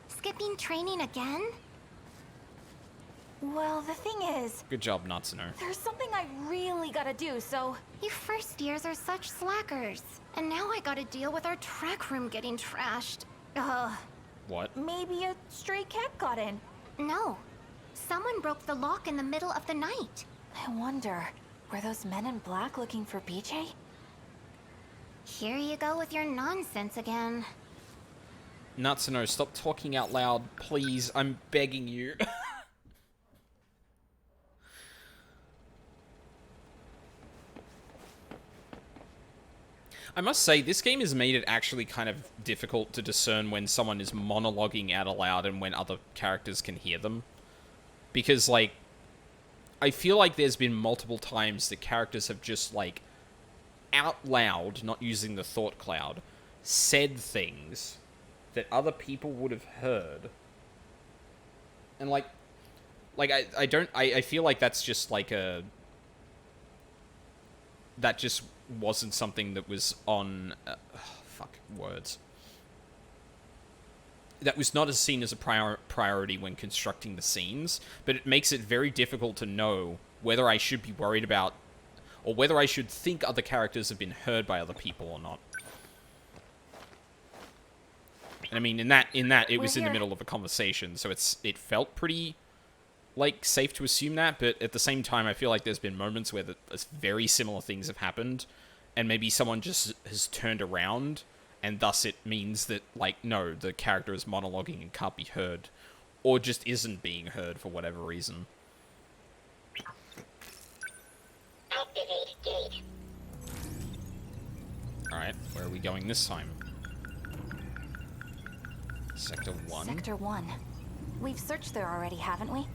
Skipping training again? Well, the thing is, Good job, Natsuno. there's something I really gotta do, so... You first years are such slackers. And now I gotta deal with our track room getting trashed. What? Maybe a stray cat got in. No. Someone broke the lock in the middle of the night. I wonder, were those men in black looking for BJ? Here you go with your nonsense again. Natsuno, stop talking out loud, please. I'm begging you. I must say, this game has made it actually kind of difficult to discern when someone is monologuing out aloud and when other characters can hear them. Because, like, I feel like there's been multiple times that characters have just, like, out loud, not using the thought cloud, said things that other people would have heard. And, I feel like that's just, like, that just wasn't something that was on... words. That was not as seen as a priority when constructing the scenes, but it makes it very difficult to know whether I should be worried about, or whether I should think other characters have been heard by other people or not. And I mean, in that it was in the middle of a conversation, so it felt pretty, like, safe to assume that, but at the same time, I feel like there's been moments where very similar things have happened, and maybe someone just has turned around, and thus it means that, like, no, the character is monologuing and can't be heard, or just isn't being heard for whatever reason. Activate gate. Alright, where are we going this time? Sector 1? Sector 1. We've searched there already, haven't we?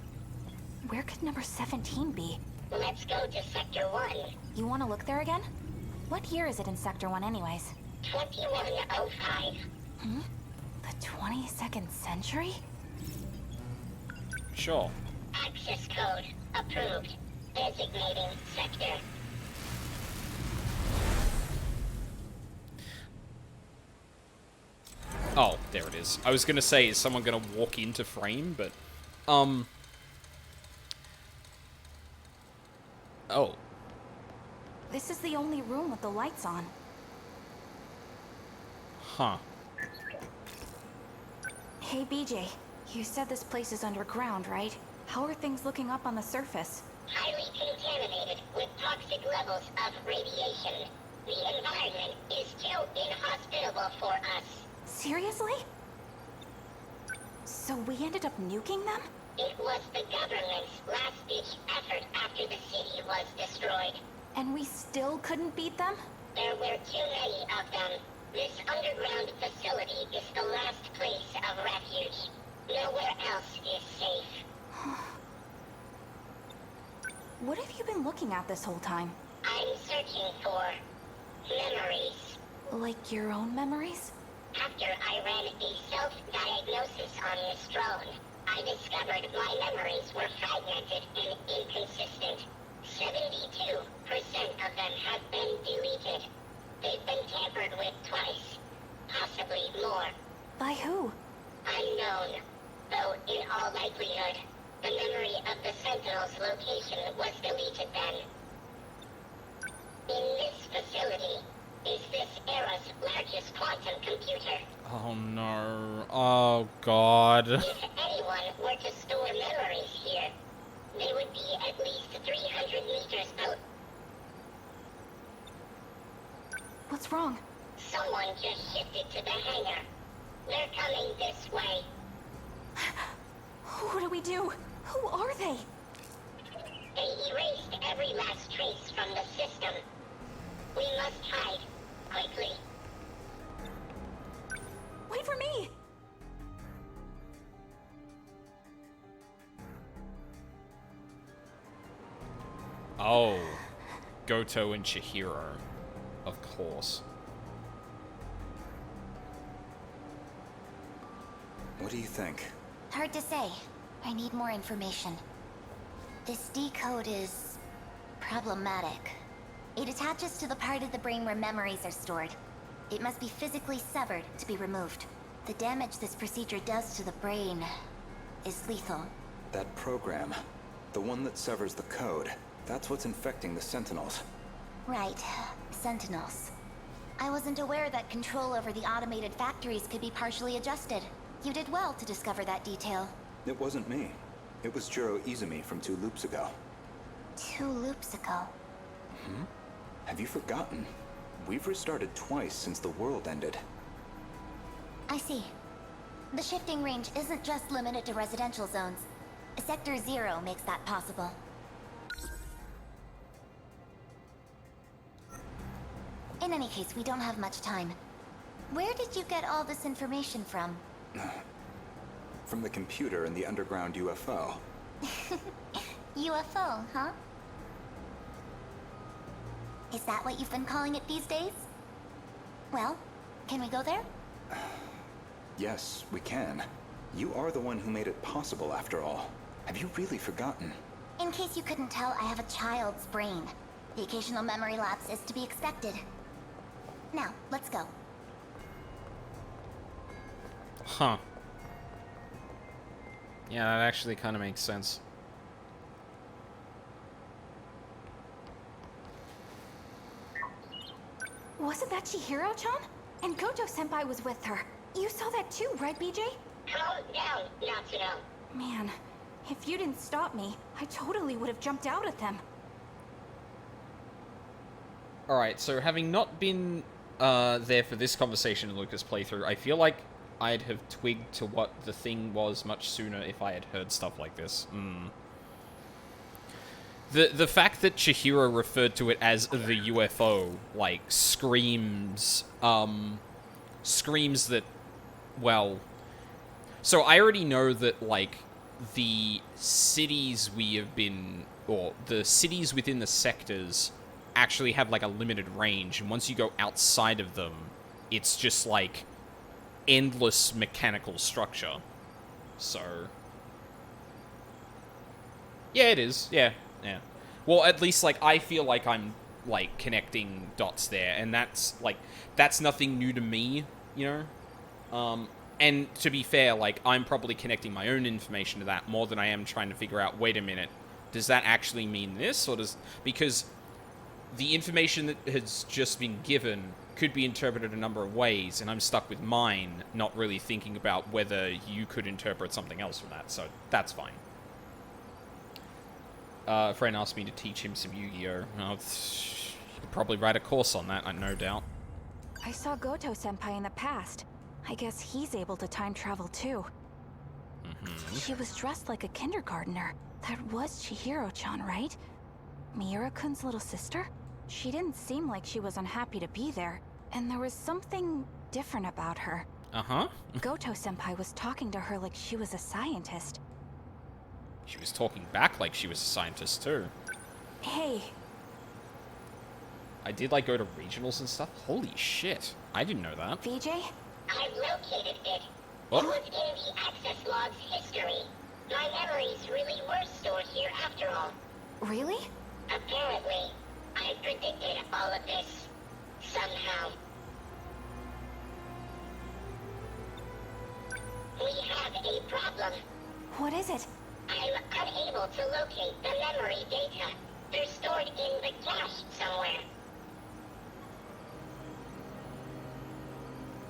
Where could number 17 be? Let's go to Sector 1. You want to look there again? What year is it in Sector 1 anyways? 2105. The 22nd century? Sure. Access code approved. Designating sector. Oh, there it is. I was gonna say, is someone gonna walk into frame, but... Oh. This is the only room with the lights on. Huh. Hey, BJ. You said this place is underground, right? How are things looking up on the surface? Highly contaminated with toxic levels of radiation. The environment is still inhospitable for us. Seriously? So we ended up nuking them? It was the government's last-ditch effort after the city was destroyed. And we still couldn't beat them? There were too many of them. This underground facility is the last place of refuge. Nowhere else is safe. What have you been looking at this whole time? I'm searching for memories. Like your own memories? After I ran a self-diagnosis on this drone, I discovered my memories were fragmented and inconsistent. 72% of them have been deleted. They've been tampered with twice, possibly more. By who? Unknown. Though, in all likelihood, the memory of the Sentinels' location was deleted then. In this facility is this era's largest quantum computer. Oh no. Oh god. If anyone were to store memories here, they would be at least 300 meters out. What's wrong? Someone just shifted to the hangar. They're coming this way. What do we do? Who are they? They erased every last trace from the system. We must hide, quickly. Wait for me! Oh. Goto and Chihiro. Of course. What do you think? Hard to say. I need more information. This decode is problematic. It attaches to the part of the brain where memories are stored. It must be physically severed to be removed. The damage this procedure does to the brain is lethal. That program, the one that severs the code, that's what's infecting the Sentinels. Right. Sentinels. I wasn't aware that control over the automated factories could be partially adjusted. You did well to discover that detail. It wasn't me. It was Jiro Izumi from 2 loops ago. 2 loops ago. Have you forgotten? We've restarted twice since the world ended. I see. The shifting range isn't just limited to residential zones. Sector 0 makes that possible. In any case, we don't have much time. Where did you get all this information from? From the computer in the underground UFO. UFO, huh? Is that what you've been calling it these days? Well, can we go there? Yes, we can. You are the one who made it possible, after all. Have you really forgotten? In case you couldn't tell, I have a child's brain. The occasional memory lapse is to be expected. Now, let's go. Huh. Yeah, that actually kind of makes sense. Wasn't that Chihiro-chan? And Goto-senpai was with her. You saw that too, right, BJ? Calm down, Natsuno. Man, if you didn't stop me, I totally would have jumped out at them. Alright, so having not been there for this conversation in Lucas' playthrough, I feel like I'd have twigged to what the thing was much sooner if I had heard stuff like this. The fact that Chihiro referred to it as the UFO, like, screams that, well... So I already know that, like, the cities we have been... or the cities within the sectors actually have, like, a limited range, and once you go outside of them, it's just, like, endless mechanical structure. So... yeah, it is. Yeah. Well, at least, like, I feel like I'm, like, connecting dots there, and that's, like, that's nothing new to me, you know? And to be fair, like, I'm probably connecting my own information to that more than I am trying to figure out, wait a minute, does that actually mean this, or does... Because the information that has just been given could be interpreted a number of ways, and I'm stuck with mine, not really thinking about whether you could interpret something else from that, so that's fine. A friend asked me to teach him some Yu-Gi-Oh! I'll probably write a course on that, no doubt. I saw Goto-senpai in the past. I guess he's able to time travel too. She was dressed like a kindergartner. That was Chihiro-chan, right? Miura-kun's little sister? She didn't seem like she was unhappy to be there, and there was something different about her. Goto-senpai was talking to her like she was a scientist. She was talking back like she was a scientist, too. Hey, I did, like, go to regionals and stuff? Holy shit. I didn't know that. VJ? I've located it. What? It was in the access log's history. My memories really were stored here after all. Really? Apparently, I predicted all of this. Somehow. We have a problem. What is it? I'm unable to locate the memory data. They're stored in the cache somewhere.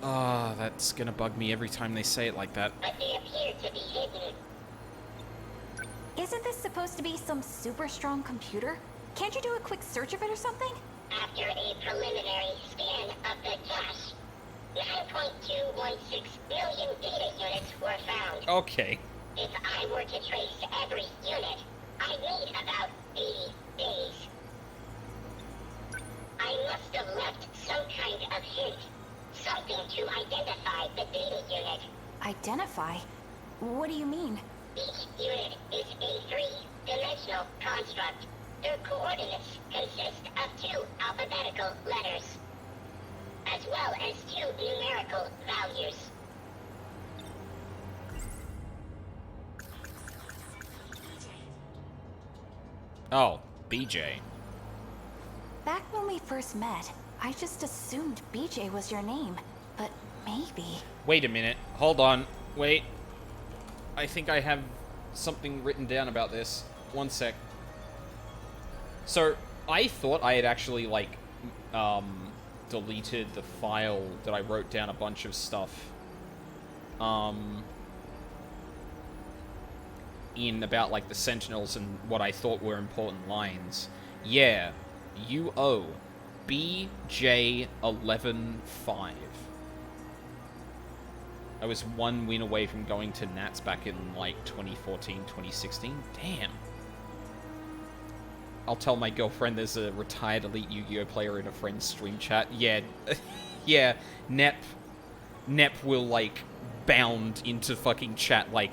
Ah, that's gonna bug me every time they say it like that. But they appear to be hidden. Isn't this supposed to be some super strong computer? Can't you do a quick search of it or something? After a preliminary scan of the cache, 9.216 million data units were found. Okay. If I were to trace every unit, I'd need about 80 days. I must have left some kind of hint. Something to identify the data unit. Identify? What do you mean? Each unit is a three-dimensional construct. Their coordinates consist of 2 alphabetical letters, as well as 2 numerical values. Oh, BJ. Back when we first met, I just assumed BJ was your name. But maybe... Wait a minute. Hold on. Wait. I think I have something written down about this. One sec. So, I thought I had actually, like, deleted the file that I wrote down a bunch of stuff, in about, like, the Sentinels and what I thought were important lines. Yeah. UO. BJ115. I was 1 win away from going to Nats back in, like, 2014, 2016. Damn. I'll tell my girlfriend there's a retired Elite Yu-Gi-Oh player in a friend's stream chat. Yeah. Yeah. Nep will, like, bound into fucking chat, like,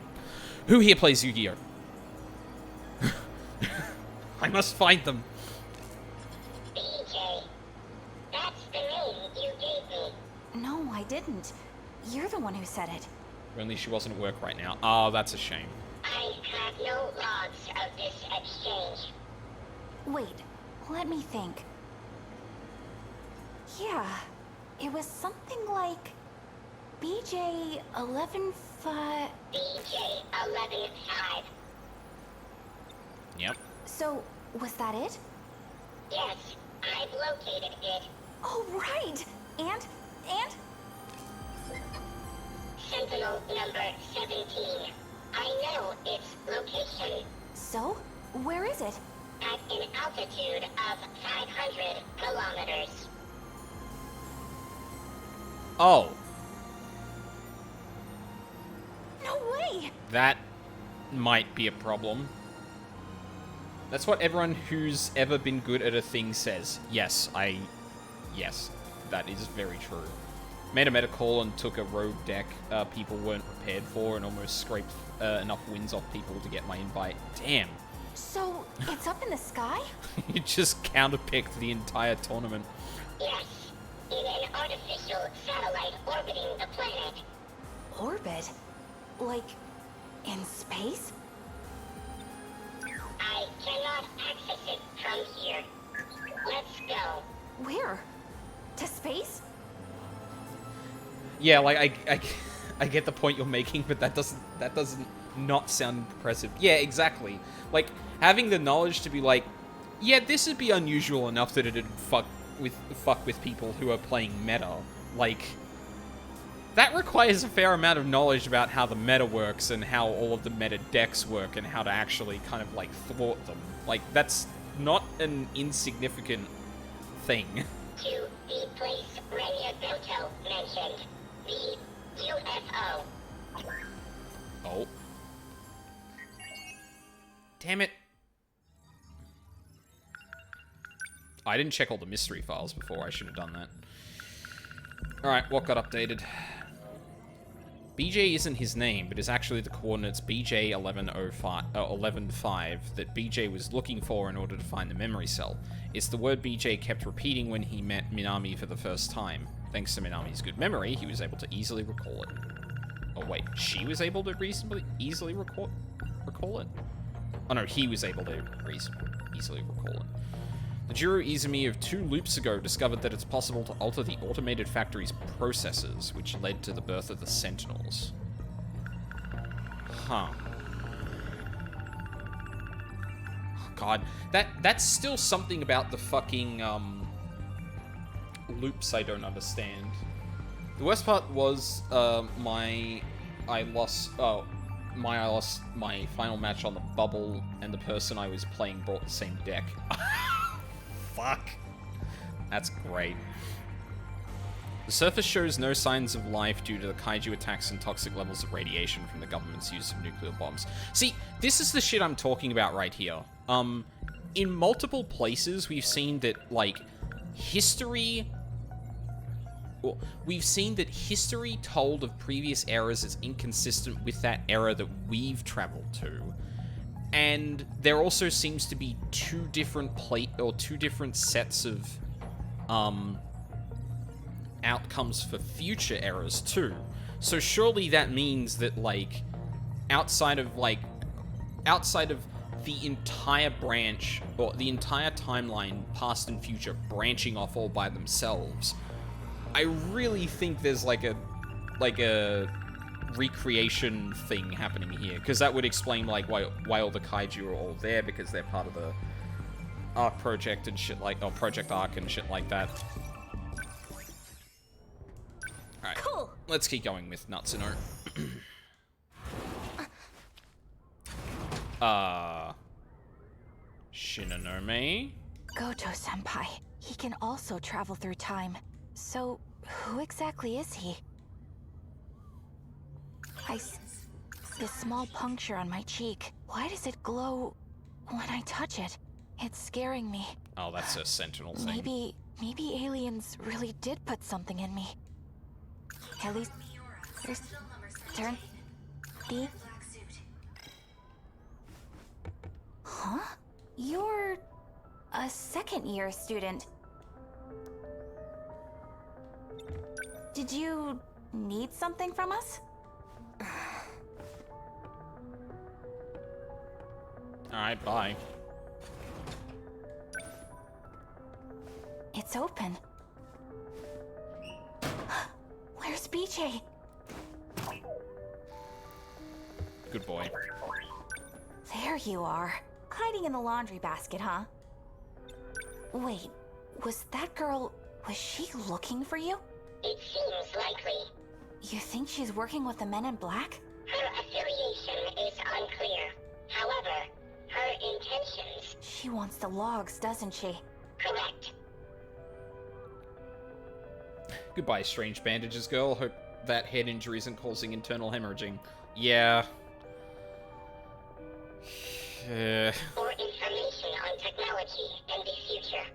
who here plays Yu-Gi-Oh? I must find them. BJ. That's the name you gave me. No, I didn't. You're the one who said it. Only she wasn't at work right now. Oh, that's a shame. I have no logs of this exchange. Wait, let me think. Yeah, it was something like... BJ 115... BJ 115. Yep. So, was that it? Yes, I've located it. Oh, right! And? Sentinel number 17. I know its location. So, where is it? At an altitude of 500 kilometers. Oh. No way! That might be a problem. That's what everyone who's ever been good at a thing says. Yes, that is very true. Made a meta call and took a rogue deck people weren't prepared for and almost scraped enough wins off people to get my invite. Damn. So, it's up in the sky? You just counterpicked the entire tournament. Yes, in an artificial satellite orbiting the planet. Orbit? Like, in space? I cannot access it from here. Let's go. Where? To space? Yeah, like I get the point you're making, but that doesn't not sound impressive. Yeah, exactly. Like having the knowledge to be like, yeah, this would be unusual enough that it'd fuck with people who are playing meta. Like that requires a fair amount of knowledge about how the meta works and how all of the meta decks work and how to actually kind of like thwart them. Like that's not an insignificant thing. To the place Renia Goto mentioned. The UFO. Oh. Damn it. I didn't check all the mystery files before. I should have done that. Alright, what got updated? BJ isn't his name, but is actually the coordinates BJ 11.5 that BJ was looking for in order to find the memory cell. It's the word BJ kept repeating when he met Minami for the first time. Thanks to Minami's good memory, he was able to easily recall it. Oh wait, she was able to reasonably easily recall it? Oh no, he was able to easily recall it. The Jiro Izumi of 2 loops ago discovered that it's possible to alter the automated factory's processes, which led to the birth of the Sentinels. Huh. God, that's still something about the fucking, loops I don't understand. The worst part was, I lost my final match on the bubble, and the person I was playing brought the same deck. Fuck. That's great. The surface shows no signs of life due to the kaiju attacks and toxic levels of radiation from the government's use of nuclear bombs. See, this is the shit I'm talking about right here. In multiple places, we've seen that, like, history told of previous eras is inconsistent with that era that we've traveled to. And there also seems to be two different sets of outcomes for future eras too. So surely that means that, like, outside of the entire branch, or the entire timeline, past and future, branching off all by themselves, I really think there's like a recreation thing happening here, because that would explain, like, why all the kaiju are all there, because they're part of the Arc project and shit like, or Project Arc and shit like that. Alright, cool. Let's keep going with Natsuno. Shinonome? Goto-senpai. He can also travel through time. So, who exactly is he? I see a small puncture on my cheek. Why does it glow when I touch it? It's scaring me. Oh, that's a Sentinel thing. Maybe aliens really did put something in me. At least, turn the... Huh? You're a second-year student. Did you need something from us? Alright, bye. It's open. Where's BJ? Good boy. There you are. Hiding in the laundry basket, huh? Wait, was she looking for you? It seems likely. You think she's working with the men in black? Her affiliation is unclear. However, her intentions... She wants the logs, doesn't she? Correct. Goodbye, strange bandages girl. Hope that head injury isn't causing internal hemorrhaging. Yeah. For information on technology and the future.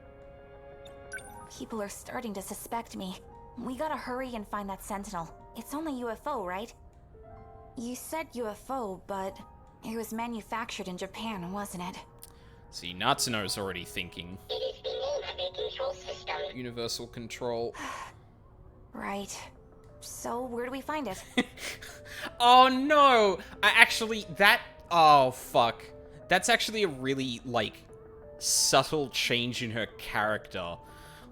People are starting to suspect me. We gotta hurry and find that Sentinel. It's only UFO, right? You said UFO, but it was manufactured in Japan, wasn't it? See, Natsuno's already thinking. It is the name of a control system. Universal control. Right. So, where do we find it? Oh no! Oh fuck. That's actually a really, like, subtle change in her character.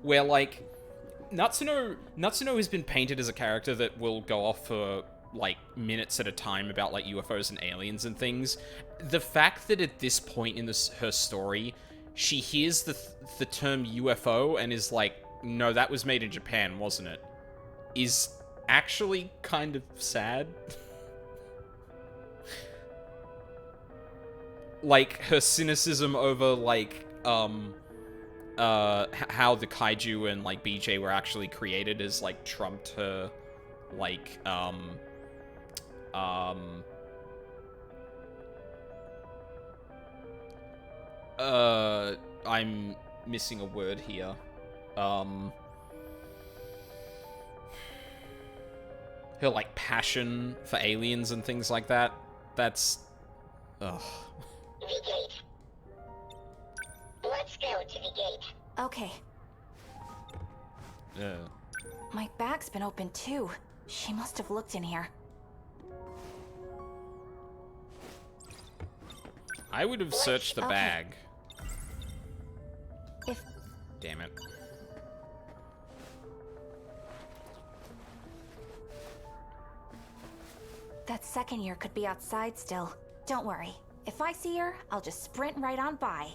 Where, like, Natsuno has been painted as a character that will go off for, like, minutes at a time about, like, UFOs and aliens and things. The fact that at this point in her story, she hears the term UFO and is like, no, that was made in Japan, wasn't it? Is actually kind of sad. Like, her cynicism over, like, how the kaiju and, like, BJ were actually created is, like, trumped her, like, I'm missing a word her her, like, passion for aliens and things like that. That's... ugh. The gate. Let's go to the gate. Okay. Yeah. My bag's been open too. She must have looked in here. I would have searched the Okay. bag. If Damn it. that second year could be outside still. Don't worry. If I see her, I'll just sprint right on by.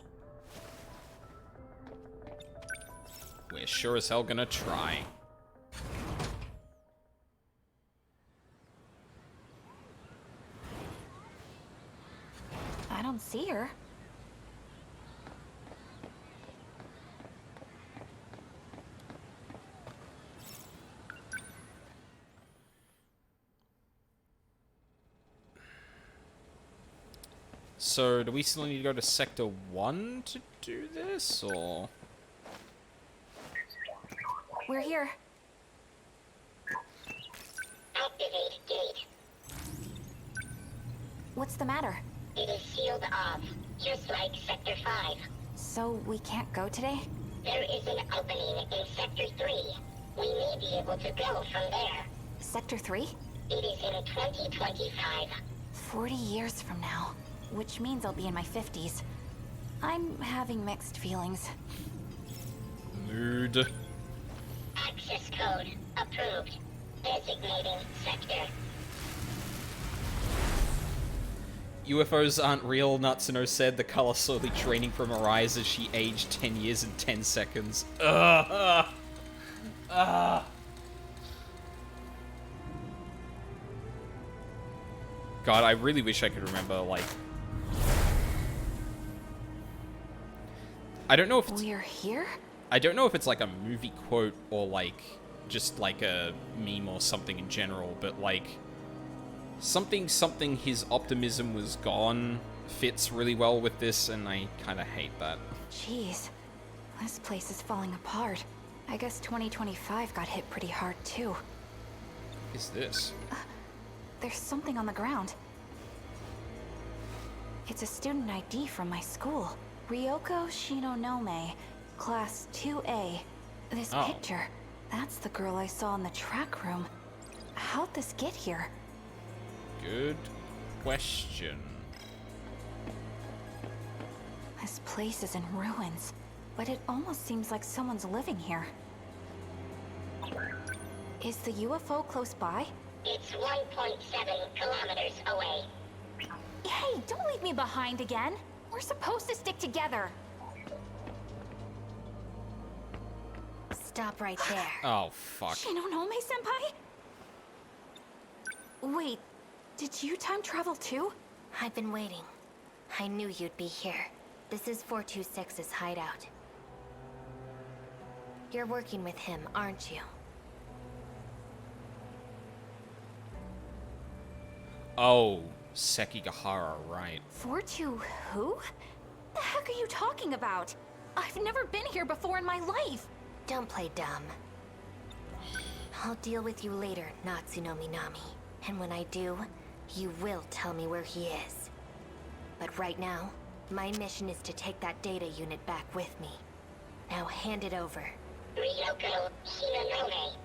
We're sure as hell gonna try. I don't see her. So, do we still need to go to Sector 1 to do this, or...? We're here. Activate gate. What's the matter? It is sealed off, just like Sector 5. So we can't go today? There is an opening in Sector 3. We may be able to go from there. Sector 3? It is in 2025. 40 years from now. Which means I'll be in my 50s. I'm having mixed feelings. Mood. Access code approved. Designating sector. UFOs aren't real, Natsuno said, the color slowly draining from her eyes as she aged 10 years and 10 seconds. God, I really wish I could remember, like... I don't know if it's... We're here? I don't know if it's like a movie quote or like just like a meme or something in general, but like something his optimism was gone fits really well with this, and I kind of hate that. Jeez. This place is falling apart. I guess 2025 got hit pretty hard too. What is this? There's something on the ground. It's a student ID from my school. Ryoko Shinonome, Class 2A. This Oh. picture, that's the girl I saw in the track room. How'd this get here? Good question. This place is in ruins, but it almost seems like someone's living here. Is the UFO close by? It's 1.7 kilometers away. Hey, don't leave me behind again! We're supposed to stick together! Stop right there. Oh, fuck. Shinonome-senpai? Wait, did you time travel too? I've been waiting. I knew you'd be here. This is 426's hideout. You're working with him, aren't you? Oh, Sekigahara, right. 4-2 who? The heck are you talking about? I've never been here before in my life! Don't play dumb. I'll deal with you later, Natsuno Minami. And when I do, you will tell me where he is. But right now, my mission is to take that data unit back with me. Now hand it over. Ryoko Shinonome.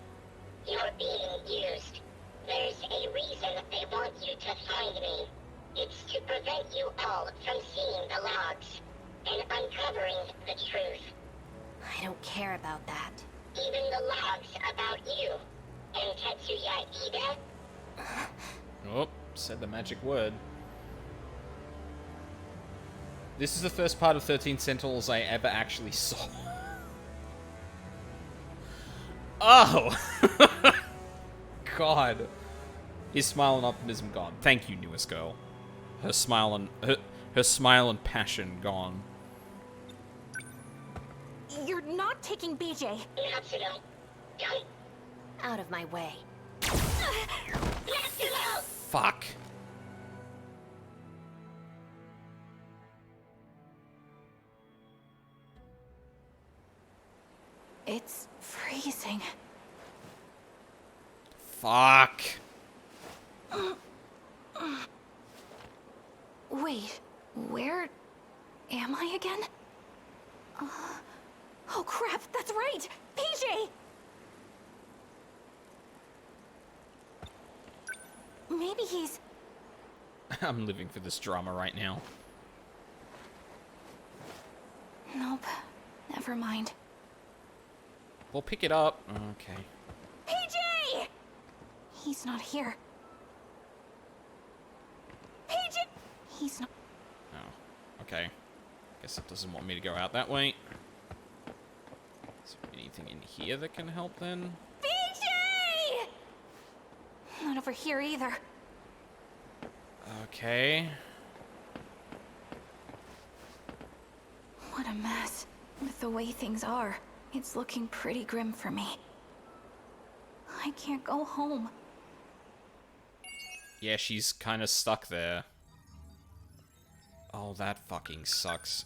You're being used. There's a reason they want you to find me. It's to prevent you all from seeing the logs and uncovering the truth. I don't care about that. Even the logs about you and Tetsuya Ida. Oh, said the magic word. This is the first part of 13 Sentinels I ever actually saw. Oh! God. His smile and optimism gone. Thank you, newest girl. Her smile and passion gone. You're not taking BJ. Natsuno. Don't. Out of my way. Natsuno! Fuck. It's freezing. Fuck. Wait, where am I again? Oh crap, that's right! PJ! Maybe he's... I'm living for this drama right now. Nope, never mind. We'll pick it up. Okay. PJ! He's not here. PJ! He's not... Oh, okay. Guess it doesn't want me to go out that way. Is there anything in here that can help then? PJ! Not over here either. Okay. What a mess. With the way things are, it's looking pretty grim for me. I can't go home. Yeah, she's kind of stuck there. Oh, that fucking sucks.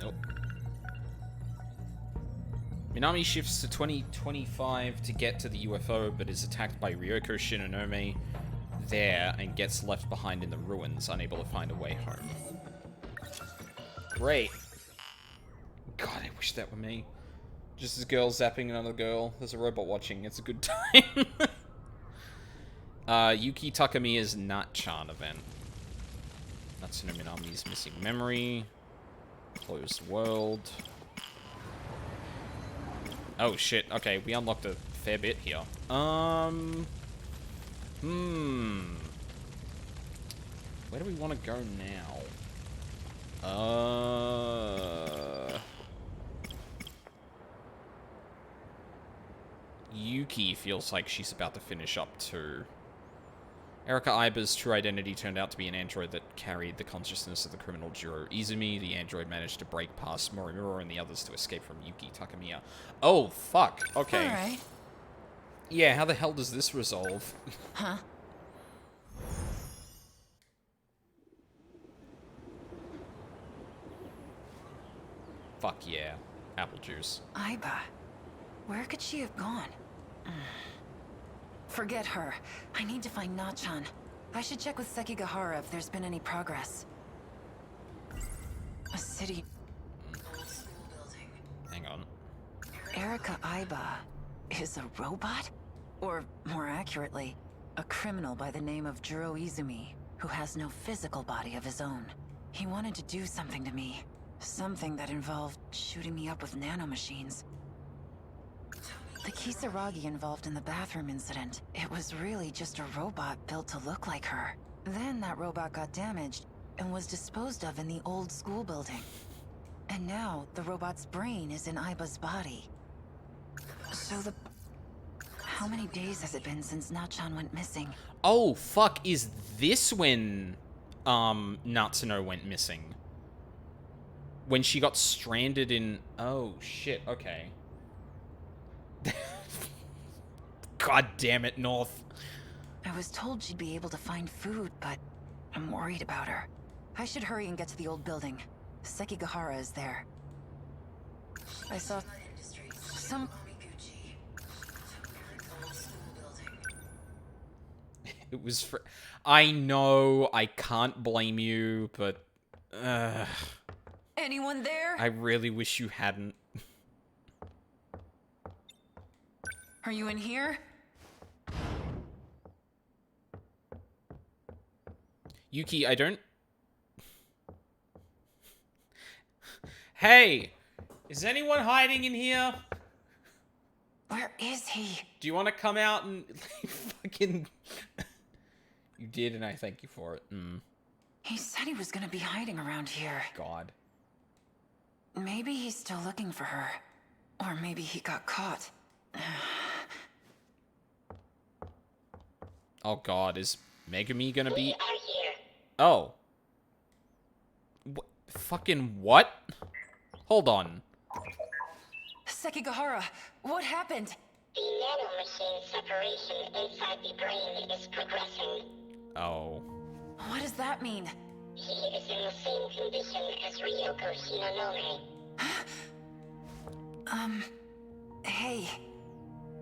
Nope. Minami shifts to 2025 to get to the UFO, but is attacked by Ryoko Shinonome there and gets left behind in the ruins, unable to find a way home. Great. God, I wish that were me. Just as girl zapping another girl. There's a robot watching. It's a good time. Yuki Takamiya's Nat-chan event. Natsuno Minami's missing memory. Closed world. Oh shit. Okay, we unlocked a fair bit here. Where do we want to go now? Yuki feels like she's about to finish up too. Erika Iba's true identity turned out to be an android that carried the consciousness of the criminal Jiro Izumi. The android managed to break past Morimura and the others to escape from Yuki Takamiya. Oh, fuck. Okay. Alright. Yeah, how the hell does this resolve? Huh? Fuck yeah. Apple juice. Iba. Where could she have gone? Forget her. I need to find Nachan. I should check with Sekigahara if there's been any progress. A city... Hang on. Erika Iba is a robot? Or, more accurately, a criminal by the name of Jiro Izumi, who has no physical body of his own. He wanted to do something to me. Something that involved shooting me up with nanomachines. The Kisaragi involved in the bathroom incident, it was really just a robot built to look like her. Then that robot got damaged and was disposed of in the old school building. And now, the robot's brain is in Iba's body. So how many days has it been since Nachan went missing? Oh, fuck. Is this when, Natsuno went missing? When she got stranded in... Oh, shit. Okay. God damn it, North. I was told she'd be able to find food, but I'm worried about her. I should hurry and get to the old building. Sekigahara is there. I saw some... It was for... I know, I can't blame you, but... Anyone there? I really wish you hadn't. Are you in here? Yuki, I don't... Hey! Is anyone hiding in here? Where is he? Do you want to come out and... fucking... You did, and I thank you for it. He said he was gonna be hiding around here. God. Maybe he's still looking for her. Or maybe he got caught. Oh god, is Megami gonna be... We are here. Oh. Fucking what? Hold on. Sekigahara, what happened? The nanomachine separation inside the brain is progressing. Oh. What does that mean? He is in the same condition as Ryoko Shinonome. Hey.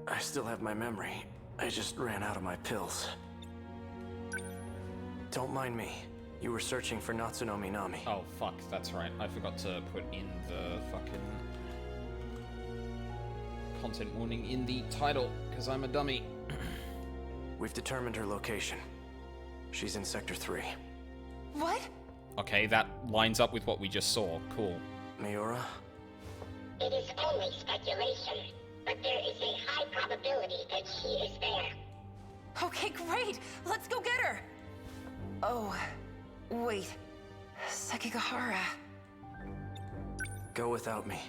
I still have my memory. I just ran out of my pills. Don't mind me. You were searching for Natsuno Minami. Oh, fuck, that's right. I forgot to put in the fucking content warning in the title, because I'm a dummy. We've determined her location. She's in Sector 3. What? Okay, that lines up with what we just saw. Cool. Miura? It is only speculation, but there is a high probability that she is there. Okay, great. Let's go get her. Oh, wait. Sekigahara. Go without me.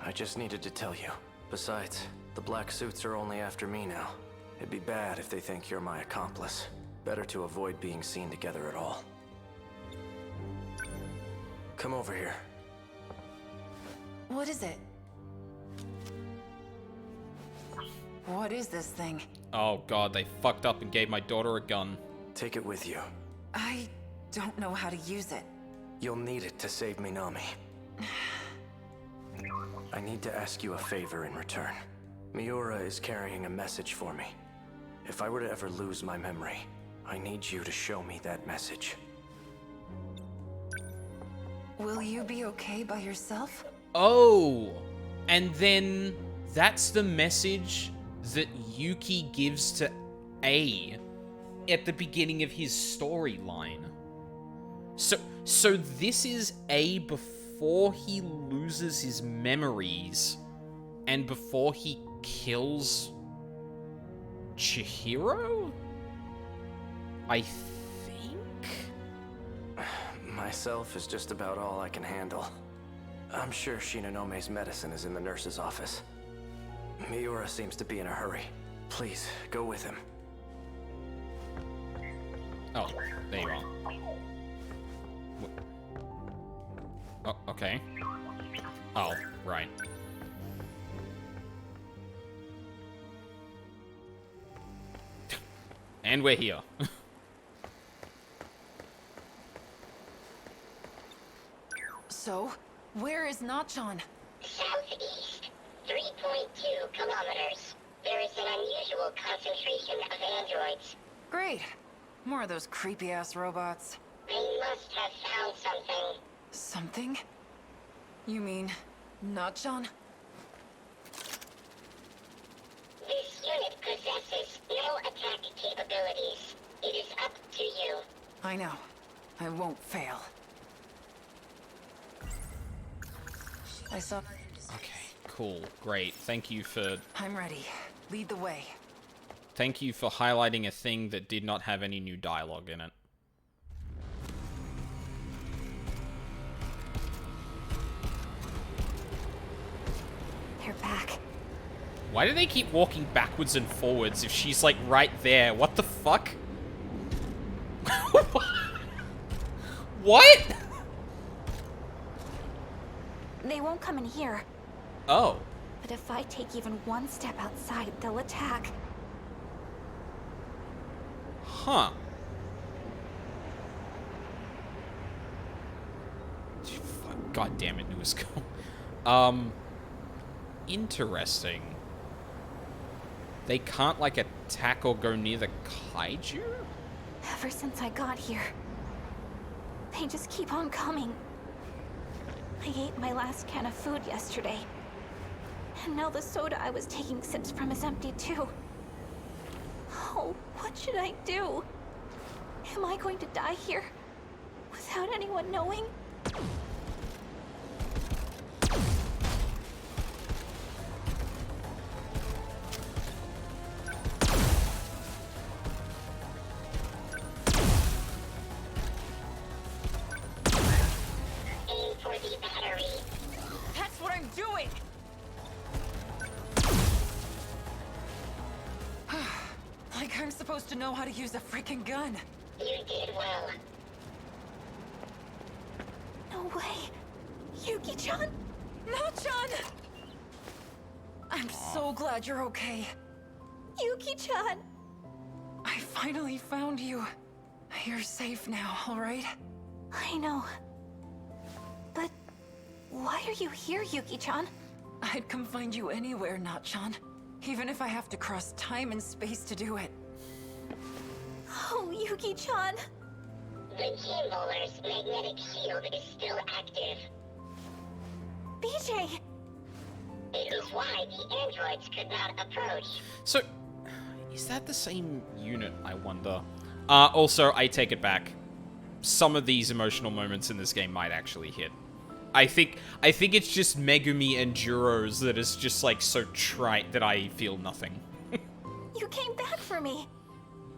I just needed to tell you. Besides, the black suits are only after me now. It'd be bad if they think you're my accomplice. Better to avoid being seen together at all. Come over here. What is it? What is this thing? Oh god, they fucked up and gave my daughter a gun. Take it with you. I don't know how to use it. You'll need it to save Minami. I need to ask you a favor in return. Miura is carrying a message for me. If I were to ever lose my memory, I need you to show me that message. Will you be okay by yourself? Oh! And then that's the message that Yuki gives to A at the beginning of his storyline. So this is A before he loses his memories and before he kills Chihiro? I think? Myself is just about all I can handle. I'm sure Shinanome's medicine is in the nurse's office. Miura seems to be in a hurry. Please, go with him. Oh, there you are. Oh, okay. Oh, right. And we're here. So, where is Nachan? Southeast, 3.2 kilometers. There is an unusual concentration of androids. Great. More of those creepy-ass robots. They must have found something. Something? You mean, Nachan? This unit possesses no attack capabilities. It is up to you. I know. I won't fail. I saw... Okay, cool, great. Thank you for I'm ready. Lead the way. highlighting a thing that did not have any new dialogue in it. They're back. Why do they keep walking backwards and forwards if she's like right there? What the fuck? What? They won't come in here. Oh. But if I take even one step outside, they'll attack. Huh. God damn it, Newsco. Interesting. They can't, like, attack or go near the kaiju? Ever since I got here, they just keep on coming. I ate my last can of food yesterday. And now the soda I was taking sips from is empty too. Oh, what should I do? Am I going to die here? Without anyone knowing? Aim for the battery. That's what I'm doing! Like I'm supposed to know how to use a freaking gun. You did well. No way. Yuki-chan? No-chan! I'm so glad you're okay. Yuki-chan! I finally found you. You're safe now, all right? I know. But why are you here, Yuki-chan? I'd come find you anywhere, Natchan. Even if I have to cross time and space to do it. Oh, Yuki-chan. The Gameboler's magnetic shield is still active. BJ! It is why the androids could not approach. So, is that the same unit, I wonder? Also, I take it back. Some of these emotional moments in this game might actually hit. I think it's just Megumi and Juro's that is just, like, so trite that I feel nothing. You came back for me!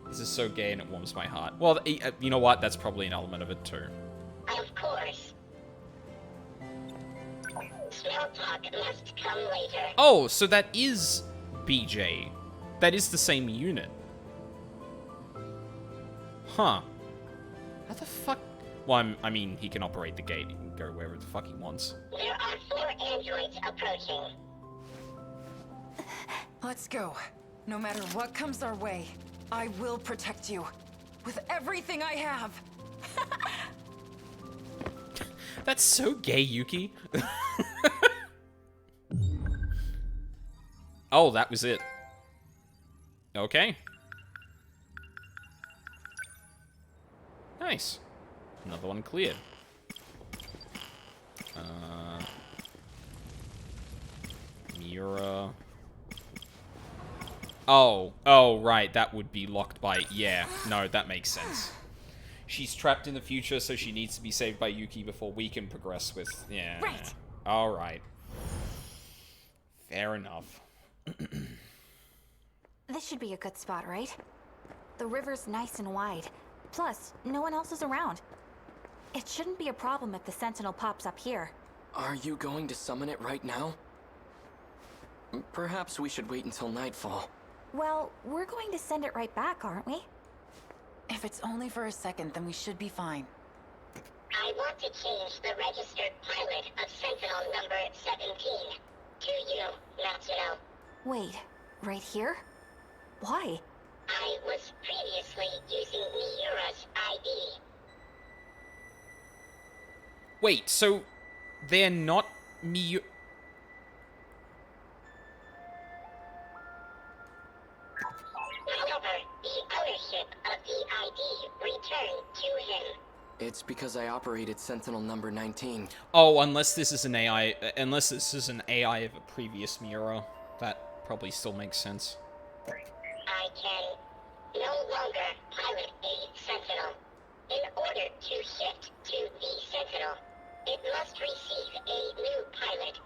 This is so gay and it warms my heart. Well, you know what? That's probably an element of it, too. Of course. Small talk must come later. Oh, so that is BJ. That is the same unit. Huh. How the fuck? Well, I mean, he can operate the gate. He can go wherever the fuck he wants. There are 4 androids approaching. Let's go. No matter what comes our way, I will protect you. With everything I have. That's so gay, Yuki. Oh, that was it. Okay. Nice. Another one cleared. Mira. Oh, right. That would be locked by... Yeah, no, that makes sense. She's trapped in the future, so she needs to be saved by Yuki before we can progress with... Yeah. Right. All right. Fair enough. This should be a good spot, right? The river's nice and wide. Plus, no one else is around. It shouldn't be a problem if the Sentinel pops up here. Are you going to summon it right now? Perhaps we should wait until nightfall. Well, we're going to send it right back, aren't we? If it's only for a second, then we should be fine. I want to change the registered pilot of Sentinel number 17 to you, Natsuno. Wait, right here? Why? I was previously using Miura's ID. Wait, so they're not me... However, the ownership of the ID returned to him. It's because I operated Sentinel number 19. Oh, unless this is an AI... Unless this is an AI of a previous Miura. That probably still makes sense. I can no longer pilot a Sentinel. In order to shift to the Sentinel, it must receive a new pilot.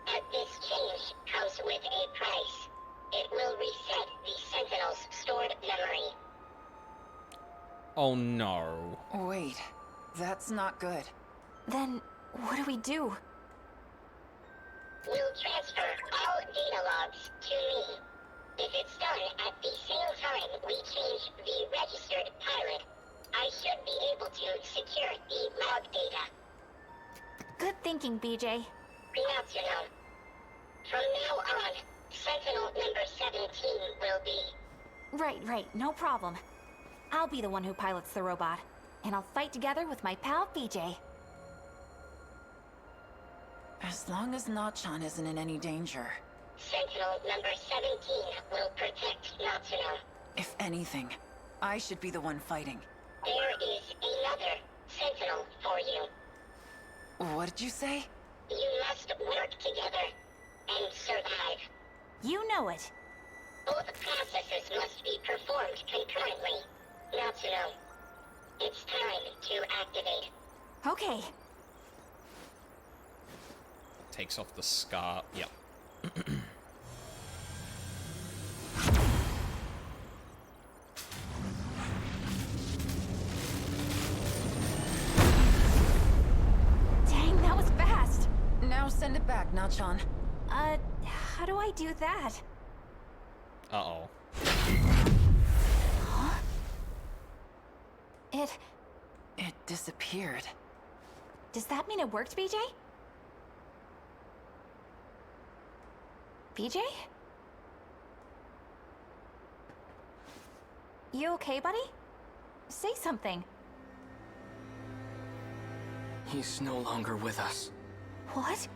And this change comes with a price. It will reset the Sentinel's stored memory. Oh no. Wait, that's not good. Then, what do we do? We'll transfer all data logs to me. If it's done at the same time we change the registered pilot, I should be able to secure the log data. Good thinking, BJ. Natsuno. From now on, Sentinel number 17 will be... Right, no problem. I'll be the one who pilots the robot, and I'll fight together with my pal BJ. As long as Natchan isn't in any danger. Sentinel number 17 will protect Natsuno. If anything, I should be the one fighting. There is another Sentinel for you. What did you say? You must work together and survive. You know it. Both processes must be performed concurrently. Natsuno, it's time to activate. Okay. Takes off the scar. Yep. Dang, that was fast. Now send it back, Natchan. How do I do that? Uh-oh. Huh? It disappeared. Does that mean it worked, BJ? BJ? You okay, buddy? Say something. He's no longer with us. What?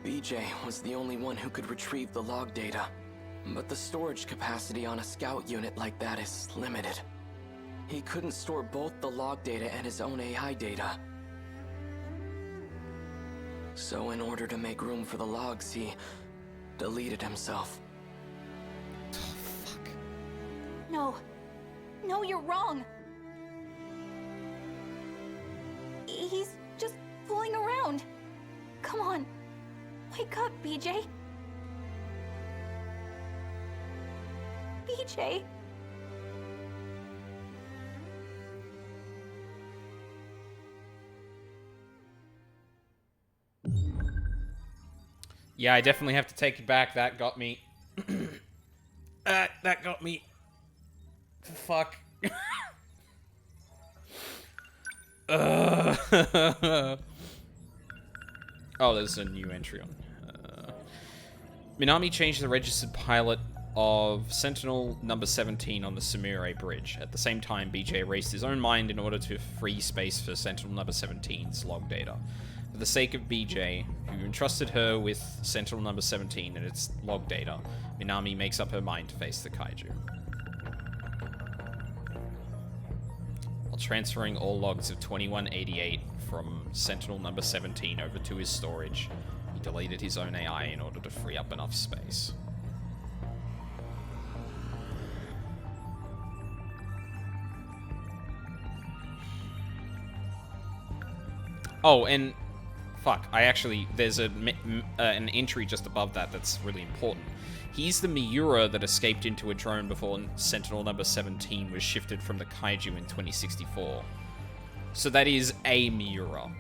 BJ was the only one who could retrieve the log data. But the storage capacity on a scout unit like that is limited. He couldn't store both the log data and his own AI data. So in order to make room for the logs, he deleted himself. No. No, you're wrong. He's just fooling around. Come on. Wake up, BJ. BJ. Yeah, I definitely have to take it back. That got me. That got me. Fuck. Oh, there's a new entry on. Minami changed the registered pilot of Sentinel number 17 on the Sumire Bridge. At the same time, BJ erased his own mind in order to free space for Sentinel number 17's log data. For the sake of BJ, who entrusted her with Sentinel number 17 and its log data, Minami makes up her mind to face the kaiju. While transferring all logs of 2188 from Sentinel number 17 over to his storage, he deleted his own AI in order to free up enough space. Oh, and fuck, there's an entry just above that that's really important. He's the Miura that escaped into a drone before Sentinel number 17 was shifted from the kaiju in 2064. So that is a Miura.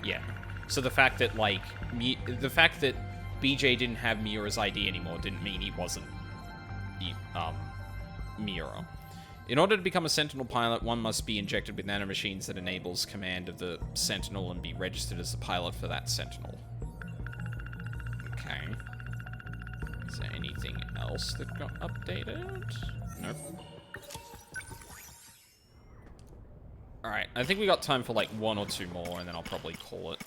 Yeah. So the fact that, like, the fact that BJ didn't have Miura's ID anymore didn't mean he wasn't Miura. In order to become a Sentinel pilot, one must be injected with nanomachines that enables command of the Sentinel and be registered as the pilot for that Sentinel. Okay. Is there anything else that got updated? Nope. Alright, I think we got time for like one or two more, and then I'll probably call it.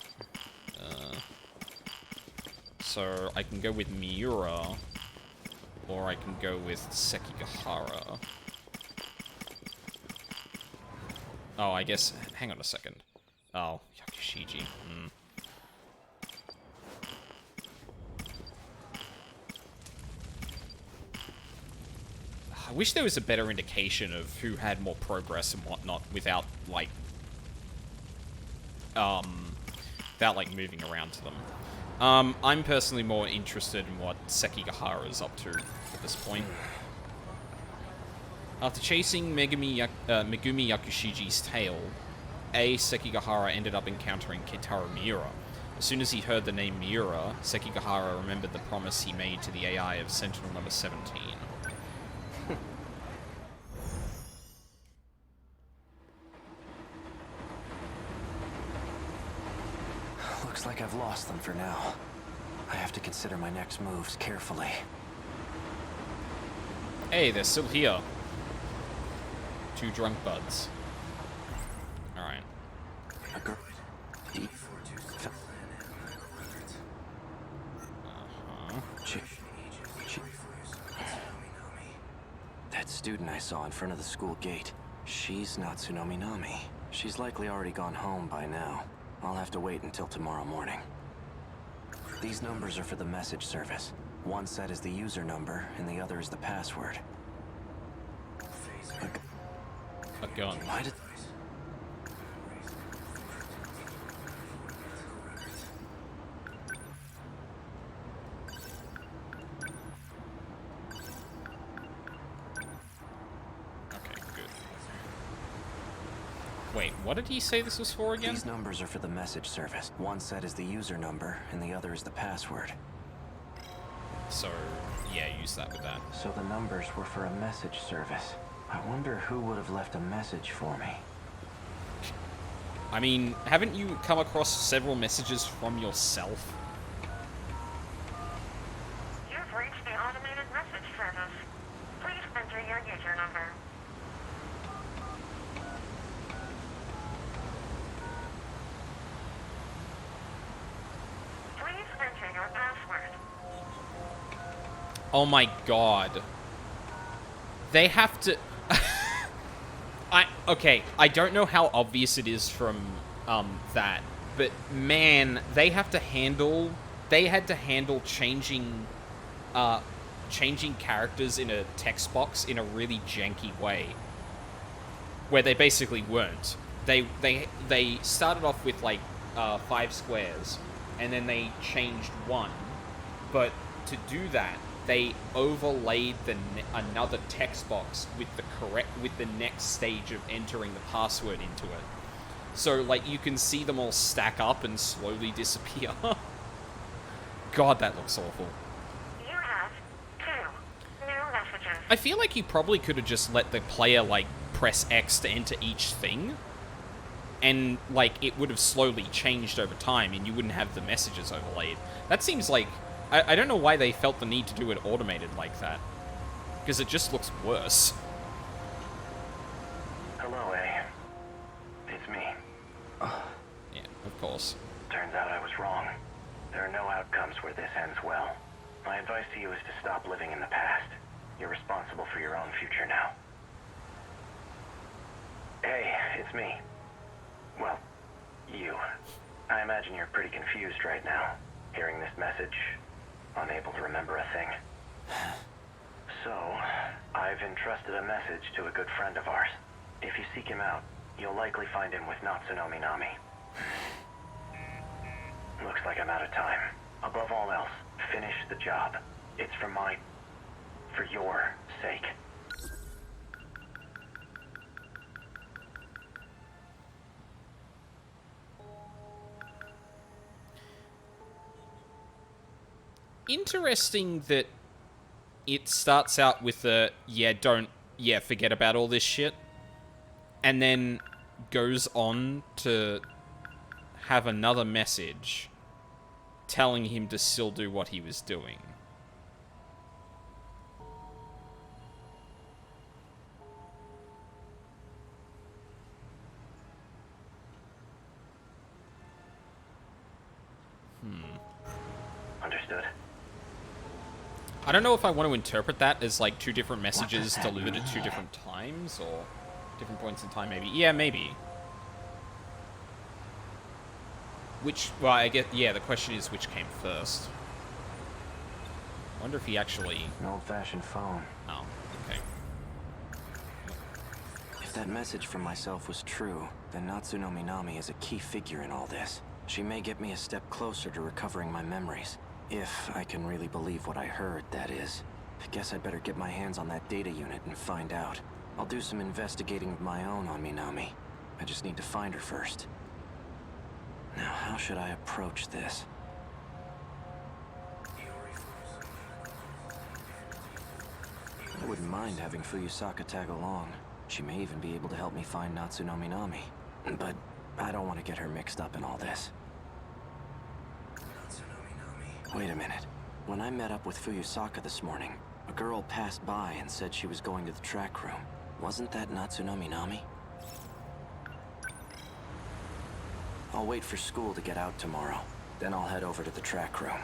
So I can go with Miura, or I can go with Sekigahara. Oh, I guess... Hang on a second. Oh, Yakushiji. I wish there was a better indication of who had more progress and whatnot without, like... without, like, moving around to them. I'm personally more interested in what Sekigahara is up to at this point. After chasing Megumi Yakushiji's tail, Sekigahara ended up encountering Keitaro Miura. As soon as he heard the name Miura, Sekigahara remembered the promise he made to the AI of Sentinel number 17. Looks like I've lost them for now. I have to consider my next moves carefully. Hey, they're still here. Two drunk buds. Alright. That student I saw in front of the school gate. She's not Tsunominami. She's likely already gone home by now. I'll have to wait until tomorrow morning. These numbers are for the message service. One set is the user number, and the other is the password. A gun. Why did... Okay, good. Wait, what did he say this was for again? These numbers are for the message service. One set is the user number, and the other is the password. So, yeah, use that with that. So the numbers were for a message service. I wonder who would have left a message for me. I mean, haven't you come across several messages from yourself? You've reached the automated message service. Please enter your user number. Please enter your password. Oh my god. They have to... Okay, I don't know how obvious it is from, that, but man, they had to handle changing characters in a text box in a really janky way. Where they basically weren't. They started off with, like, 5 squares, and then they changed 1. But to do that, they overlaid another text box with the next stage of entering the password into it. So, like, you can see them all stack up and slowly disappear. God, that looks awful. You have 2 new messages. I feel like you probably could have just let the player, like, press X to enter each thing, and, like, it would have slowly changed over time, and you wouldn't have the messages overlaid. That seems like... I don't know why they felt the need to do it automated like that. Because it just looks worse. Hello, A. It's me. Yeah, of course. Turns out I was wrong. There are no outcomes where this ends well. My advice to you is to stop living in the past. You're responsible for your own future now. Hey, it's me. Well, you. I imagine you're pretty confused right now, hearing this message, unable to remember a thing. So, I've entrusted a message to a good friend of ours. If you seek him out, you'll likely find him with Natsunomi Nami. Looks like I'm out of time. Above all else, finish the job. It's for your sake. Interesting that it starts out with a, forget about all this shit, and then goes on to have another message telling him to still do what he was doing. Understood. I don't know if I want to interpret that as, like, 2 different messages delivered at 2 different times, or different points in time, maybe. Yeah, maybe. Well, I guess, yeah, the question is which came first. I wonder if he actually... An old-fashioned phone. Oh, okay. If that message from myself was true, then Natsunomi Nami is a key figure in all this. She may get me a step closer to recovering my memories. If I can really believe what I heard, that is. I guess I'd better get my hands on that data unit and find out. I'll do some investigating of my own on Minami. I just need to find her first. Now, how should I approach this? I wouldn't mind having Fuyusaka tag along. She may even be able to help me find Natsunomi Nami. But I don't want to get her mixed up in all this. Wait a minute. When I met up with Fuyusaka this morning, a girl passed by and said she was going to the track room. Wasn't that Natsunomi Nami? I'll wait for school to get out tomorrow. Then I'll head over to the track room.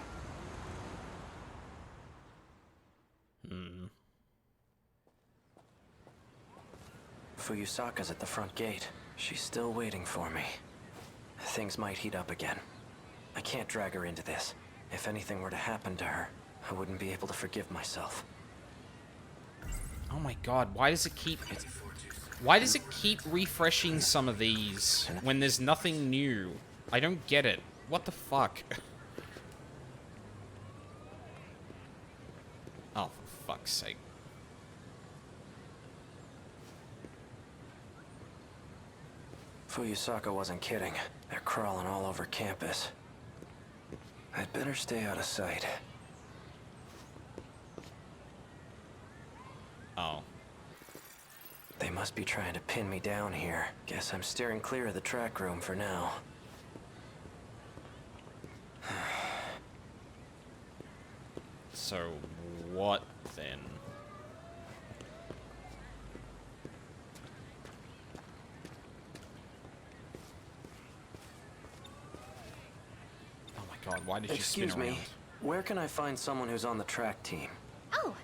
Fuyusaka's at the front gate. She's still waiting for me. Things might heat up again. I can't drag her into this. If anything were to happen to her, I wouldn't be able to forgive myself. Oh my god, why does it keep refreshing some of these when there's nothing new? I don't get it. What the fuck? Oh, for fuck's sake. Fuyusaka wasn't kidding. They're crawling all over campus. I'd better stay out of sight. Oh. They must be trying to pin me down here. Guess I'm steering clear of the track room for now. So, what then? Oh my god, why did you spin around? Excuse me, where can I find someone who's on the track team? Oh,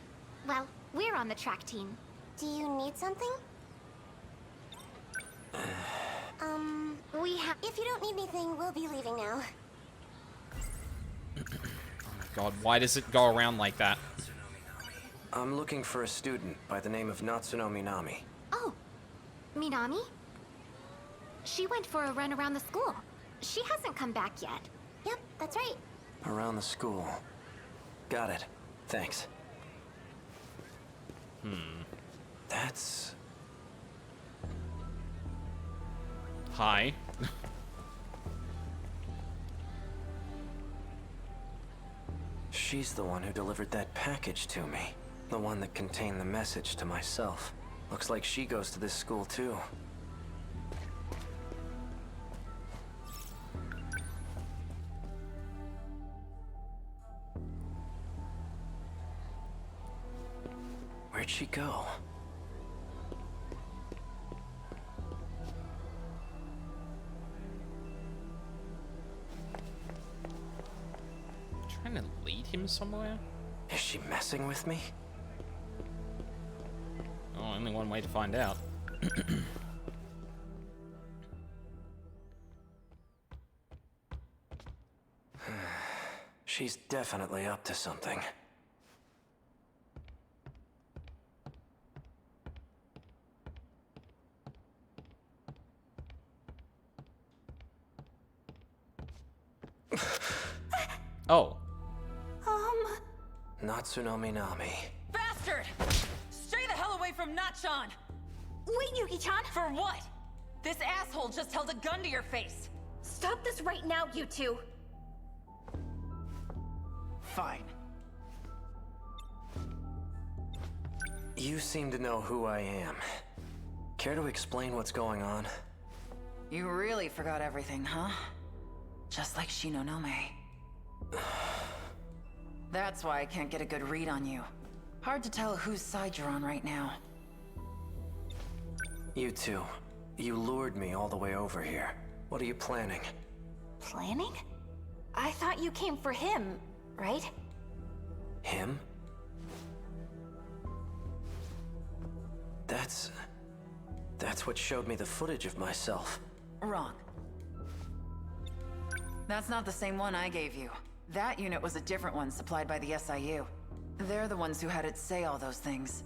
well, we're on the track team. Do you need something? If you don't need anything, we'll be leaving now. Oh my god, why does it go around like that? I'm looking for a student by the name of Natsuno Minami. Oh, Minami? She went for a run around the school. She hasn't come back yet. Yep, that's right. Around the school. Got it. Thanks. That's... Hi. She's the one who delivered that package to me. The one that contained the message to myself. Looks like she goes to this school too. Where'd she go? Trying to lead him somewhere? Is she messing with me? Oh, only one way to find out. She's definitely up to something. Oh. Natsuno Minami. Bastard! Stay the hell away from Nachan! Wait, Yuki-chan! For what? This asshole just held a gun to your face. Stop this right now, you two! Fine. You seem to know who I am. Care to explain what's going on? You really forgot everything, huh? Just like Shinonome. That's why I can't get a good read on you. Hard to tell whose side you're on right now. You two. You lured me all the way over here. What are you planning? Planning? I thought you came for him, right? Him? That's what showed me the footage of myself. Wrong. That's not the same one I gave you. That unit was a different one supplied by the SIU. They're the ones who had it say all those things.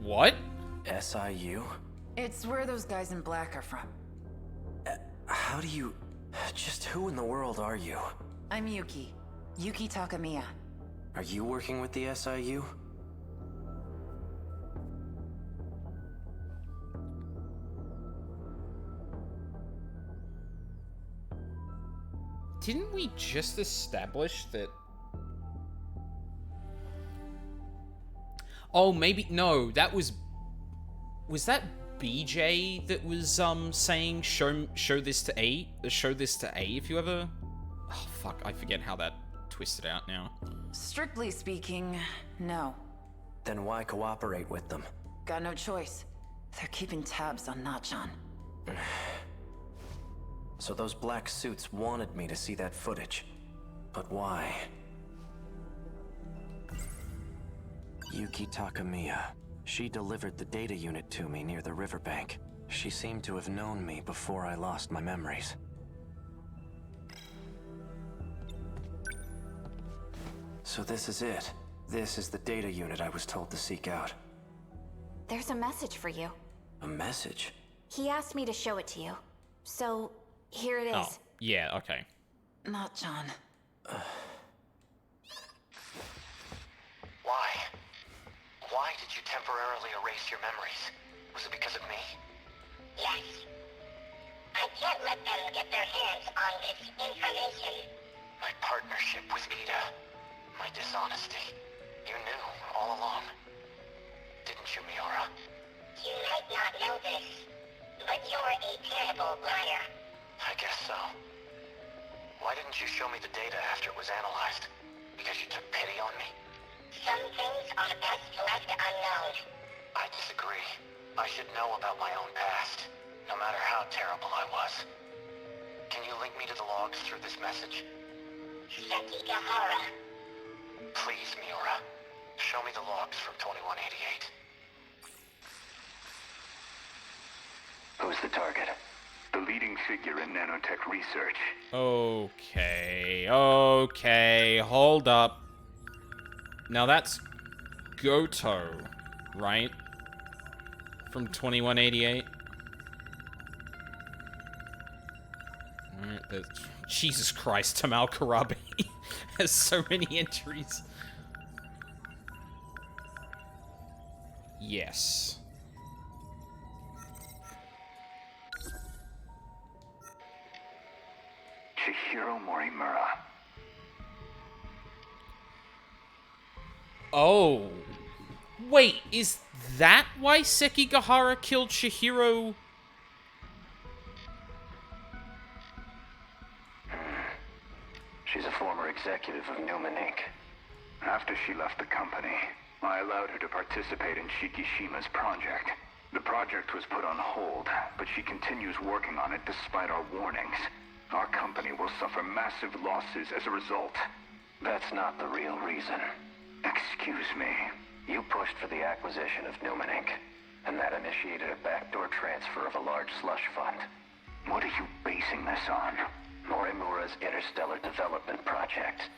What? SIU? It's where those guys in black are from. How do you... Just who in the world are you? I'm Yuki. Yuki Takamiya. Are you working with the SIU? Didn't we just establish that... Oh, maybe... No, that was... Was that BJ that was, saying, show this to A? Show this to A if you ever... Oh, fuck, I forget how that twisted out now. Strictly speaking, no. Then why cooperate with them? Got no choice. They're keeping tabs on Nachan. So those black suits wanted me to see that footage. But why? Yuki Takamiya. She delivered the data unit to me near the riverbank. She seemed to have known me before I lost my memories. So this is it. This is the data unit I was told to seek out. There's a message for you. A message? He asked me to show it to you. So, here it is. Oh, yeah, okay. Nachan. Why? Why did you temporarily erase your memories? Was it because of me? Yes. I can't let them get their hands on this information. My partnership with Ida. My dishonesty. You knew all along. Didn't you, Miura? You might not know this, but you're a terrible liar. I guess so. Why didn't you show me the data after it was analyzed? Because you took pity on me? Some things are best left unknown. I disagree. I should know about my own past, no matter how terrible I was. Can you link me to the logs through this message? Sekigahara. Please, Miura. Show me the logs from 2188. Who's the target? The leading figure in nanotech research. Okay, hold up. Now that's Goto, right? From 2188. Alright, Jesus Christ, Tamal Karabi has so many entries. Yes. Chihiro Morimura. Oh. Wait, is that why Sekigahara killed Chihiro? She's a former executive of Newman Inc. After she left the company, I allowed her to participate in Shikishima's project. The project was put on hold, but she continues working on it despite our warnings. Our company will suffer massive losses as a result. That's not the real reason. Excuse me. You pushed for the acquisition of Newman Inc., and that initiated a backdoor transfer of a large slush fund. What are you basing this on? Morimura's interstellar development project.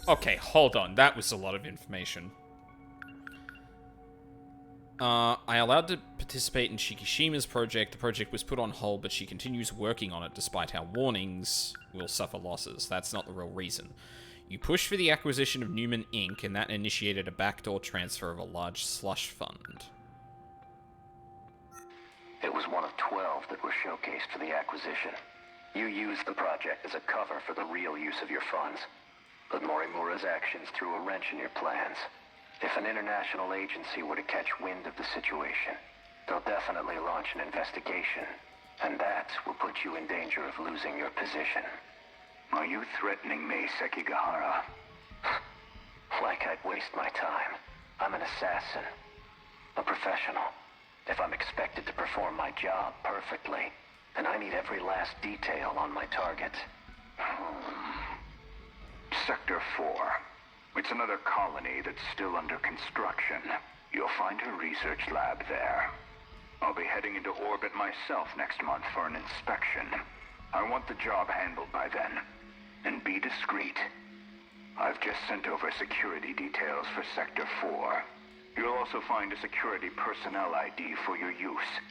Okay, hold on. That was a lot of information. I allowed to participate in Shikishima's project. The project was put on hold, but she continues working on it despite our warnings. We'll suffer losses. That's not the real reason. You pushed for the acquisition of Newman Inc., and that initiated a backdoor transfer of a large slush fund. It was one of 12 that were showcased for the acquisition. You used the project as a cover for the real use of your funds. But Morimura's actions threw a wrench in your plans. If an international agency were to catch wind of the situation, they'll definitely launch an investigation. And that will put you in danger of losing your position. Are you threatening me, Sekigahara? Like I'd waste my time. I'm an assassin. A professional. If I'm expected to perform my job perfectly, then I need every last detail on my target. Sector 4. It's another colony that's still under construction. You'll find her research lab there. I'll be heading into orbit myself next month for an inspection. I want the job handled by then. And be discreet. I've just sent over security details for Sector 4. You'll also find a security personnel ID for your use.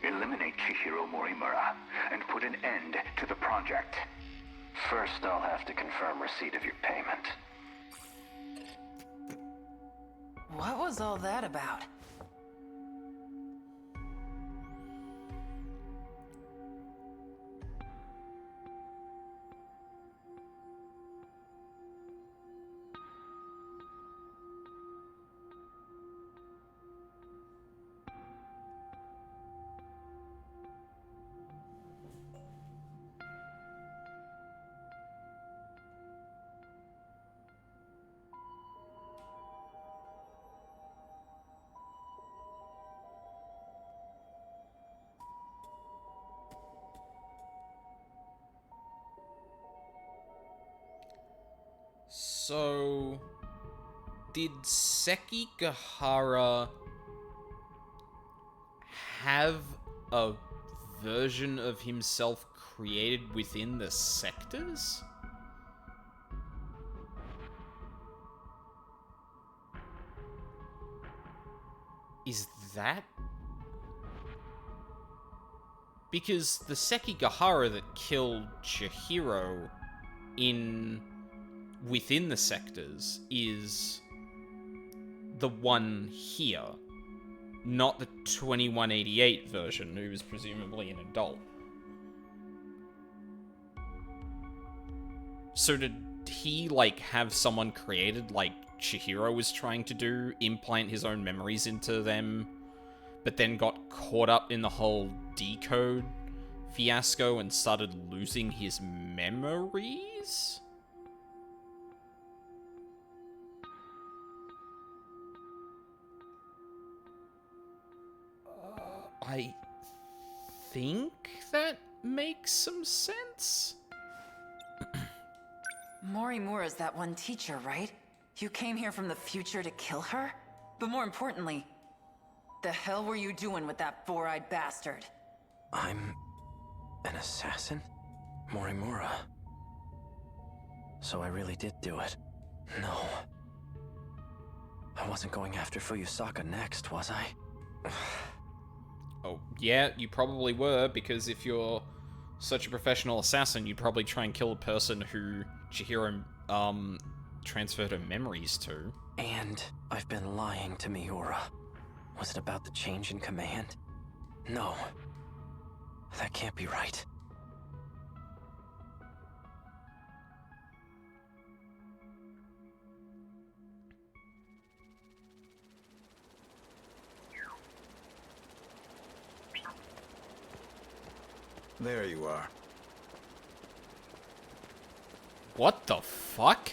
Eliminate Chihiro Morimura and put an end to the project. First, I'll have to confirm receipt of your payment. What was all that about? So, did Sekigahara have a version of himself created within the sectors? Is that... Because the Sekigahara that killed Chihiro within the sectors is the one here, not the 2188 version, who is presumably an adult. So did he, like, have someone created, like Chihiro was trying to do, implant his own memories into them, but then got caught up in the whole decode fiasco and started losing his memories? I think that makes some sense. Morimura's that one teacher, right? You came here from the future to kill her? But more importantly, the hell were you doing with that four-eyed bastard? I'm an assassin? Morimura. So I really did do it. No. I wasn't going after Fuyusaka next, was I? Oh, yeah, you probably were, because if you're such a professional assassin, you'd probably try and kill a person who Chihiro, transferred her memories to. And I've been lying to Miura. Was it about the change in command? No. That can't be right. There you are. What the fuck?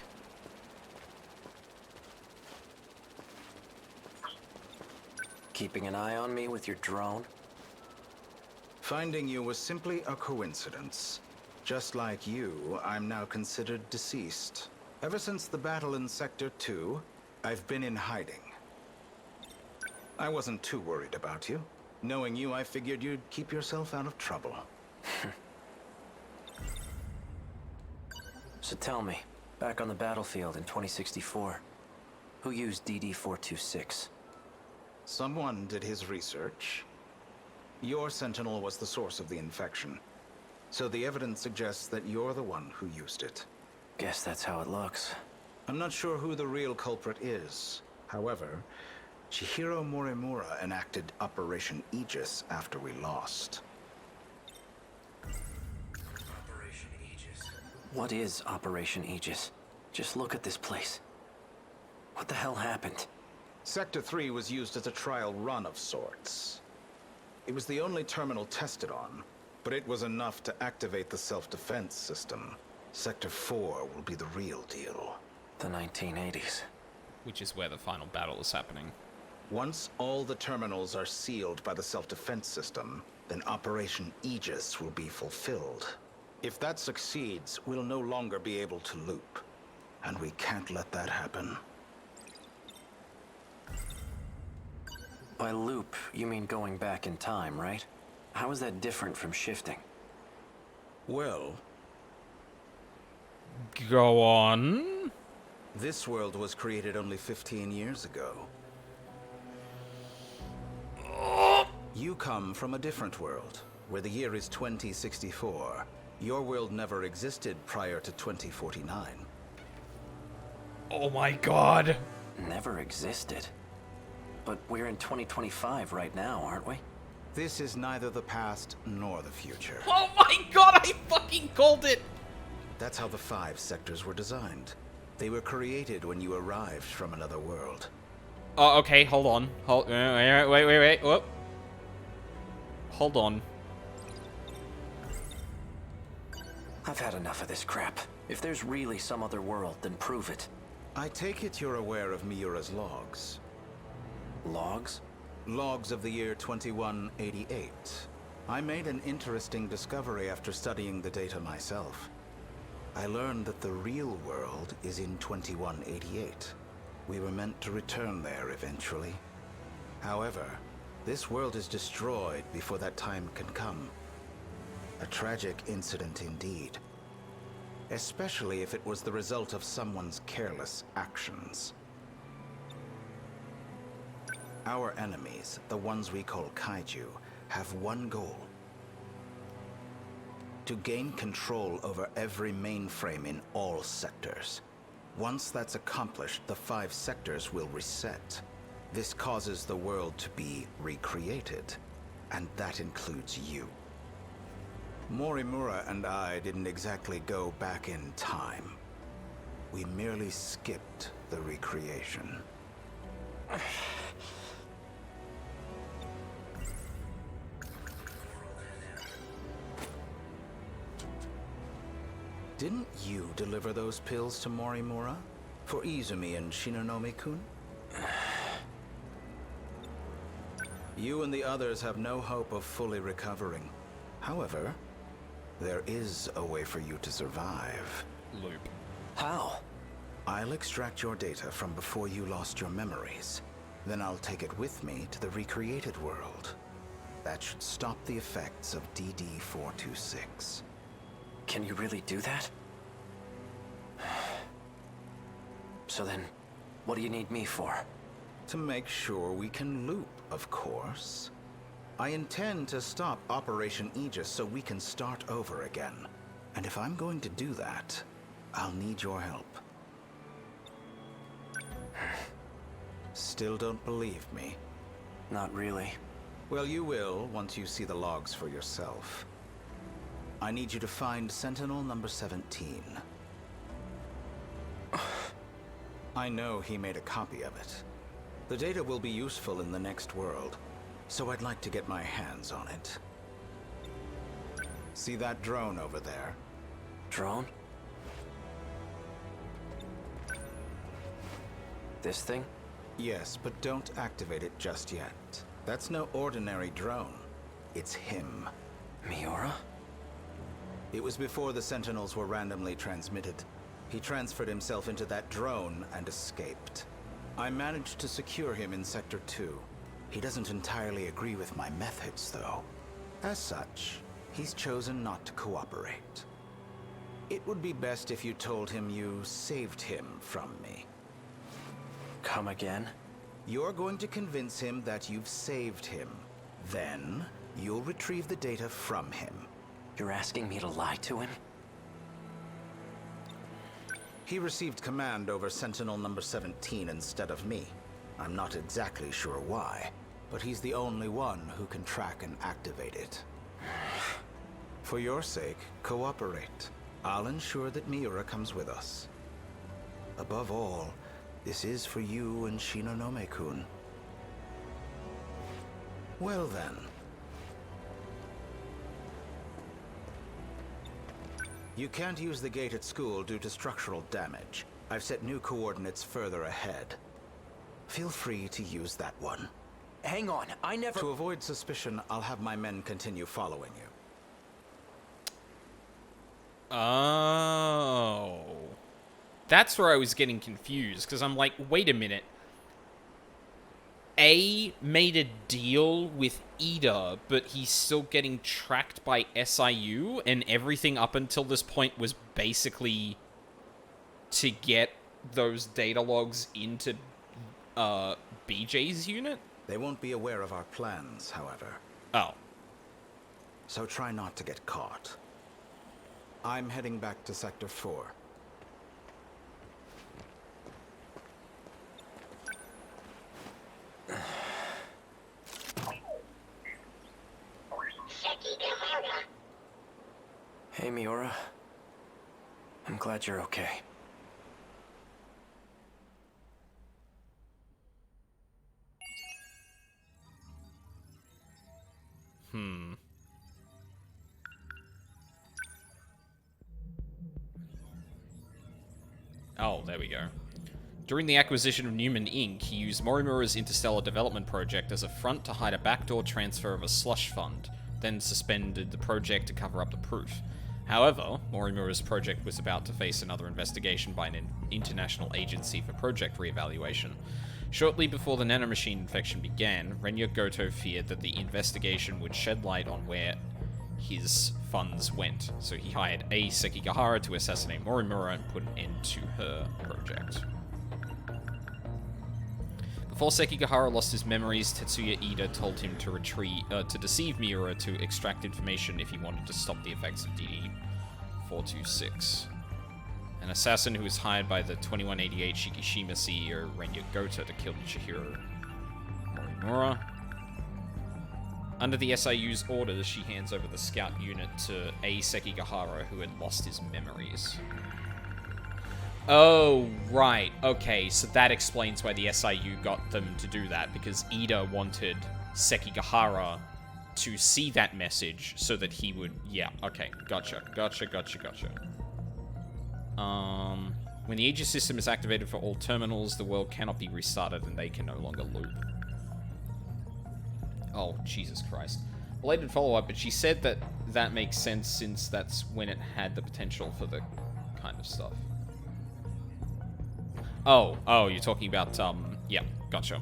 Keeping an eye on me with your drone? Finding you was simply a coincidence. Just like you, I'm now considered deceased. Ever since the battle in Sector 2, I've been in hiding. I wasn't too worried about you. Knowing you, I figured you'd keep yourself out of trouble. So tell me, back on the battlefield in 2064, who used DD-426? Someone did his research. Your Sentinel was the source of the infection. So the evidence suggests that you're the one who used it. Guess that's how it looks. I'm not sure who the real culprit is. However, Chihiro Morimura enacted Operation Aegis after we lost. Operation Aegis. What is Operation Aegis? Just look at this place. What the hell happened? Sector 3 was used as a trial run of sorts. It was the only terminal tested on, but it was enough to activate the self-defense system. Sector 4 will be the real deal. The 1980s. Which is where the final battle is happening. Once all the terminals are sealed by the self-defense system, then Operation Aegis will be fulfilled. If that succeeds, we'll no longer be able to loop. And we can't let that happen. By loop, you mean going back in time, right? How is that different from shifting? Well, Go on. this world was created only 15 years ago. You come from a different world, where the year is 2064. Your world never existed prior to 2049. Oh my god. Never existed. But we're in 2025 right now, aren't we? This is neither the past nor the future. Oh my god, I fucking called it! That's how the 5 sectors were designed. They were created when you arrived from another world. Oh, okay, hold on. Wait. Whoop. Hold on. I've had enough of this crap. If there's really some other world, then prove it. I take it you're aware of Miura's logs. Logs? Logs of the year 2188. I made an interesting discovery after studying the data myself. I learned that the real world is in 2188. We were meant to return there eventually. However, this world is destroyed before that time can come. A tragic incident indeed. Especially if it was the result of someone's careless actions. Our enemies, the ones we call kaiju, have one goal. To gain control over every mainframe in all sectors. Once that's accomplished, the 5 sectors will reset. This causes the world to be recreated, and that includes you. Morimura and I didn't exactly go back in time. We merely skipped the recreation. Didn't you deliver those pills to Morimura? For Izumi and Shinonome-kun? You and the others have no hope of fully recovering. However, there is a way for you to survive. Loop. How? I'll extract your data from before you lost your memories. Then I'll take it with me to the recreated world. That should stop the effects of DD-426. Can you really do that? So then, what do you need me for? To make sure we can loop, of course. I intend to stop Operation Aegis so we can start over again. And if I'm going to do that, I'll need your help. Still don't believe me? Not really. Well, you will once you see the logs for yourself. I need you to find Sentinel number 17. I know he made a copy of it. The data will be useful in the next world, so I'd like to get my hands on it. See that drone over there? Drone? This thing? Yes, but don't activate it just yet. That's no ordinary drone. It's him. Miura? It was before the Sentinels were randomly transmitted. He transferred himself into that drone and escaped. I managed to secure him in Sector 2. He doesn't entirely agree with my methods, though. As such, he's chosen not to cooperate. It would be best if you told him you saved him from me. Come again? You're going to convince him that you've saved him. Then, you'll retrieve the data from him. You're asking me to lie to him? He received command over Sentinel number 17 instead of me. I'm not exactly sure why, but he's the only one who can track and activate it. For your sake, cooperate. I'll ensure that Miura comes with us. Above all, this is for you and Shinonome-kun. Well then. You can't use the gate at school due to structural damage. I've set new coordinates further ahead. Feel free to use that one. Hang on, I never— To avoid suspicion, I'll have my men continue following you. Oh. That's where I was getting confused, because I'm like, wait a minute. A made a deal with Ida, but he's still getting tracked by SIU, and everything up until this point was basically to get those data logs into BJ's unit? They won't be aware of our plans, however. Oh. So try not to get caught. I'm heading back to Sector 4. Hey, Miura. I'm glad you're okay. Oh, there we go. During the acquisition of Newman Inc., he used Morimura's interstellar development project as a front to hide a backdoor transfer of a slush fund, then suspended the project to cover up the proof. However, Morimura's project was about to face another investigation by an international agency for project reevaluation. Shortly before the nanomachine infection began, Renya Goto feared that the investigation would shed light on where his funds went, so he hired A. Sekigahara to assassinate Morimura and put an end to her project. Before Sekigahara lost his memories, Tetsuya Ida told him to deceive Miura to extract information if he wanted to stop the effects of DD-426. An assassin who was hired by the 2188 Shikishima CEO Renya Goto to kill Chihiro Morimura. Under the SIU's orders, she hands over the scout unit to A. Sekigahara, who had lost his memories. Oh, right. Okay, so that explains why the SIU got them to do that, because Ida wanted Sekigahara to see that message so that he would... Yeah, okay. Gotcha. When the Aegis system is activated for all terminals, the world cannot be restarted and they can no longer loop. Oh, Jesus Christ. Belated follow-up, but she said that that makes sense since that's when it had the potential for the kind of stuff. Oh, you're talking about, yeah, gotcha.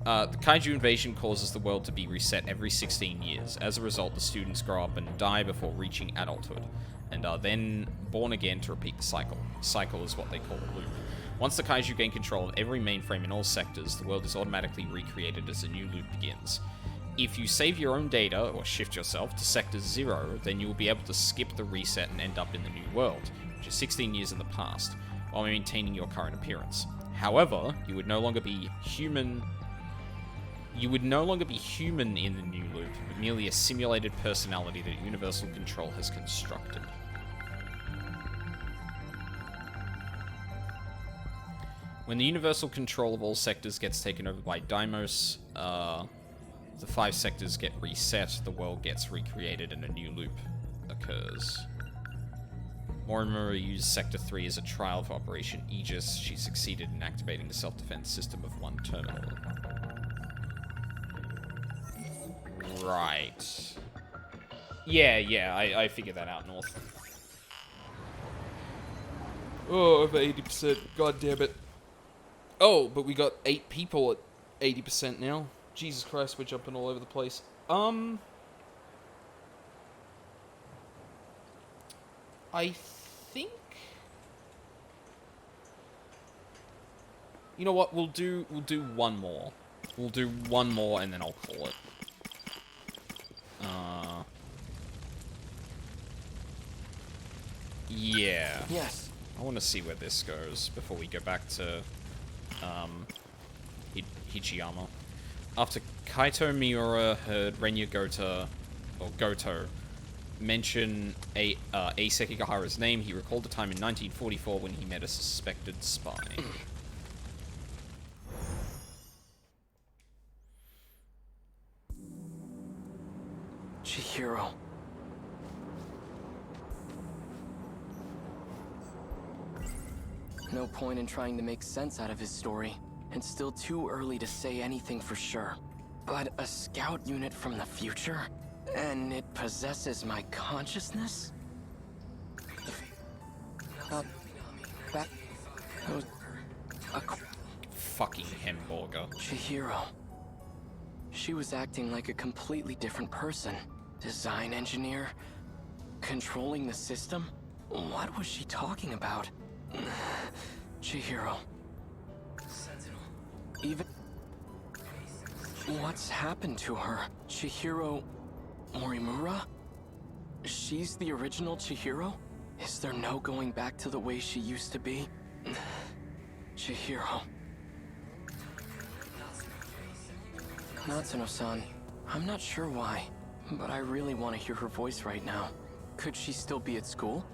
The kaiju invasion causes the world to be reset every 16 years. As a result, the students grow up and die before reaching adulthood, and are then born again to repeat the cycle. Cycle is what they call a loop. Once the kaiju gain control of every mainframe in all sectors, the world is automatically recreated as a new loop begins. If you save your own data, or shift yourself, to Sector 0, then you will be able to skip the reset and end up in the new world, which is 16 years in the past, while maintaining your current appearance. However, you would no longer be human in the new loop, but merely a simulated personality that Universal Control has constructed. When the Universal Control of all sectors gets taken over by Deimos, the 5 sectors get reset, the world gets recreated, and a new loop occurs. Morimura used Sector 3 as a trial for Operation Aegis. She succeeded in activating the self-defense system of one terminal. Right. Yeah, I figured that out, North. Oh, over 80%. God damn it. Oh, but we got 8 people at 80% now. Jesus Christ, we're jumping all over the place. I think... You know what, we'll do one more. We'll do one more and then I'll call it. Yeah. Yes. I want to see where this goes before we go back to, Hichiyama. After Kaito Miura heard Renya Goto mention Sekigahara's name, he recalled a time in 1944 when he met a suspected spy. Chihiro. No point in trying to make sense out of his story. It's still too early to say anything for sure. But a scout unit from the future? And it possesses my consciousness? That was a fucking hamburger. Chihiro. She was acting like a completely different person. Design engineer? Controlling the system? What was she talking about? Chihiro. Even... What's happened to her? Chihiro... Morimura? She's the original Chihiro? Is there no going back to the way she used to be? Chihiro. Natsuno-san, I'm not sure why, but I really want to hear her voice right now. Could she still be at school?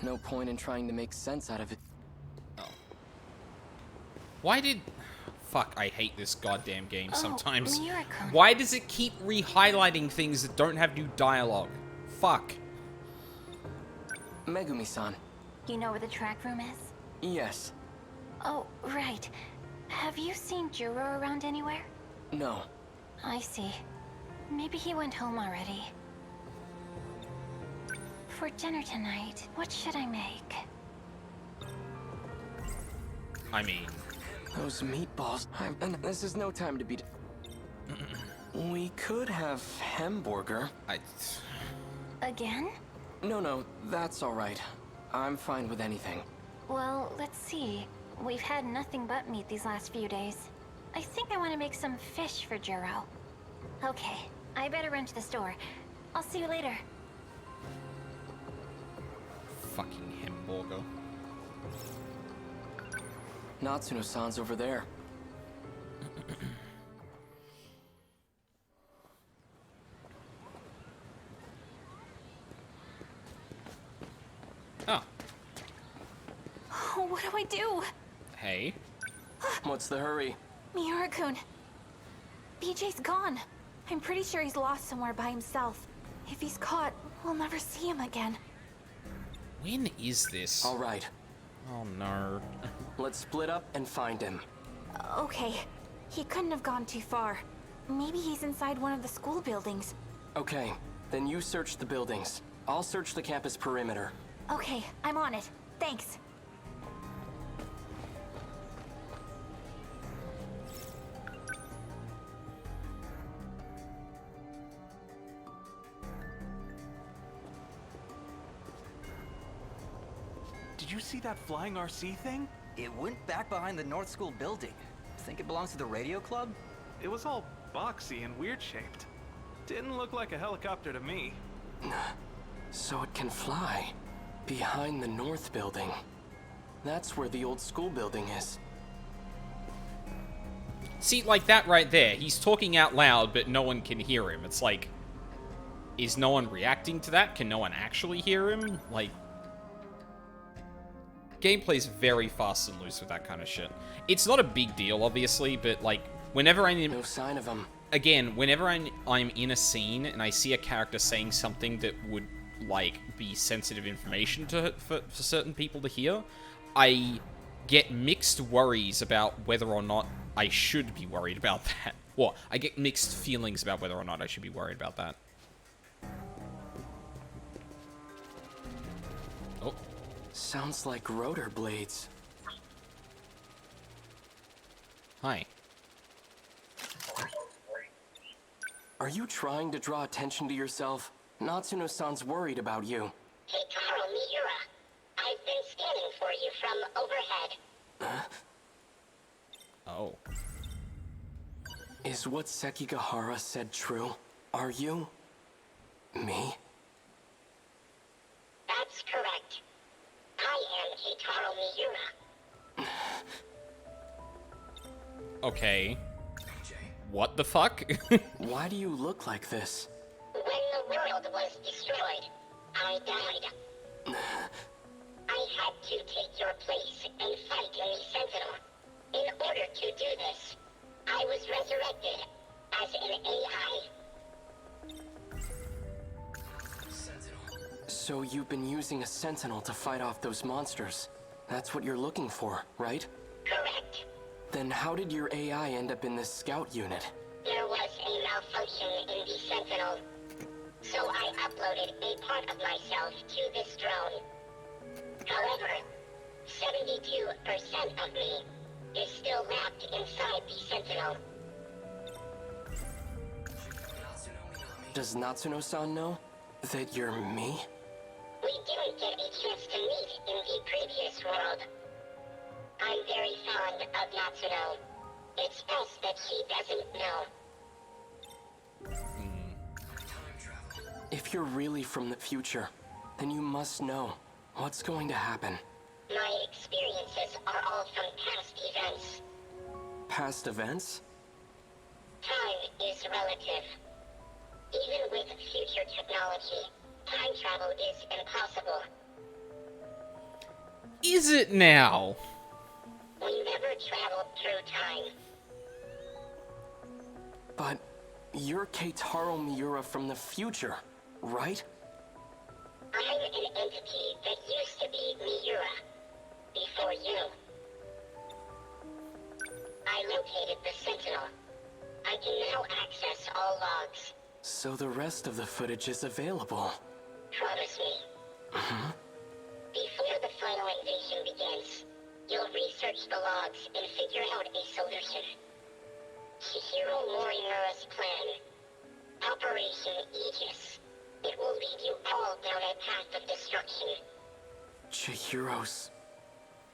No point in trying to make sense out of it. Oh. Why did... Fuck, I hate this goddamn game sometimes. Why does it keep re-highlighting things that don't have new dialogue? Fuck. Megumi-san. You know where the track room is? Yes. Oh, right. Have you seen Jiro around anywhere? No. I see. Maybe he went home already. For dinner tonight, what should I make? I mean... Those meatballs... This is no time to be... We could have hamburger. Again? No, that's alright. I'm fine with anything. Well, let's see. We've had nothing but meat these last few days. I think I want to make some fish for Jiro. Okay, I better run to the store. I'll see you later. Fucking hamburger. Natsuno-san's over there. Oh. Oh, what do I do? Hey. What's the hurry? Miura-kun. BJ's gone. I'm pretty sure he's lost somewhere by himself. If he's caught, we'll never see him again. When is this? All right. Oh no. Let's split up and find him. Okay, he couldn't have gone too far. Maybe he's inside one of the school buildings. Okay, then you search the buildings. I'll search the campus perimeter. Okay, I'm on it. Thanks. Did you see that flying RC thing? It went back behind the North School building. Think it belongs to the radio club? It was all boxy and weird shaped. Didn't look like a helicopter to me. So it can fly. Behind the North building. That's where the old school building is. See, like that right there. He's talking out loud, but no one can hear him. It's like, is no one reacting to that? Can no one actually hear him? Like, gameplay's very fast and loose with that kind of shit. It's not a big deal, obviously, but like, whenever I'm in... No sign of him. Again, whenever I'm in a scene and I see a character saying something that would, like, be sensitive information for certain people to hear, I get mixed worries about whether or not I should be worried about that. Well, I get mixed feelings about whether or not I should be worried about that. Oh. Sounds like rotor blades. Hi. Are you trying to draw attention to yourself? Natsuno-san's worried about you. Keitaro Miura, I've been scanning for you from overhead. Oh. Is what Sekigahara said true? Are you... me? That's correct. I am Keitaro Miura. Okay. What the fuck? Why do you look like this? When the world was destroyed, I died. I had to take your place and fight in the Sentinel. In order to do this, I was resurrected as an AI. So you've been using a Sentinel to fight off those monsters. That's what you're looking for, right? Correct. Then how did your AI end up in this scout unit? There was a malfunction in the Sentinel, so I uploaded a part of myself to this drone. However, 72% of me is still wrapped inside the Sentinel. Does Natsuno-san know that you're me? We didn't get a chance to meet in the previous world. I'm very fond of Natsuno. It's best that she doesn't know. If you're really from the future, then you must know what's going to happen. My experiences are all from past events. Past events? Time is relative. Even with future technology, time travel is impossible. Is it now? We never traveled through time. But you're Keitaro Miura from the future, right? I'm an entity that used to be Miura, before you. I located the Sentinel. I can now access all logs. So the rest of the footage is available. Promise me. Before the final invasion begins, you'll research the logs and figure out a solution. Chihiro Morimura's plan. Operation Aegis. It will lead you all down a path of destruction. Chihiro's...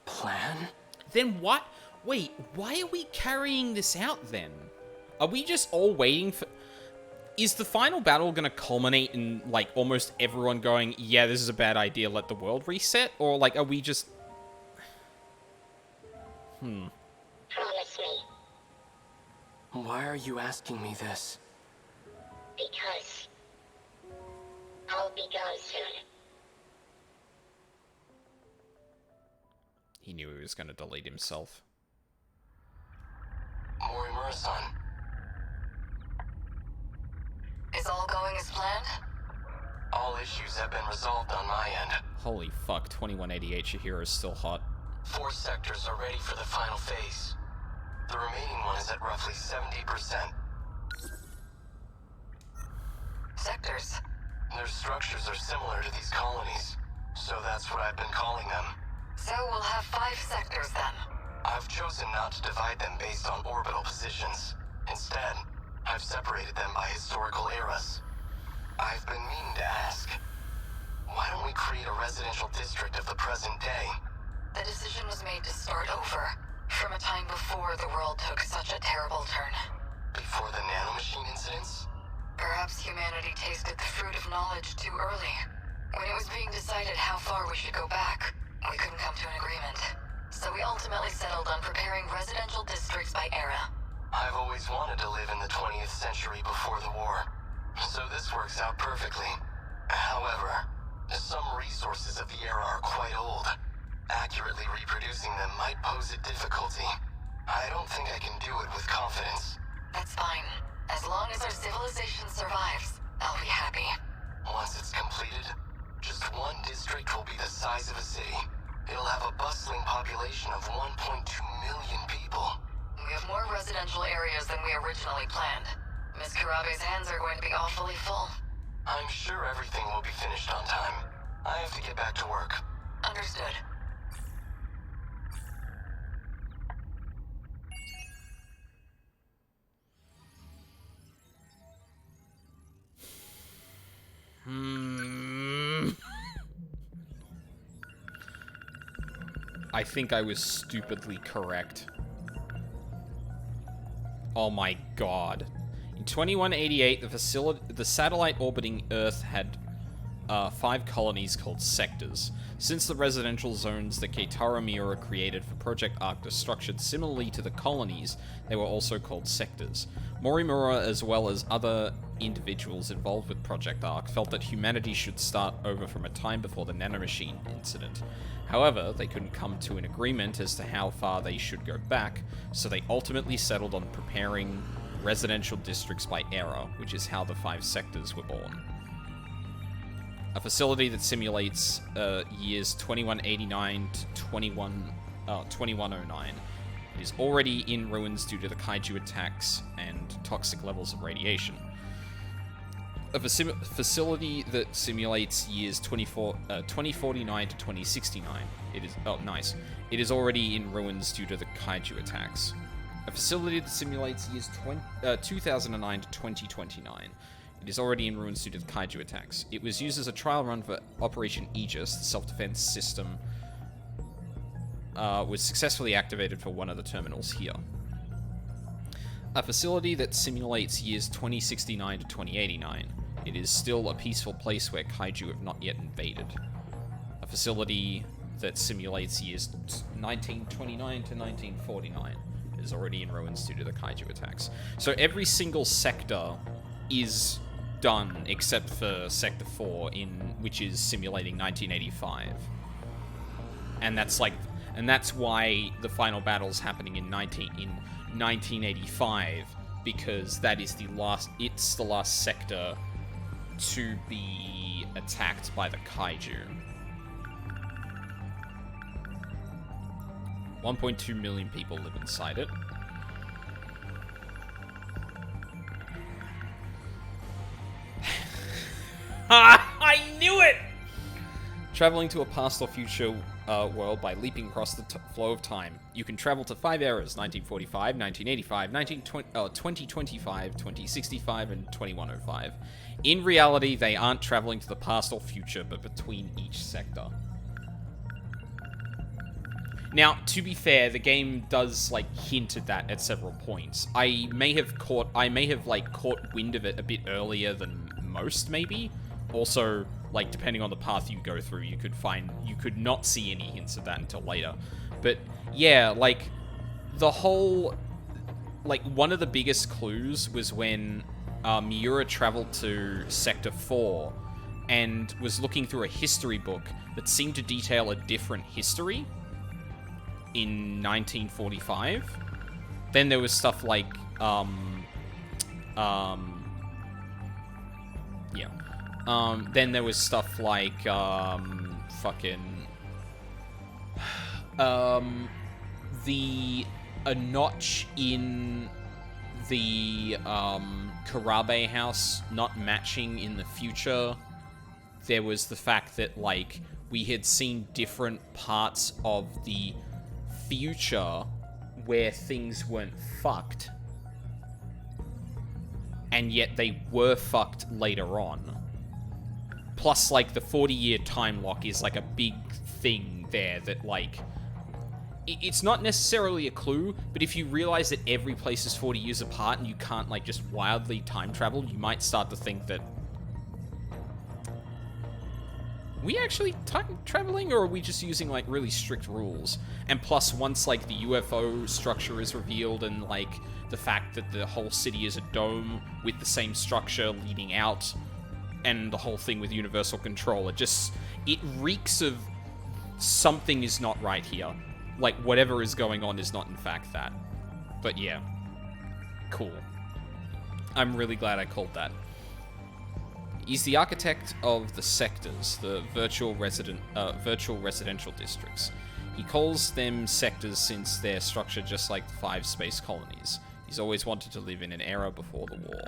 plan? Then what? Wait, why are we carrying this out then? Are we just all waiting for... Is the final battle gonna culminate in, like, almost everyone going, yeah, this is a bad idea, let the world reset? Or, like, are we just... Promise me. Why are you asking me this? Because I'll be gone soon. He knew he was gonna delete himself. Morimura-san. Is all going as planned? All issues have been resolved on my end. Holy fuck, 2188 Chihiro is still hot. 4 sectors are ready for the final phase. The remaining one is at roughly 70%. Sectors. Their structures are similar to these colonies, so that's what I've been calling them. So we'll have 5 sectors then. I've chosen not to divide them based on orbital positions. Instead, I've separated them by historical eras. I've been meaning to ask, why don't we create a residential district of the present day? The decision was made to start over, from a time before the world took such a terrible turn. Before the nanomachine incidents? Perhaps humanity tasted the fruit of knowledge too early. When it was being decided how far we should go back, we couldn't come to an agreement. So we ultimately settled on preparing residential districts by era. I've always wanted to live in the 20th century before the war, so this works out perfectly. However, some resources of the era are quite old. Accurately reproducing them might pose a difficulty. I don't think I can do it with confidence. That's fine. As long as our civilization survives, I'll be happy. Once it's completed, just one district will be the size of a city. It'll have a bustling population of 1.2 million people. We have more residential areas than we originally planned. Miss Karabe's hands are going to be awfully full. I'm sure everything will be finished on time. I have to get back to work. Understood. I think I was stupidly correct. Oh my god. In 2188, the satellite orbiting Earth had 5 colonies called sectors. Since the residential zones that Keitaro Miura created for Project Arc are structured similarly to the colonies, they were also called sectors. Morimura, as well as other individuals involved with Project Arc, felt that humanity should start over from a time before the nanomachine incident. However, they couldn't come to an agreement as to how far they should go back, so they ultimately settled on preparing residential districts by era, which is how the 5 sectors were born. A facility that simulates years 2189 to 2109. It is already in ruins due to the kaiju attacks and toxic levels of radiation. A facility that simulates years 2049 to 2069. It is It is already in ruins due to the kaiju attacks. A facility that simulates years 2009 to 2029. It is already in ruins due to the kaiju attacks. It was used as a trial run for Operation Aegis, the self-defense system was successfully activated for one of the terminals here. A facility that simulates years 2069 to 2089. It is still a peaceful place where kaiju have not yet invaded. A facility that simulates years 1929 to 1949. It is already in ruins due to the kaiju attacks. So every single sector is done except for Sector 4, which is simulating 1985. And that's why the final battle's happening in 1985, because that is the last sector to be attacked by the kaiju. 1.2 million people live inside it. I knew it! Traveling to a past or future world by leaping across the flow of time. You can travel to 5 eras: 1945, 1985, 2025, 2065, and 2105. In reality, they aren't traveling to the past or future, but between each sector. Now, to be fair, the game does, hint at that at several points. I may have caught wind of it a bit earlier than most, maybe. Also, depending on the path you go through, you could not see any hints of that until later. But, yeah, the whole... one of the biggest clues was when Miura traveled to Sector 4 and was looking through a history book that seemed to detail a different history in 1945. Then there was stuff like, then there was stuff like, the a notch in the Karabe house not matching in the future, there was the fact that, like, we had seen different parts of the future where things weren't fucked, and yet they were fucked later on. Plus, like, the 40-year time lock is, like, a big thing there that, like, it's not necessarily a clue, but if you realize that every place is 40 years apart and you can't, like, just wildly time travel, you might start to think that, we actually time traveling, or are we just using, like, really strict rules? And plus, once, like, the UFO structure is revealed and, like, the fact that the whole city is a dome with the same structure leading out, and the whole thing with universal control, it reeks of something is not right here. Like, whatever is going on is not in fact that. But yeah. Cool. I'm really glad I called that. He's the architect of the sectors, the virtual residential districts. He calls them sectors since they're structured just like the 5 space colonies. He's always wanted to live in an era before the war.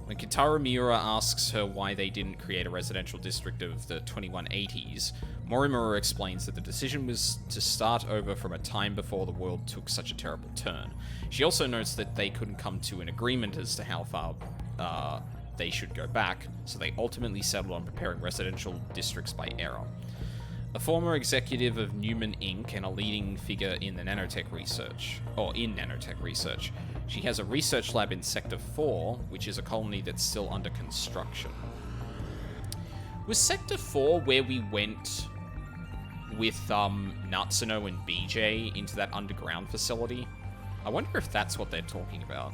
When Kitara Miura asks her why they didn't create a residential district of the 2180s, Morimura explains that the decision was to start over from a time before the world took such a terrible turn. She also notes that they couldn't come to an agreement as to how far they should go back, so they ultimately settled on preparing residential districts by era. A former executive of Newman Inc. and a leading figure in the nanotech research, she has a research lab in Sector 4, which is a colony that's still under construction. Was Sector 4 where we went with Natsuno and BJ into that underground facility? I wonder if that's what they're talking about.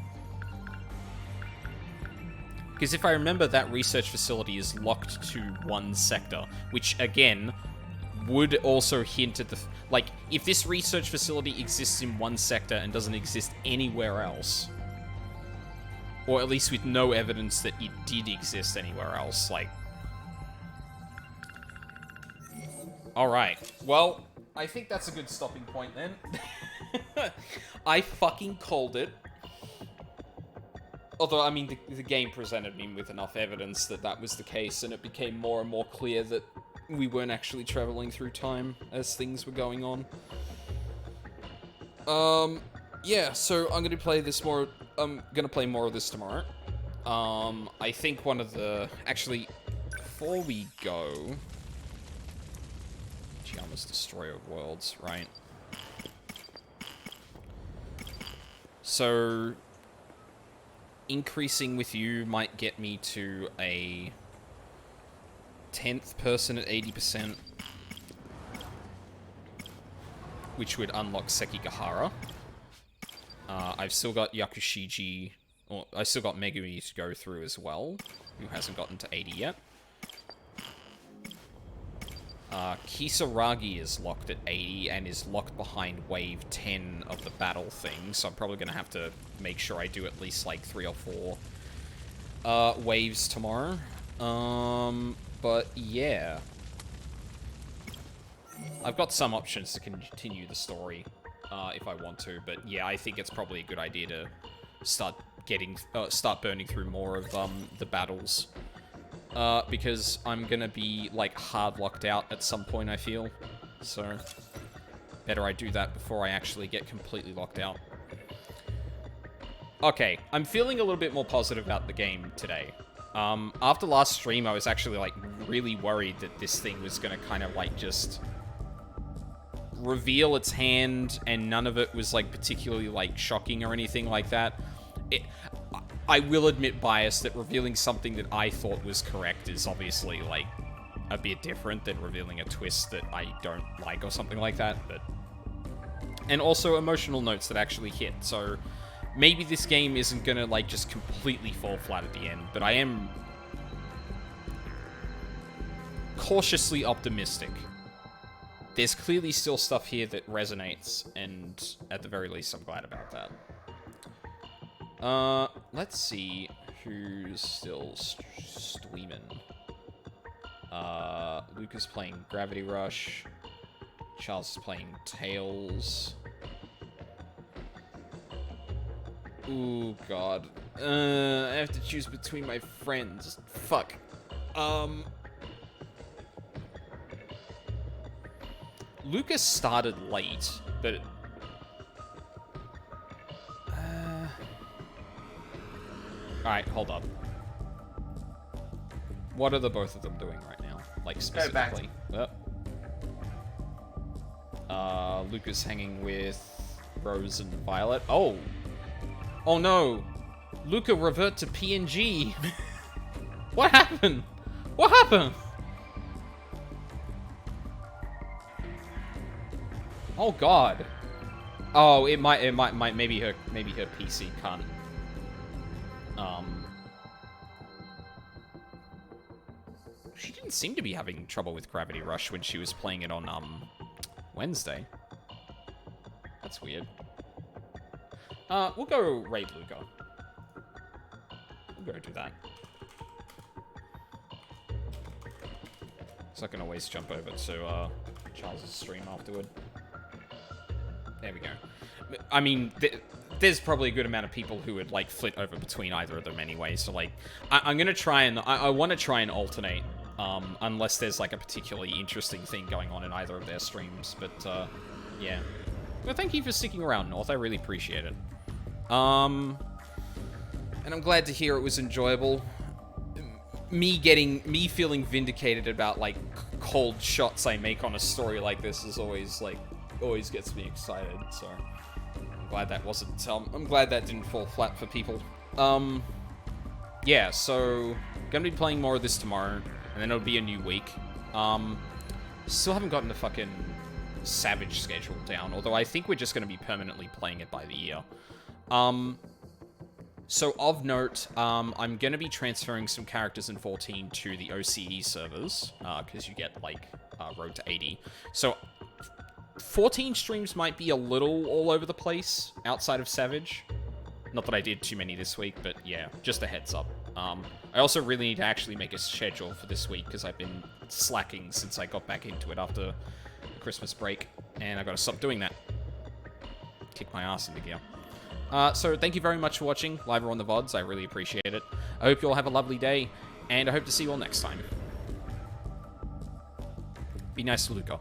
Because if I remember, that research facility is locked to one sector, which, again, would also hint at the... Like, if this research facility exists in one sector and doesn't exist anywhere else, or at least with no evidence that it did exist anywhere else, like... Alright, well, I think that's a good stopping point then. I fucking called it. Although, I mean, the game presented me with enough evidence that that was the case, and it became more and more clear that we weren't actually traveling through time as things were going on. Yeah, so I'm gonna play this more. I'm gonna play more of this tomorrow. I think one of the... Actually, before we go... Chiama's Destroyer of Worlds, right? So... increasing with you might get me to a 10th person at 80%, which would unlock Sekigahara. I've still got Yakushiji, or I still got Megumi to go through as well, who hasn't gotten to 80 yet. Kisaragi is locked at 80 and is locked behind wave 10 of the battle thing, so I'm probably going to have to make sure I do at least like 3 or 4 waves tomorrow. But yeah. I've got some options to continue the story if I want to, but yeah, I think it's probably a good idea to start burning through more of the battles. Because I'm gonna be, like, hard locked out at some point, I feel. So, better I do that before I actually get completely locked out. Okay, I'm feeling a little bit more positive about the game today. After last stream, I was actually, like, really worried that this thing was gonna kind of, like, just reveal its hand, and none of it was, like, particularly, like, shocking or anything like that. I will admit bias that revealing something that I thought was correct is obviously, like, a bit different than revealing a twist that I don't like or something like that, but... And also emotional notes that actually hit, so maybe this game isn't gonna, like, just completely fall flat at the end, but I am cautiously optimistic. There's clearly still stuff here that resonates, and at the very least, I'm glad about that. Let's see who's still streaming. Luca's playing Gravity Rush. Charles is playing Tails. Ooh, God. I have to choose between my friends. Fuck. Lucas started late, but... Alright, hold up. What are the both of them doing right now? Like, specifically? Lucas hanging with Rose and Violet. Oh! Oh no! Luca revert to PNG! What happened? What happened? Oh God! Oh, it might, maybe her PC can't. She didn't seem to be having trouble with Gravity Rush when she was playing it on, Wednesday. That's weird. We'll go raid Luca. We'll go do that. So I can always jump over to, Charles' stream afterward. There we go. I mean, there's probably a good amount of people who would, like, flit over between either of them anyway, so, like, I'm gonna try and... I want to try and alternate, unless there's, like, a particularly interesting thing going on in either of their streams, but, yeah. Well, thank you for sticking around, North. I really appreciate it. And I'm glad to hear it was enjoyable. Me feeling vindicated about, like, cold shots I make on a story like this is always, like, always gets me excited, so I'm glad that wasn't, I'm glad that didn't fall flat for people. Yeah, so, gonna be playing more of this tomorrow, and then it'll be a new week. Still haven't gotten the fucking Savage schedule down, although I think we're just gonna be permanently playing it by the year. So of note, I'm gonna be transferring some characters in 14 to the OCE servers, because you get, like, Road to 80. So, 14 streams might be a little all over the place outside of Savage. Not that I did too many this week, but yeah, just a heads up. I also really need to actually make a schedule for this week, because I've been slacking since I got back into it after the Christmas break, and I've got to stop doing that. Kick my ass into gear. So thank you very much for watching, live or on the VODs, I really appreciate it. I hope you all have a lovely day, and I hope to see you all next time. Be nice to Luca.